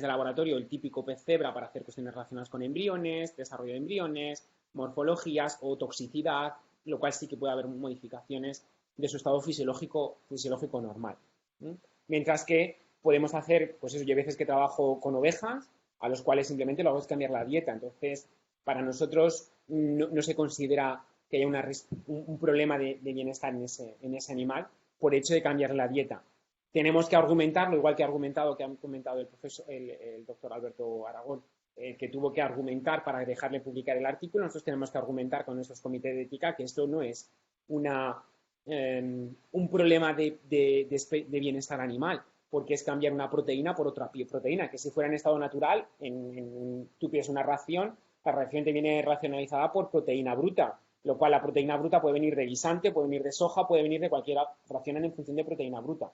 laboratorio, el típico pez cebra para hacer cuestiones relacionadas con embriones, desarrollo de embriones, morfologías o toxicidad, lo cual sí que puede haber modificaciones de su estado fisiológico normal. Mientras que podemos hacer, pues eso, yo hay veces que trabajo con ovejas, a los cuales simplemente lo hago es cambiar la dieta. Entonces, para nosotros no se considera que haya un problema de bienestar en ese animal por hecho de cambiar la dieta. tenemos que argumentarlo, igual que ha comentado el doctor Alberto Aragón, que tuvo que argumentar para dejarle publicar el artículo. Nosotros tenemos que argumentar con nuestros comités de ética que esto no es un problema de bienestar animal, porque es cambiar una proteína por otra proteína, que si fuera en estado natural, tú pides una ración, la ración te viene racionalizada por proteína bruta, lo cual la proteína bruta puede venir de guisante, puede venir de soja, puede venir de cualquier ración en función de proteína bruta.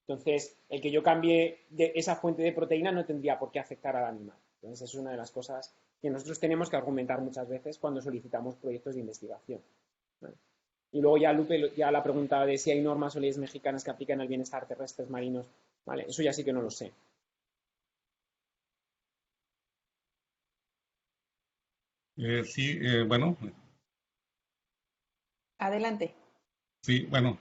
Entonces, el que yo cambie de esa fuente de proteína no tendría por qué afectar al animal. Entonces, es una de las cosas que nosotros tenemos que argumentar muchas veces cuando solicitamos proyectos de investigación. ¿Vale? Y luego ya, Lupe, ya la pregunta de si hay normas o leyes mexicanas que aplican al bienestar terrestres marinos, ¿vale? Eso ya sí que no lo sé. Sí, bueno. Adelante. Sí, bueno.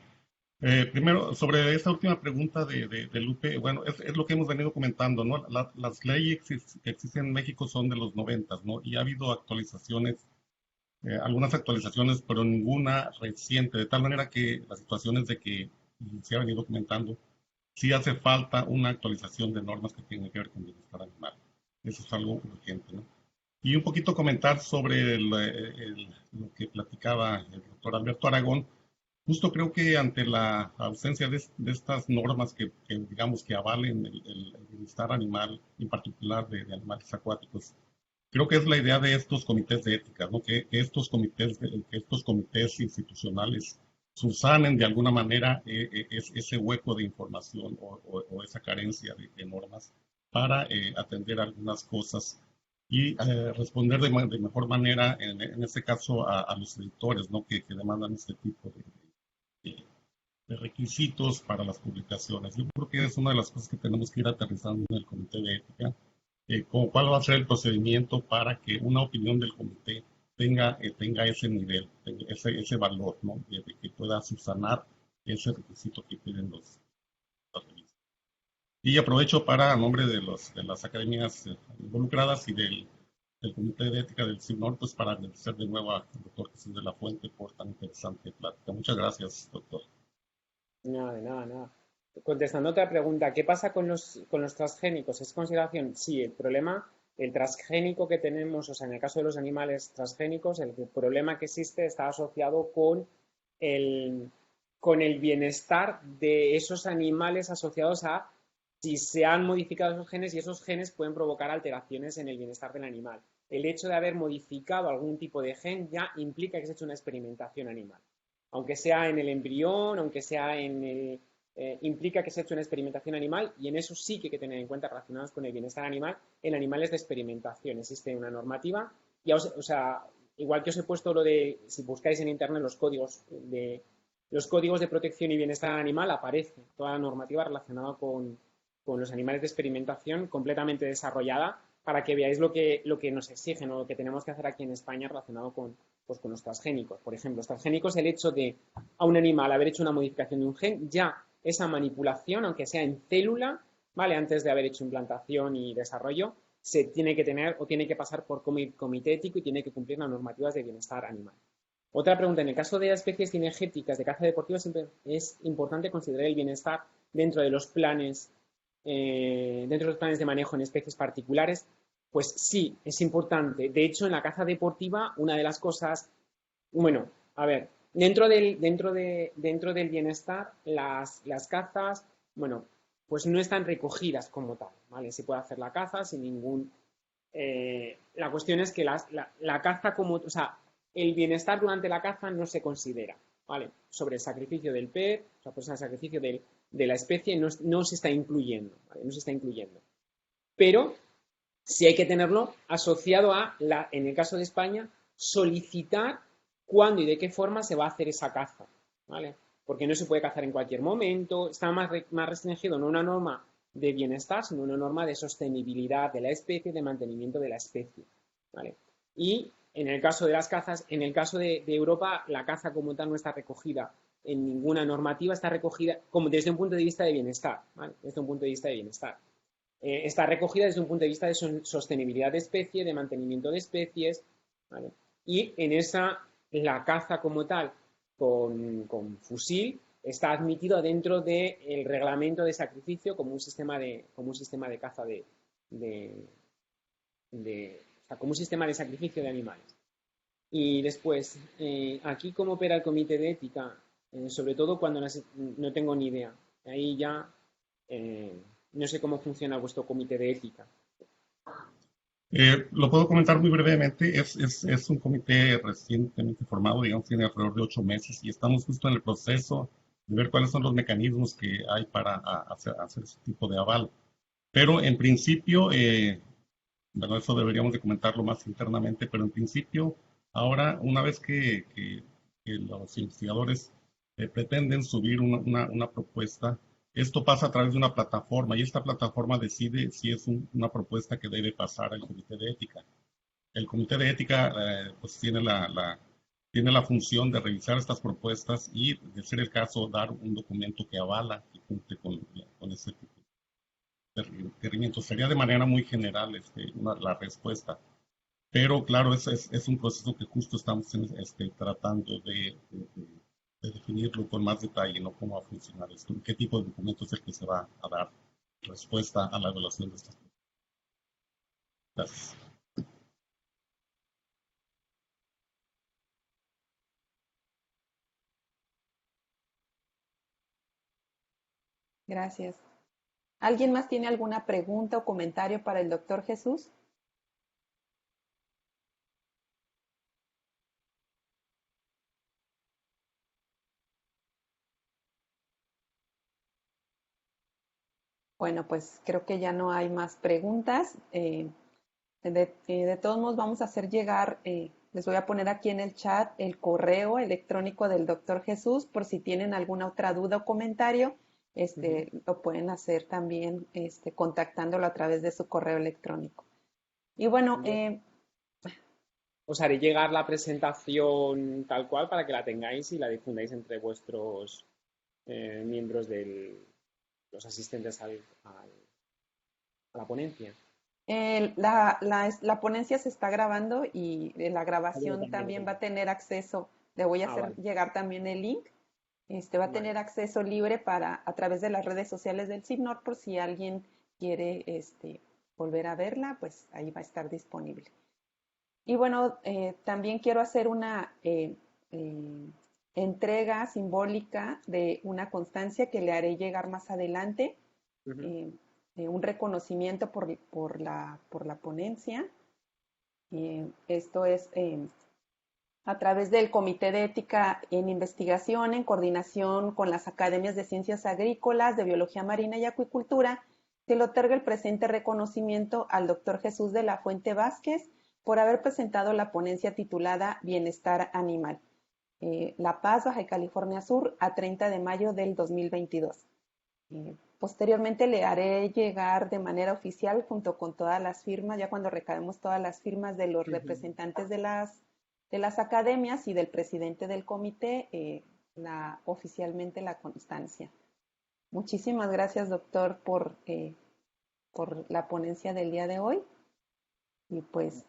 Primero, sobre esta última pregunta de Lupe, bueno, es lo que hemos venido comentando, ¿no? Las leyes que existen en México son de los 90, ¿no? Y ha habido actualizaciones, algunas actualizaciones, pero ninguna reciente, de tal manera que las situaciones de que se ha venido comentando, sí hace falta una actualización de normas que tienen que ver con el bienestar animal. Eso es algo urgente, ¿no? Y un poquito comentar sobre lo que platicaba el doctor Alberto Aragón. Justo creo que ante la ausencia de estas normas que digamos que avalen el bienestar animal, en particular de animales acuáticos, creo que es la idea de estos comités de ética, ¿no? Que estos comités institucionales subsanen de alguna manera ese hueco de información o esa carencia de normas para atender algunas cosas y responder de mejor manera, en este caso, a los editores, ¿no? Que demandan este tipo de requisitos para las publicaciones. Yo creo que es una de las cosas que tenemos que ir aterrizando en el comité de ética, cuál va a ser el procedimiento para que una opinión del comité tenga ese nivel, tenga ese valor, ¿no? De que pueda subsanar ese requisito que piden las revistas. Y aprovecho para, a nombre de las academias involucradas y del Comité de Ética del CIMNOR, pues para agradecer de nuevo al doctor Jesús de la Fuente por tan interesante plática. Muchas gracias, doctor. No, de nada. Contestando otra pregunta, ¿qué pasa con los transgénicos? ¿Es consideración? Sí, el problema, el transgénico que tenemos, o sea, en el caso de los animales transgénicos, el problema que existe está asociado con el bienestar de esos animales asociados a si se han modificado esos genes, y esos genes pueden provocar alteraciones en el bienestar del animal. El hecho de haber modificado algún tipo de gen ya implica que se ha hecho una experimentación animal. Aunque sea en el embrión, aunque sea implica que se ha hecho una experimentación animal, y en eso sí que hay que tener en cuenta, relacionados con el bienestar animal, en animales de experimentación. Existe una normativa, o sea, igual que os he puesto lo de, si buscáis en internet los códigos de protección y bienestar animal, aparece toda la normativa relacionada con los animales de experimentación completamente desarrollada, para que veáis lo que nos exigen o lo que tenemos que hacer aquí en España relacionado con los transgénicos. Por ejemplo, los transgénicos, el hecho de a un animal haber hecho una modificación de un gen, ya esa manipulación, aunque sea en célula, ¿vale? Antes de haber hecho implantación y desarrollo, se tiene que tener o tiene que pasar por comité ético y tiene que cumplir las normativas de bienestar animal. Otra pregunta, en el caso de especies cinegéticas de caza deportiva, siempre es importante considerar el bienestar dentro de los planes de manejo en especies particulares. Pues sí, es importante. De hecho, en la caza deportiva, una de las cosas, bueno, a ver, dentro del bienestar, las cazas, bueno, pues no están recogidas como tal, ¿vale? Se puede hacer la caza sin ningún... la cuestión es que la caza como... O sea, el bienestar durante la caza no se considera, ¿vale? Sobre el sacrificio del pez, o sea, pues el sacrificio de la especie no se está incluyendo, ¿vale? No se está incluyendo. Pero sí hay que tenerlo asociado a, en el caso de España, solicitar cuándo y de qué forma se va a hacer esa caza, ¿vale? Porque no se puede cazar en cualquier momento, está más restringido, no una norma de bienestar, sino una norma de sostenibilidad de la especie, de mantenimiento de la especie, ¿vale? Y en el caso de las cazas, en el caso de Europa, la caza como tal no está recogida en ninguna normativa, está recogida como desde un punto de vista de bienestar, ¿vale? Desde un punto de vista de bienestar. Está recogida desde un punto de vista de sostenibilidad de especie, de mantenimiento de especies, ¿vale? Y en esa, la caza como tal con fusil está admitido dentro del reglamento de sacrificio como un sistema de caza o sea, como un sistema de sacrificio de animales. Y después, aquí cómo opera el comité de ética, sobre todo cuando no tengo ni idea. Ahí ya no sé cómo funciona vuestro comité de ética. Lo puedo comentar muy brevemente. Es un comité recientemente formado, digamos, tiene alrededor de 8 meses y estamos justo en el proceso de ver cuáles son los mecanismos que hay para hacer ese tipo de aval. Pero en principio, bueno, eso deberíamos de comentarlo más internamente, pero en principio, ahora, una vez que los investigadores pretenden subir una propuesta, esto pasa a través de una plataforma y esta plataforma decide si es una propuesta que debe pasar al comité de ética. El comité de ética pues tiene la función de revisar estas propuestas y, de ser el caso, dar un documento que avala, que cumple con ese tipo de requerimientos. Sería de manera muy general la respuesta. Pero claro, es un proceso que justo estamos tratando de definirlo con más detalle, ¿no? Cómo va a funcionar esto, qué tipo de documento es el que se va a dar respuesta a la evaluación de estas cosas. Gracias. Gracias. ¿Alguien más tiene alguna pregunta o comentario para el doctor Jesús? Bueno, pues creo que ya no hay más preguntas. De todos modos, vamos a hacer llegar, les voy a poner aquí en el chat el correo electrónico del doctor Jesús por si tienen alguna otra duda o comentario, lo pueden hacer también contactándolo a través de su correo electrónico. Y bueno, os haré llegar la presentación tal cual para que la tengáis y la difundáis entre vuestros miembros los asistentes a la ponencia. La ponencia se está grabando y la grabación también va a tener acceso, le voy a hacer llegar también el link, va a tener acceso libre a través de las redes sociales del CIBNOR por si alguien quiere volver a verla, pues ahí va a estar disponible. Y bueno, también quiero hacer una entrega simbólica de una constancia que le haré llegar más adelante, un reconocimiento por la ponencia. Esto es a través del Comité de Ética en Investigación, en coordinación con las Academias de Ciencias Agrícolas, de Biología Marina y Acuicultura, se le otorga el presente reconocimiento al doctor Jesús de la Fuente Vázquez por haber presentado la ponencia titulada Bienestar Animal, La Paz, Baja California Sur, a 30 de mayo del 2022. Posteriormente le haré llegar de manera oficial, junto con todas las firmas, ya cuando recabemos todas las firmas de los representantes de las academias y del presidente del comité, oficialmente la constancia. Muchísimas gracias, doctor, por la ponencia del día de hoy. Y pues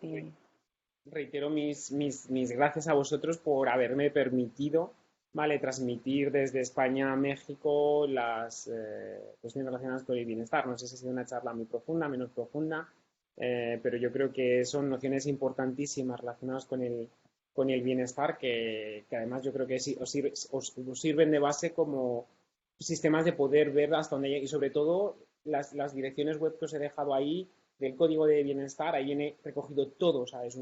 reitero mis gracias a vosotros por haberme permitido, ¿vale?, transmitir desde España a México las cuestiones relacionadas con el bienestar. No sé si ha sido una charla muy profunda, menos profunda, pero yo creo que son nociones importantísimas relacionadas con el bienestar que además yo creo que os sirven de base como sistemas de poder ver hasta dónde llega, y sobre todo las direcciones web que os he dejado ahí del código de bienestar, ahí viene recogido todo, ¿sabes?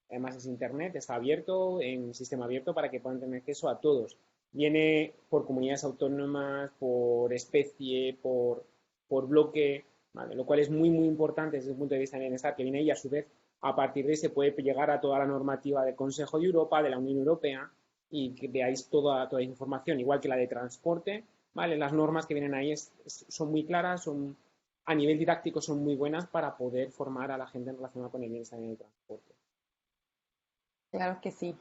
Además es internet, está abierto, en sistema abierto para que puedan tener acceso a todos. Viene por comunidades autónomas, por especie, por bloque, ¿vale? Lo cual es muy, muy importante desde el punto de vista del bienestar, que viene ahí, a su vez, a partir de ahí se puede llegar a toda la normativa del Consejo de Europa, de la Unión Europea, y que veáis toda información, igual que la de transporte, ¿vale? Las normas que vienen ahí son muy claras, a nivel didáctico son muy buenas para poder formar a la gente en relación con el bienestar en el transporte. Claro que sí.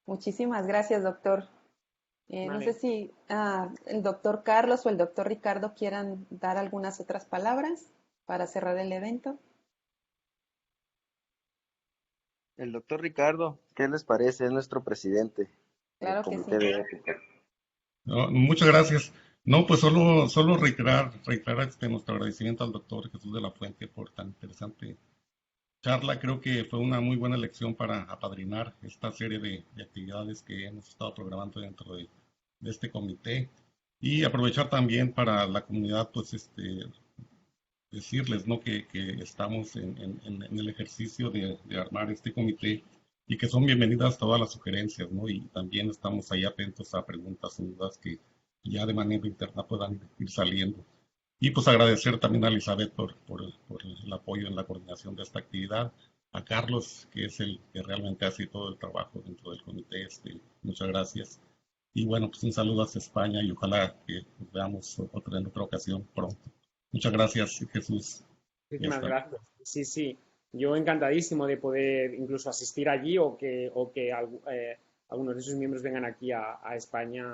Muchísimas gracias, doctor. Vale. No sé si el doctor Carlos o el doctor Ricardo quieran dar algunas otras palabras para cerrar el evento. El doctor Ricardo, ¿qué les parece? Es nuestro presidente Claro del que Comité sí. de Ética. No, muchas gracias. No, pues solo reiterar nuestro agradecimiento al doctor Jesús de la Fuente por tan interesante charla. Creo que fue una muy buena elección para apadrinar esta serie de actividades que hemos estado programando dentro de este comité. Y aprovechar también para la comunidad, pues decirles, ¿no? que estamos en el ejercicio de armar este comité y que son bienvenidas todas las sugerencias, ¿no? Y también estamos ahí atentos a preguntas o dudas que ya de manera interna puedan ir saliendo. Y pues agradecer también a Elizabeth por el apoyo en la coordinación de esta actividad, a Carlos, que es el que realmente hace todo el trabajo dentro del comité, muchas gracias. Y bueno, pues un saludo hacia España y ojalá que nos veamos en otra ocasión pronto. Muchas gracias, Jesús. Y Muchísimas hasta luego. gracias. Sí, sí. Yo encantadísimo de poder incluso asistir allí o que algunos de sus miembros vengan aquí a España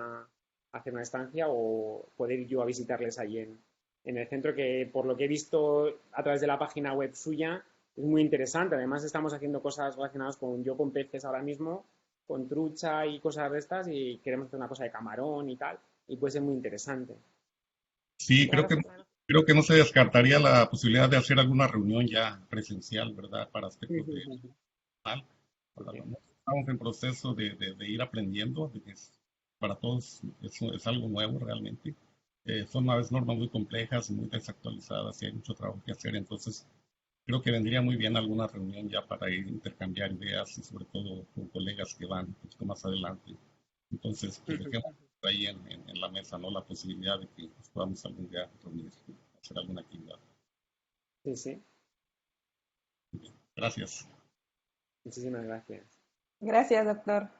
a hacer una estancia o poder ir yo a visitarles allí en el centro, que por lo que he visto a través de la página web suya es muy interesante. Además estamos haciendo cosas relacionadas con peces ahora mismo, con trucha y cosas de estas y queremos hacer una cosa de camarón y tal y puede ser muy interesante. Sí, Claro que sí. creo que no se descartaría la posibilidad de hacer alguna reunión ya presencial, ¿verdad? Para aspectos de tal. Estamos en proceso de ir aprendiendo, para todos es algo nuevo realmente. Son a veces normas muy complejas, muy desactualizadas y hay mucho trabajo que hacer, entonces creo que vendría muy bien alguna reunión ya para ir intercambiar ideas y sobre todo con colegas que van un poquito más adelante. Entonces, pues dejemos ahí en la mesa, ¿no? La posibilidad de que nos podamos algún día reunir, hacer alguna actividad. Sí, sí. Gracias. Muchísimas gracias. Gracias, doctor.